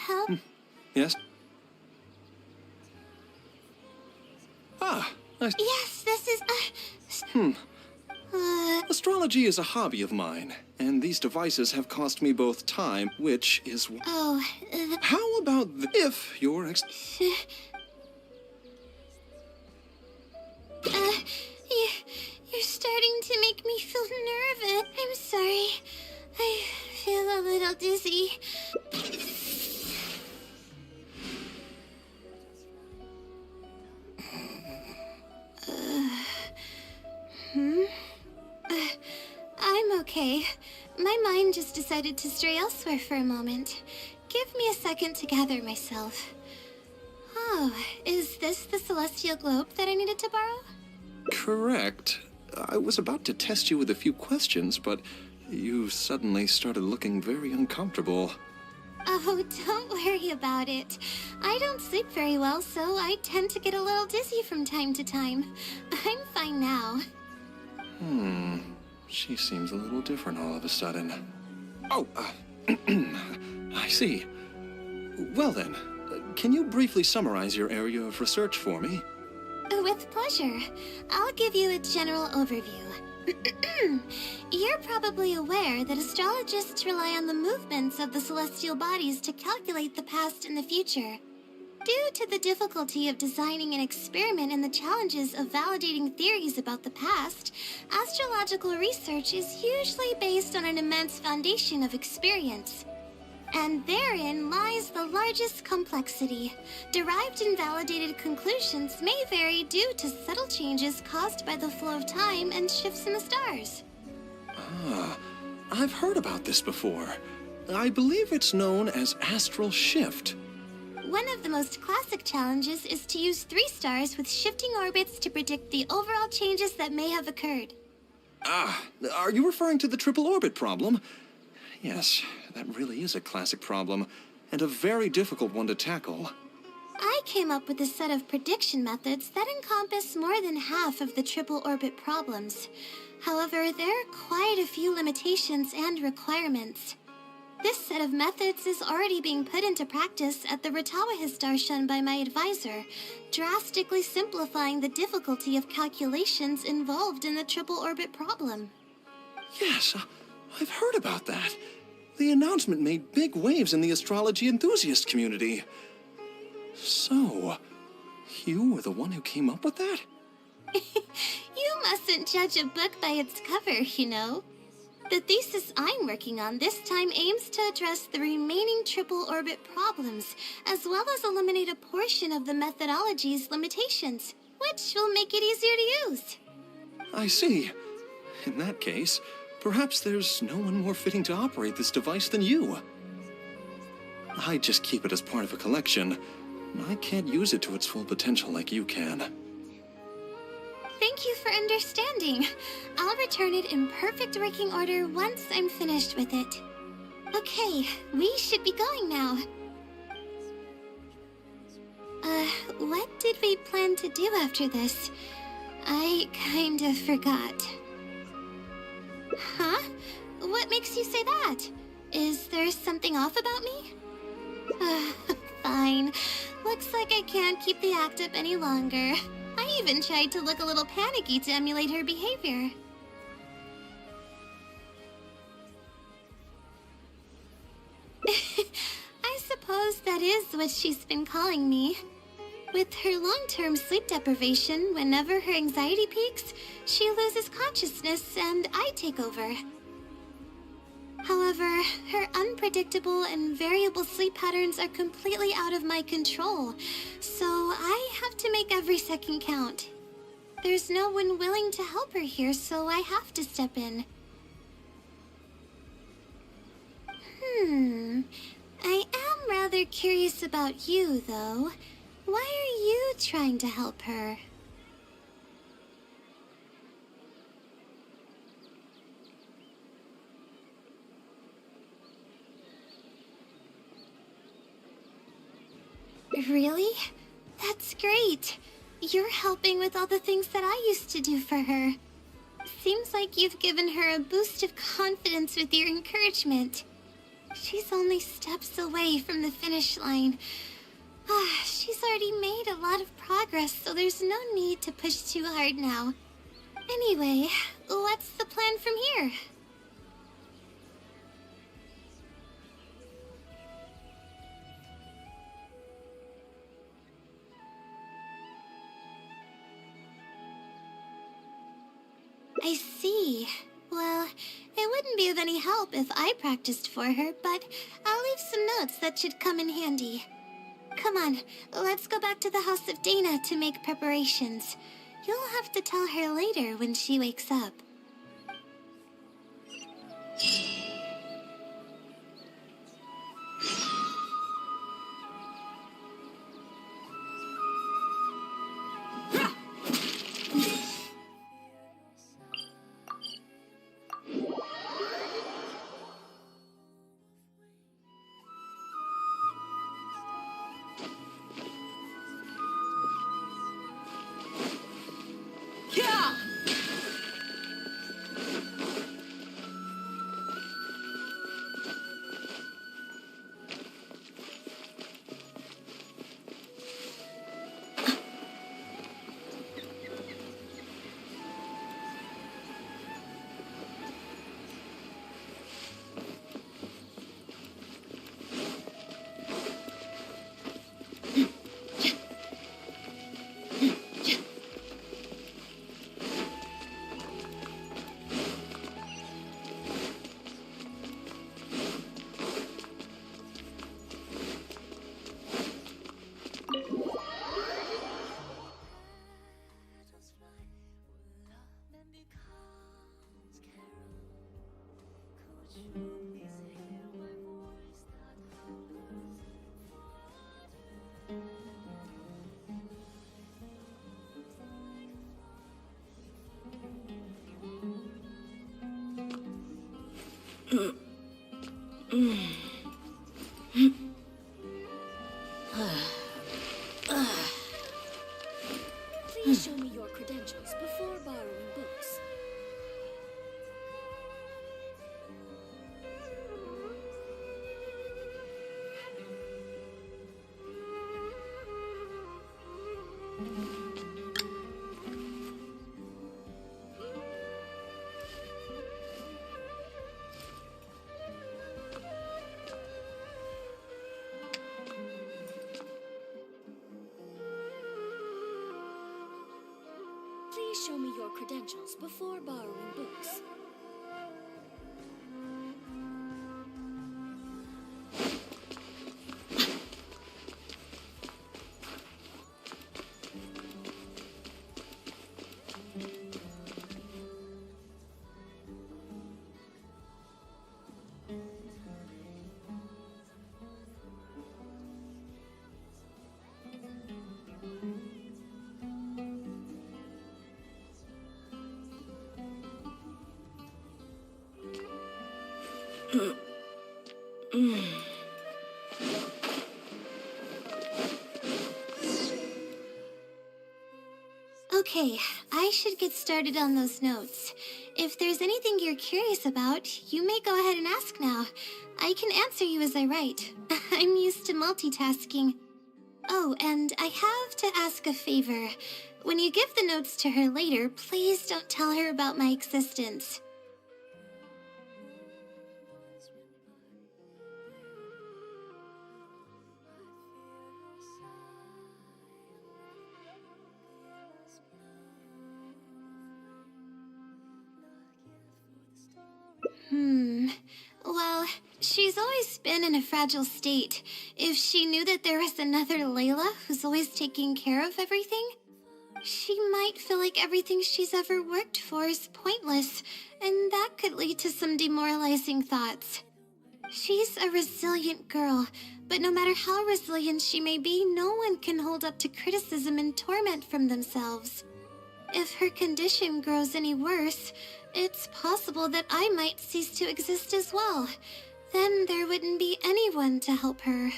Help? Yes? Yes, this is... Astrology is a hobby of mine, and these devices have cost me both time, which is... Oh, How about if you're... you're starting to make me feel nervous. I'm sorry. I feel a little dizzy. I'm okay. My mind just decided to stray elsewhere for a moment. Give me a second to gather myself. Oh, is this the celestial globe that I needed to borrow? Correct. I was about to test you with a few questions, but you suddenly started looking very uncomfortable. Oh, don't worry about it. I don't sleep very well, so I tend to get a little dizzy from time to time. I'm fine now. She seems a little different all of a sudden. Oh, I see. Well then, can you briefly summarize your area of research for me? With pleasure. I'll give you a general overview. You're probably aware that astrologists rely on the movements of the celestial bodies to calculate the past and the future. Due to the difficulty of designing an experiment and the challenges of validating theories about the past, astrological research is usually based on an immense foundation of experience. And therein lies the largest complexity. Derived and validated conclusions may vary due to subtle changes caused by the flow of time and shifts in the stars. Ah, I've heard about this before. I believe it's known as astral shift. One of the most classic challenges is to use 3 stars with shifting orbits to predict the overall changes that may have occurred. Ah, are you referring to the triple orbit problem? Yes, that really is a classic problem, and a very difficult one to tackle. I came up with a set of prediction methods that encompass more than half of the triple orbit problems. However, there are quite a few limitations and requirements. This set of methods is already being put into practice at the Ratawa Darshan by my advisor, drastically simplifying the difficulty of calculations involved in the triple orbit problem. Yes, I've heard about that. The announcement made big waves in the astrology enthusiast community. So, you were the one who came up with that? You mustn't judge a book by its cover, you know. The thesis I'm working on this time aims to address the remaining triple orbit problems, as well as eliminate a portion of the methodology's limitations, which will make it easier to use. I see. In that case, perhaps there's no one more fitting to operate this device than you. I just keep it as part of a collection. I can't use it to its full potential like you can. Thank you for understanding. I'll return it in perfect working order once I'm finished with it. Okay, we should be going now. What did we plan to do after this? I kind of forgot. Huh? What makes you say that? Is there something off about me? Fine. Looks like I can't keep the act up any longer. I even tried to look a little panicky to emulate her behavior. I suppose that is what she's been calling me. With her long-term sleep deprivation, whenever her anxiety peaks, she loses consciousness and I take over. However, her unpredictable and variable sleep patterns are completely out of my control, so I have to make every second count. There's no one willing to help her here, so I have to step in. I am rather curious about you, though. Why are you trying to help her? Really? That's great. You're helping with all the things that I used to do for her. Seems like you've given her a boost of confidence with your encouragement. She's only steps away from the finish line. She's already made a lot of progress, so there's no need to push too hard now. Anyway, what's the plan from here? I see. Well, it wouldn't be of any help if I practiced for her, but I'll leave some notes that should come in handy. Come on, let's go back to the House of Dana to make preparations. You'll have to tell her later when she wakes up. Please show me your credentials before borrowing books. Please show me your credentials before borrowing books. Okay, I should get started on those notes. If there's anything you're curious about, you may go ahead and ask now. I can answer you as I write. I'm used to multitasking. Oh, and I have to ask a favor. When you give the notes to her later, please don't tell her about my existence. Well, she's always been in a fragile state. If she knew that there was another Layla who's always taking care of everything, she might feel like everything she's ever worked for is pointless, and that could lead to some demoralizing thoughts. She's a resilient girl, but no matter how resilient she may be, no one can hold up to criticism and torment from themselves. If her condition grows any worse, it's possible that I might cease to exist as well. Then there wouldn't be anyone to help her.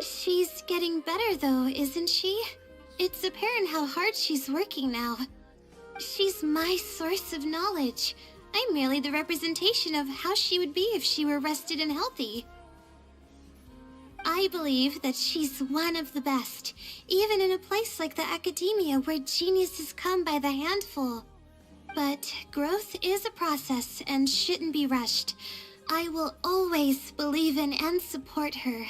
She's getting better though, isn't she? It's apparent how hard she's working now. She's my source of knowledge. I'm merely the representation of how she would be if she were rested and healthy. I believe that she's one of the best, even in a place like the academia where geniuses come by the handful. But growth is a process and shouldn't be rushed. I will always believe in and support her.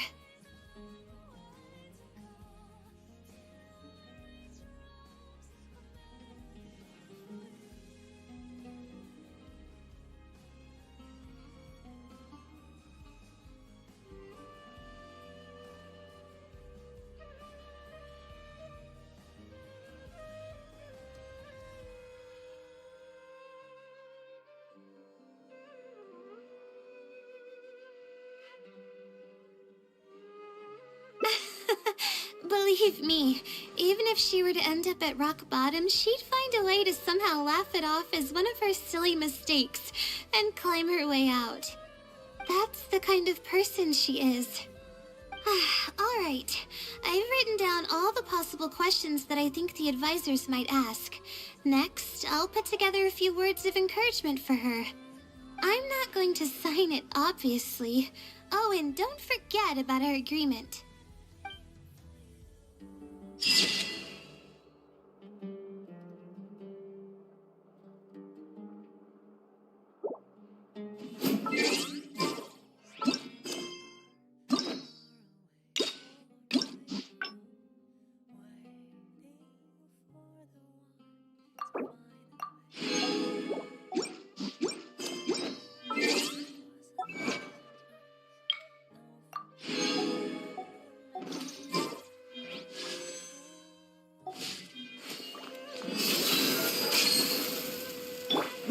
Believe me, even if she were to end up at rock bottom, she'd find a way to somehow laugh it off as one of her silly mistakes and climb her way out. That's the kind of person she is. All right, I've written down all the possible questions that I think the advisors might ask. Next, I'll put together a few words of encouragement for her. I'm not going to sign it, obviously. Oh, and don't forget about our agreement.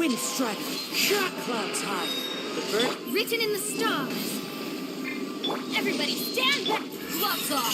Wind Strider, Shock Clouds High, the bird Written in the stars. Everybody stand back. Gloves off.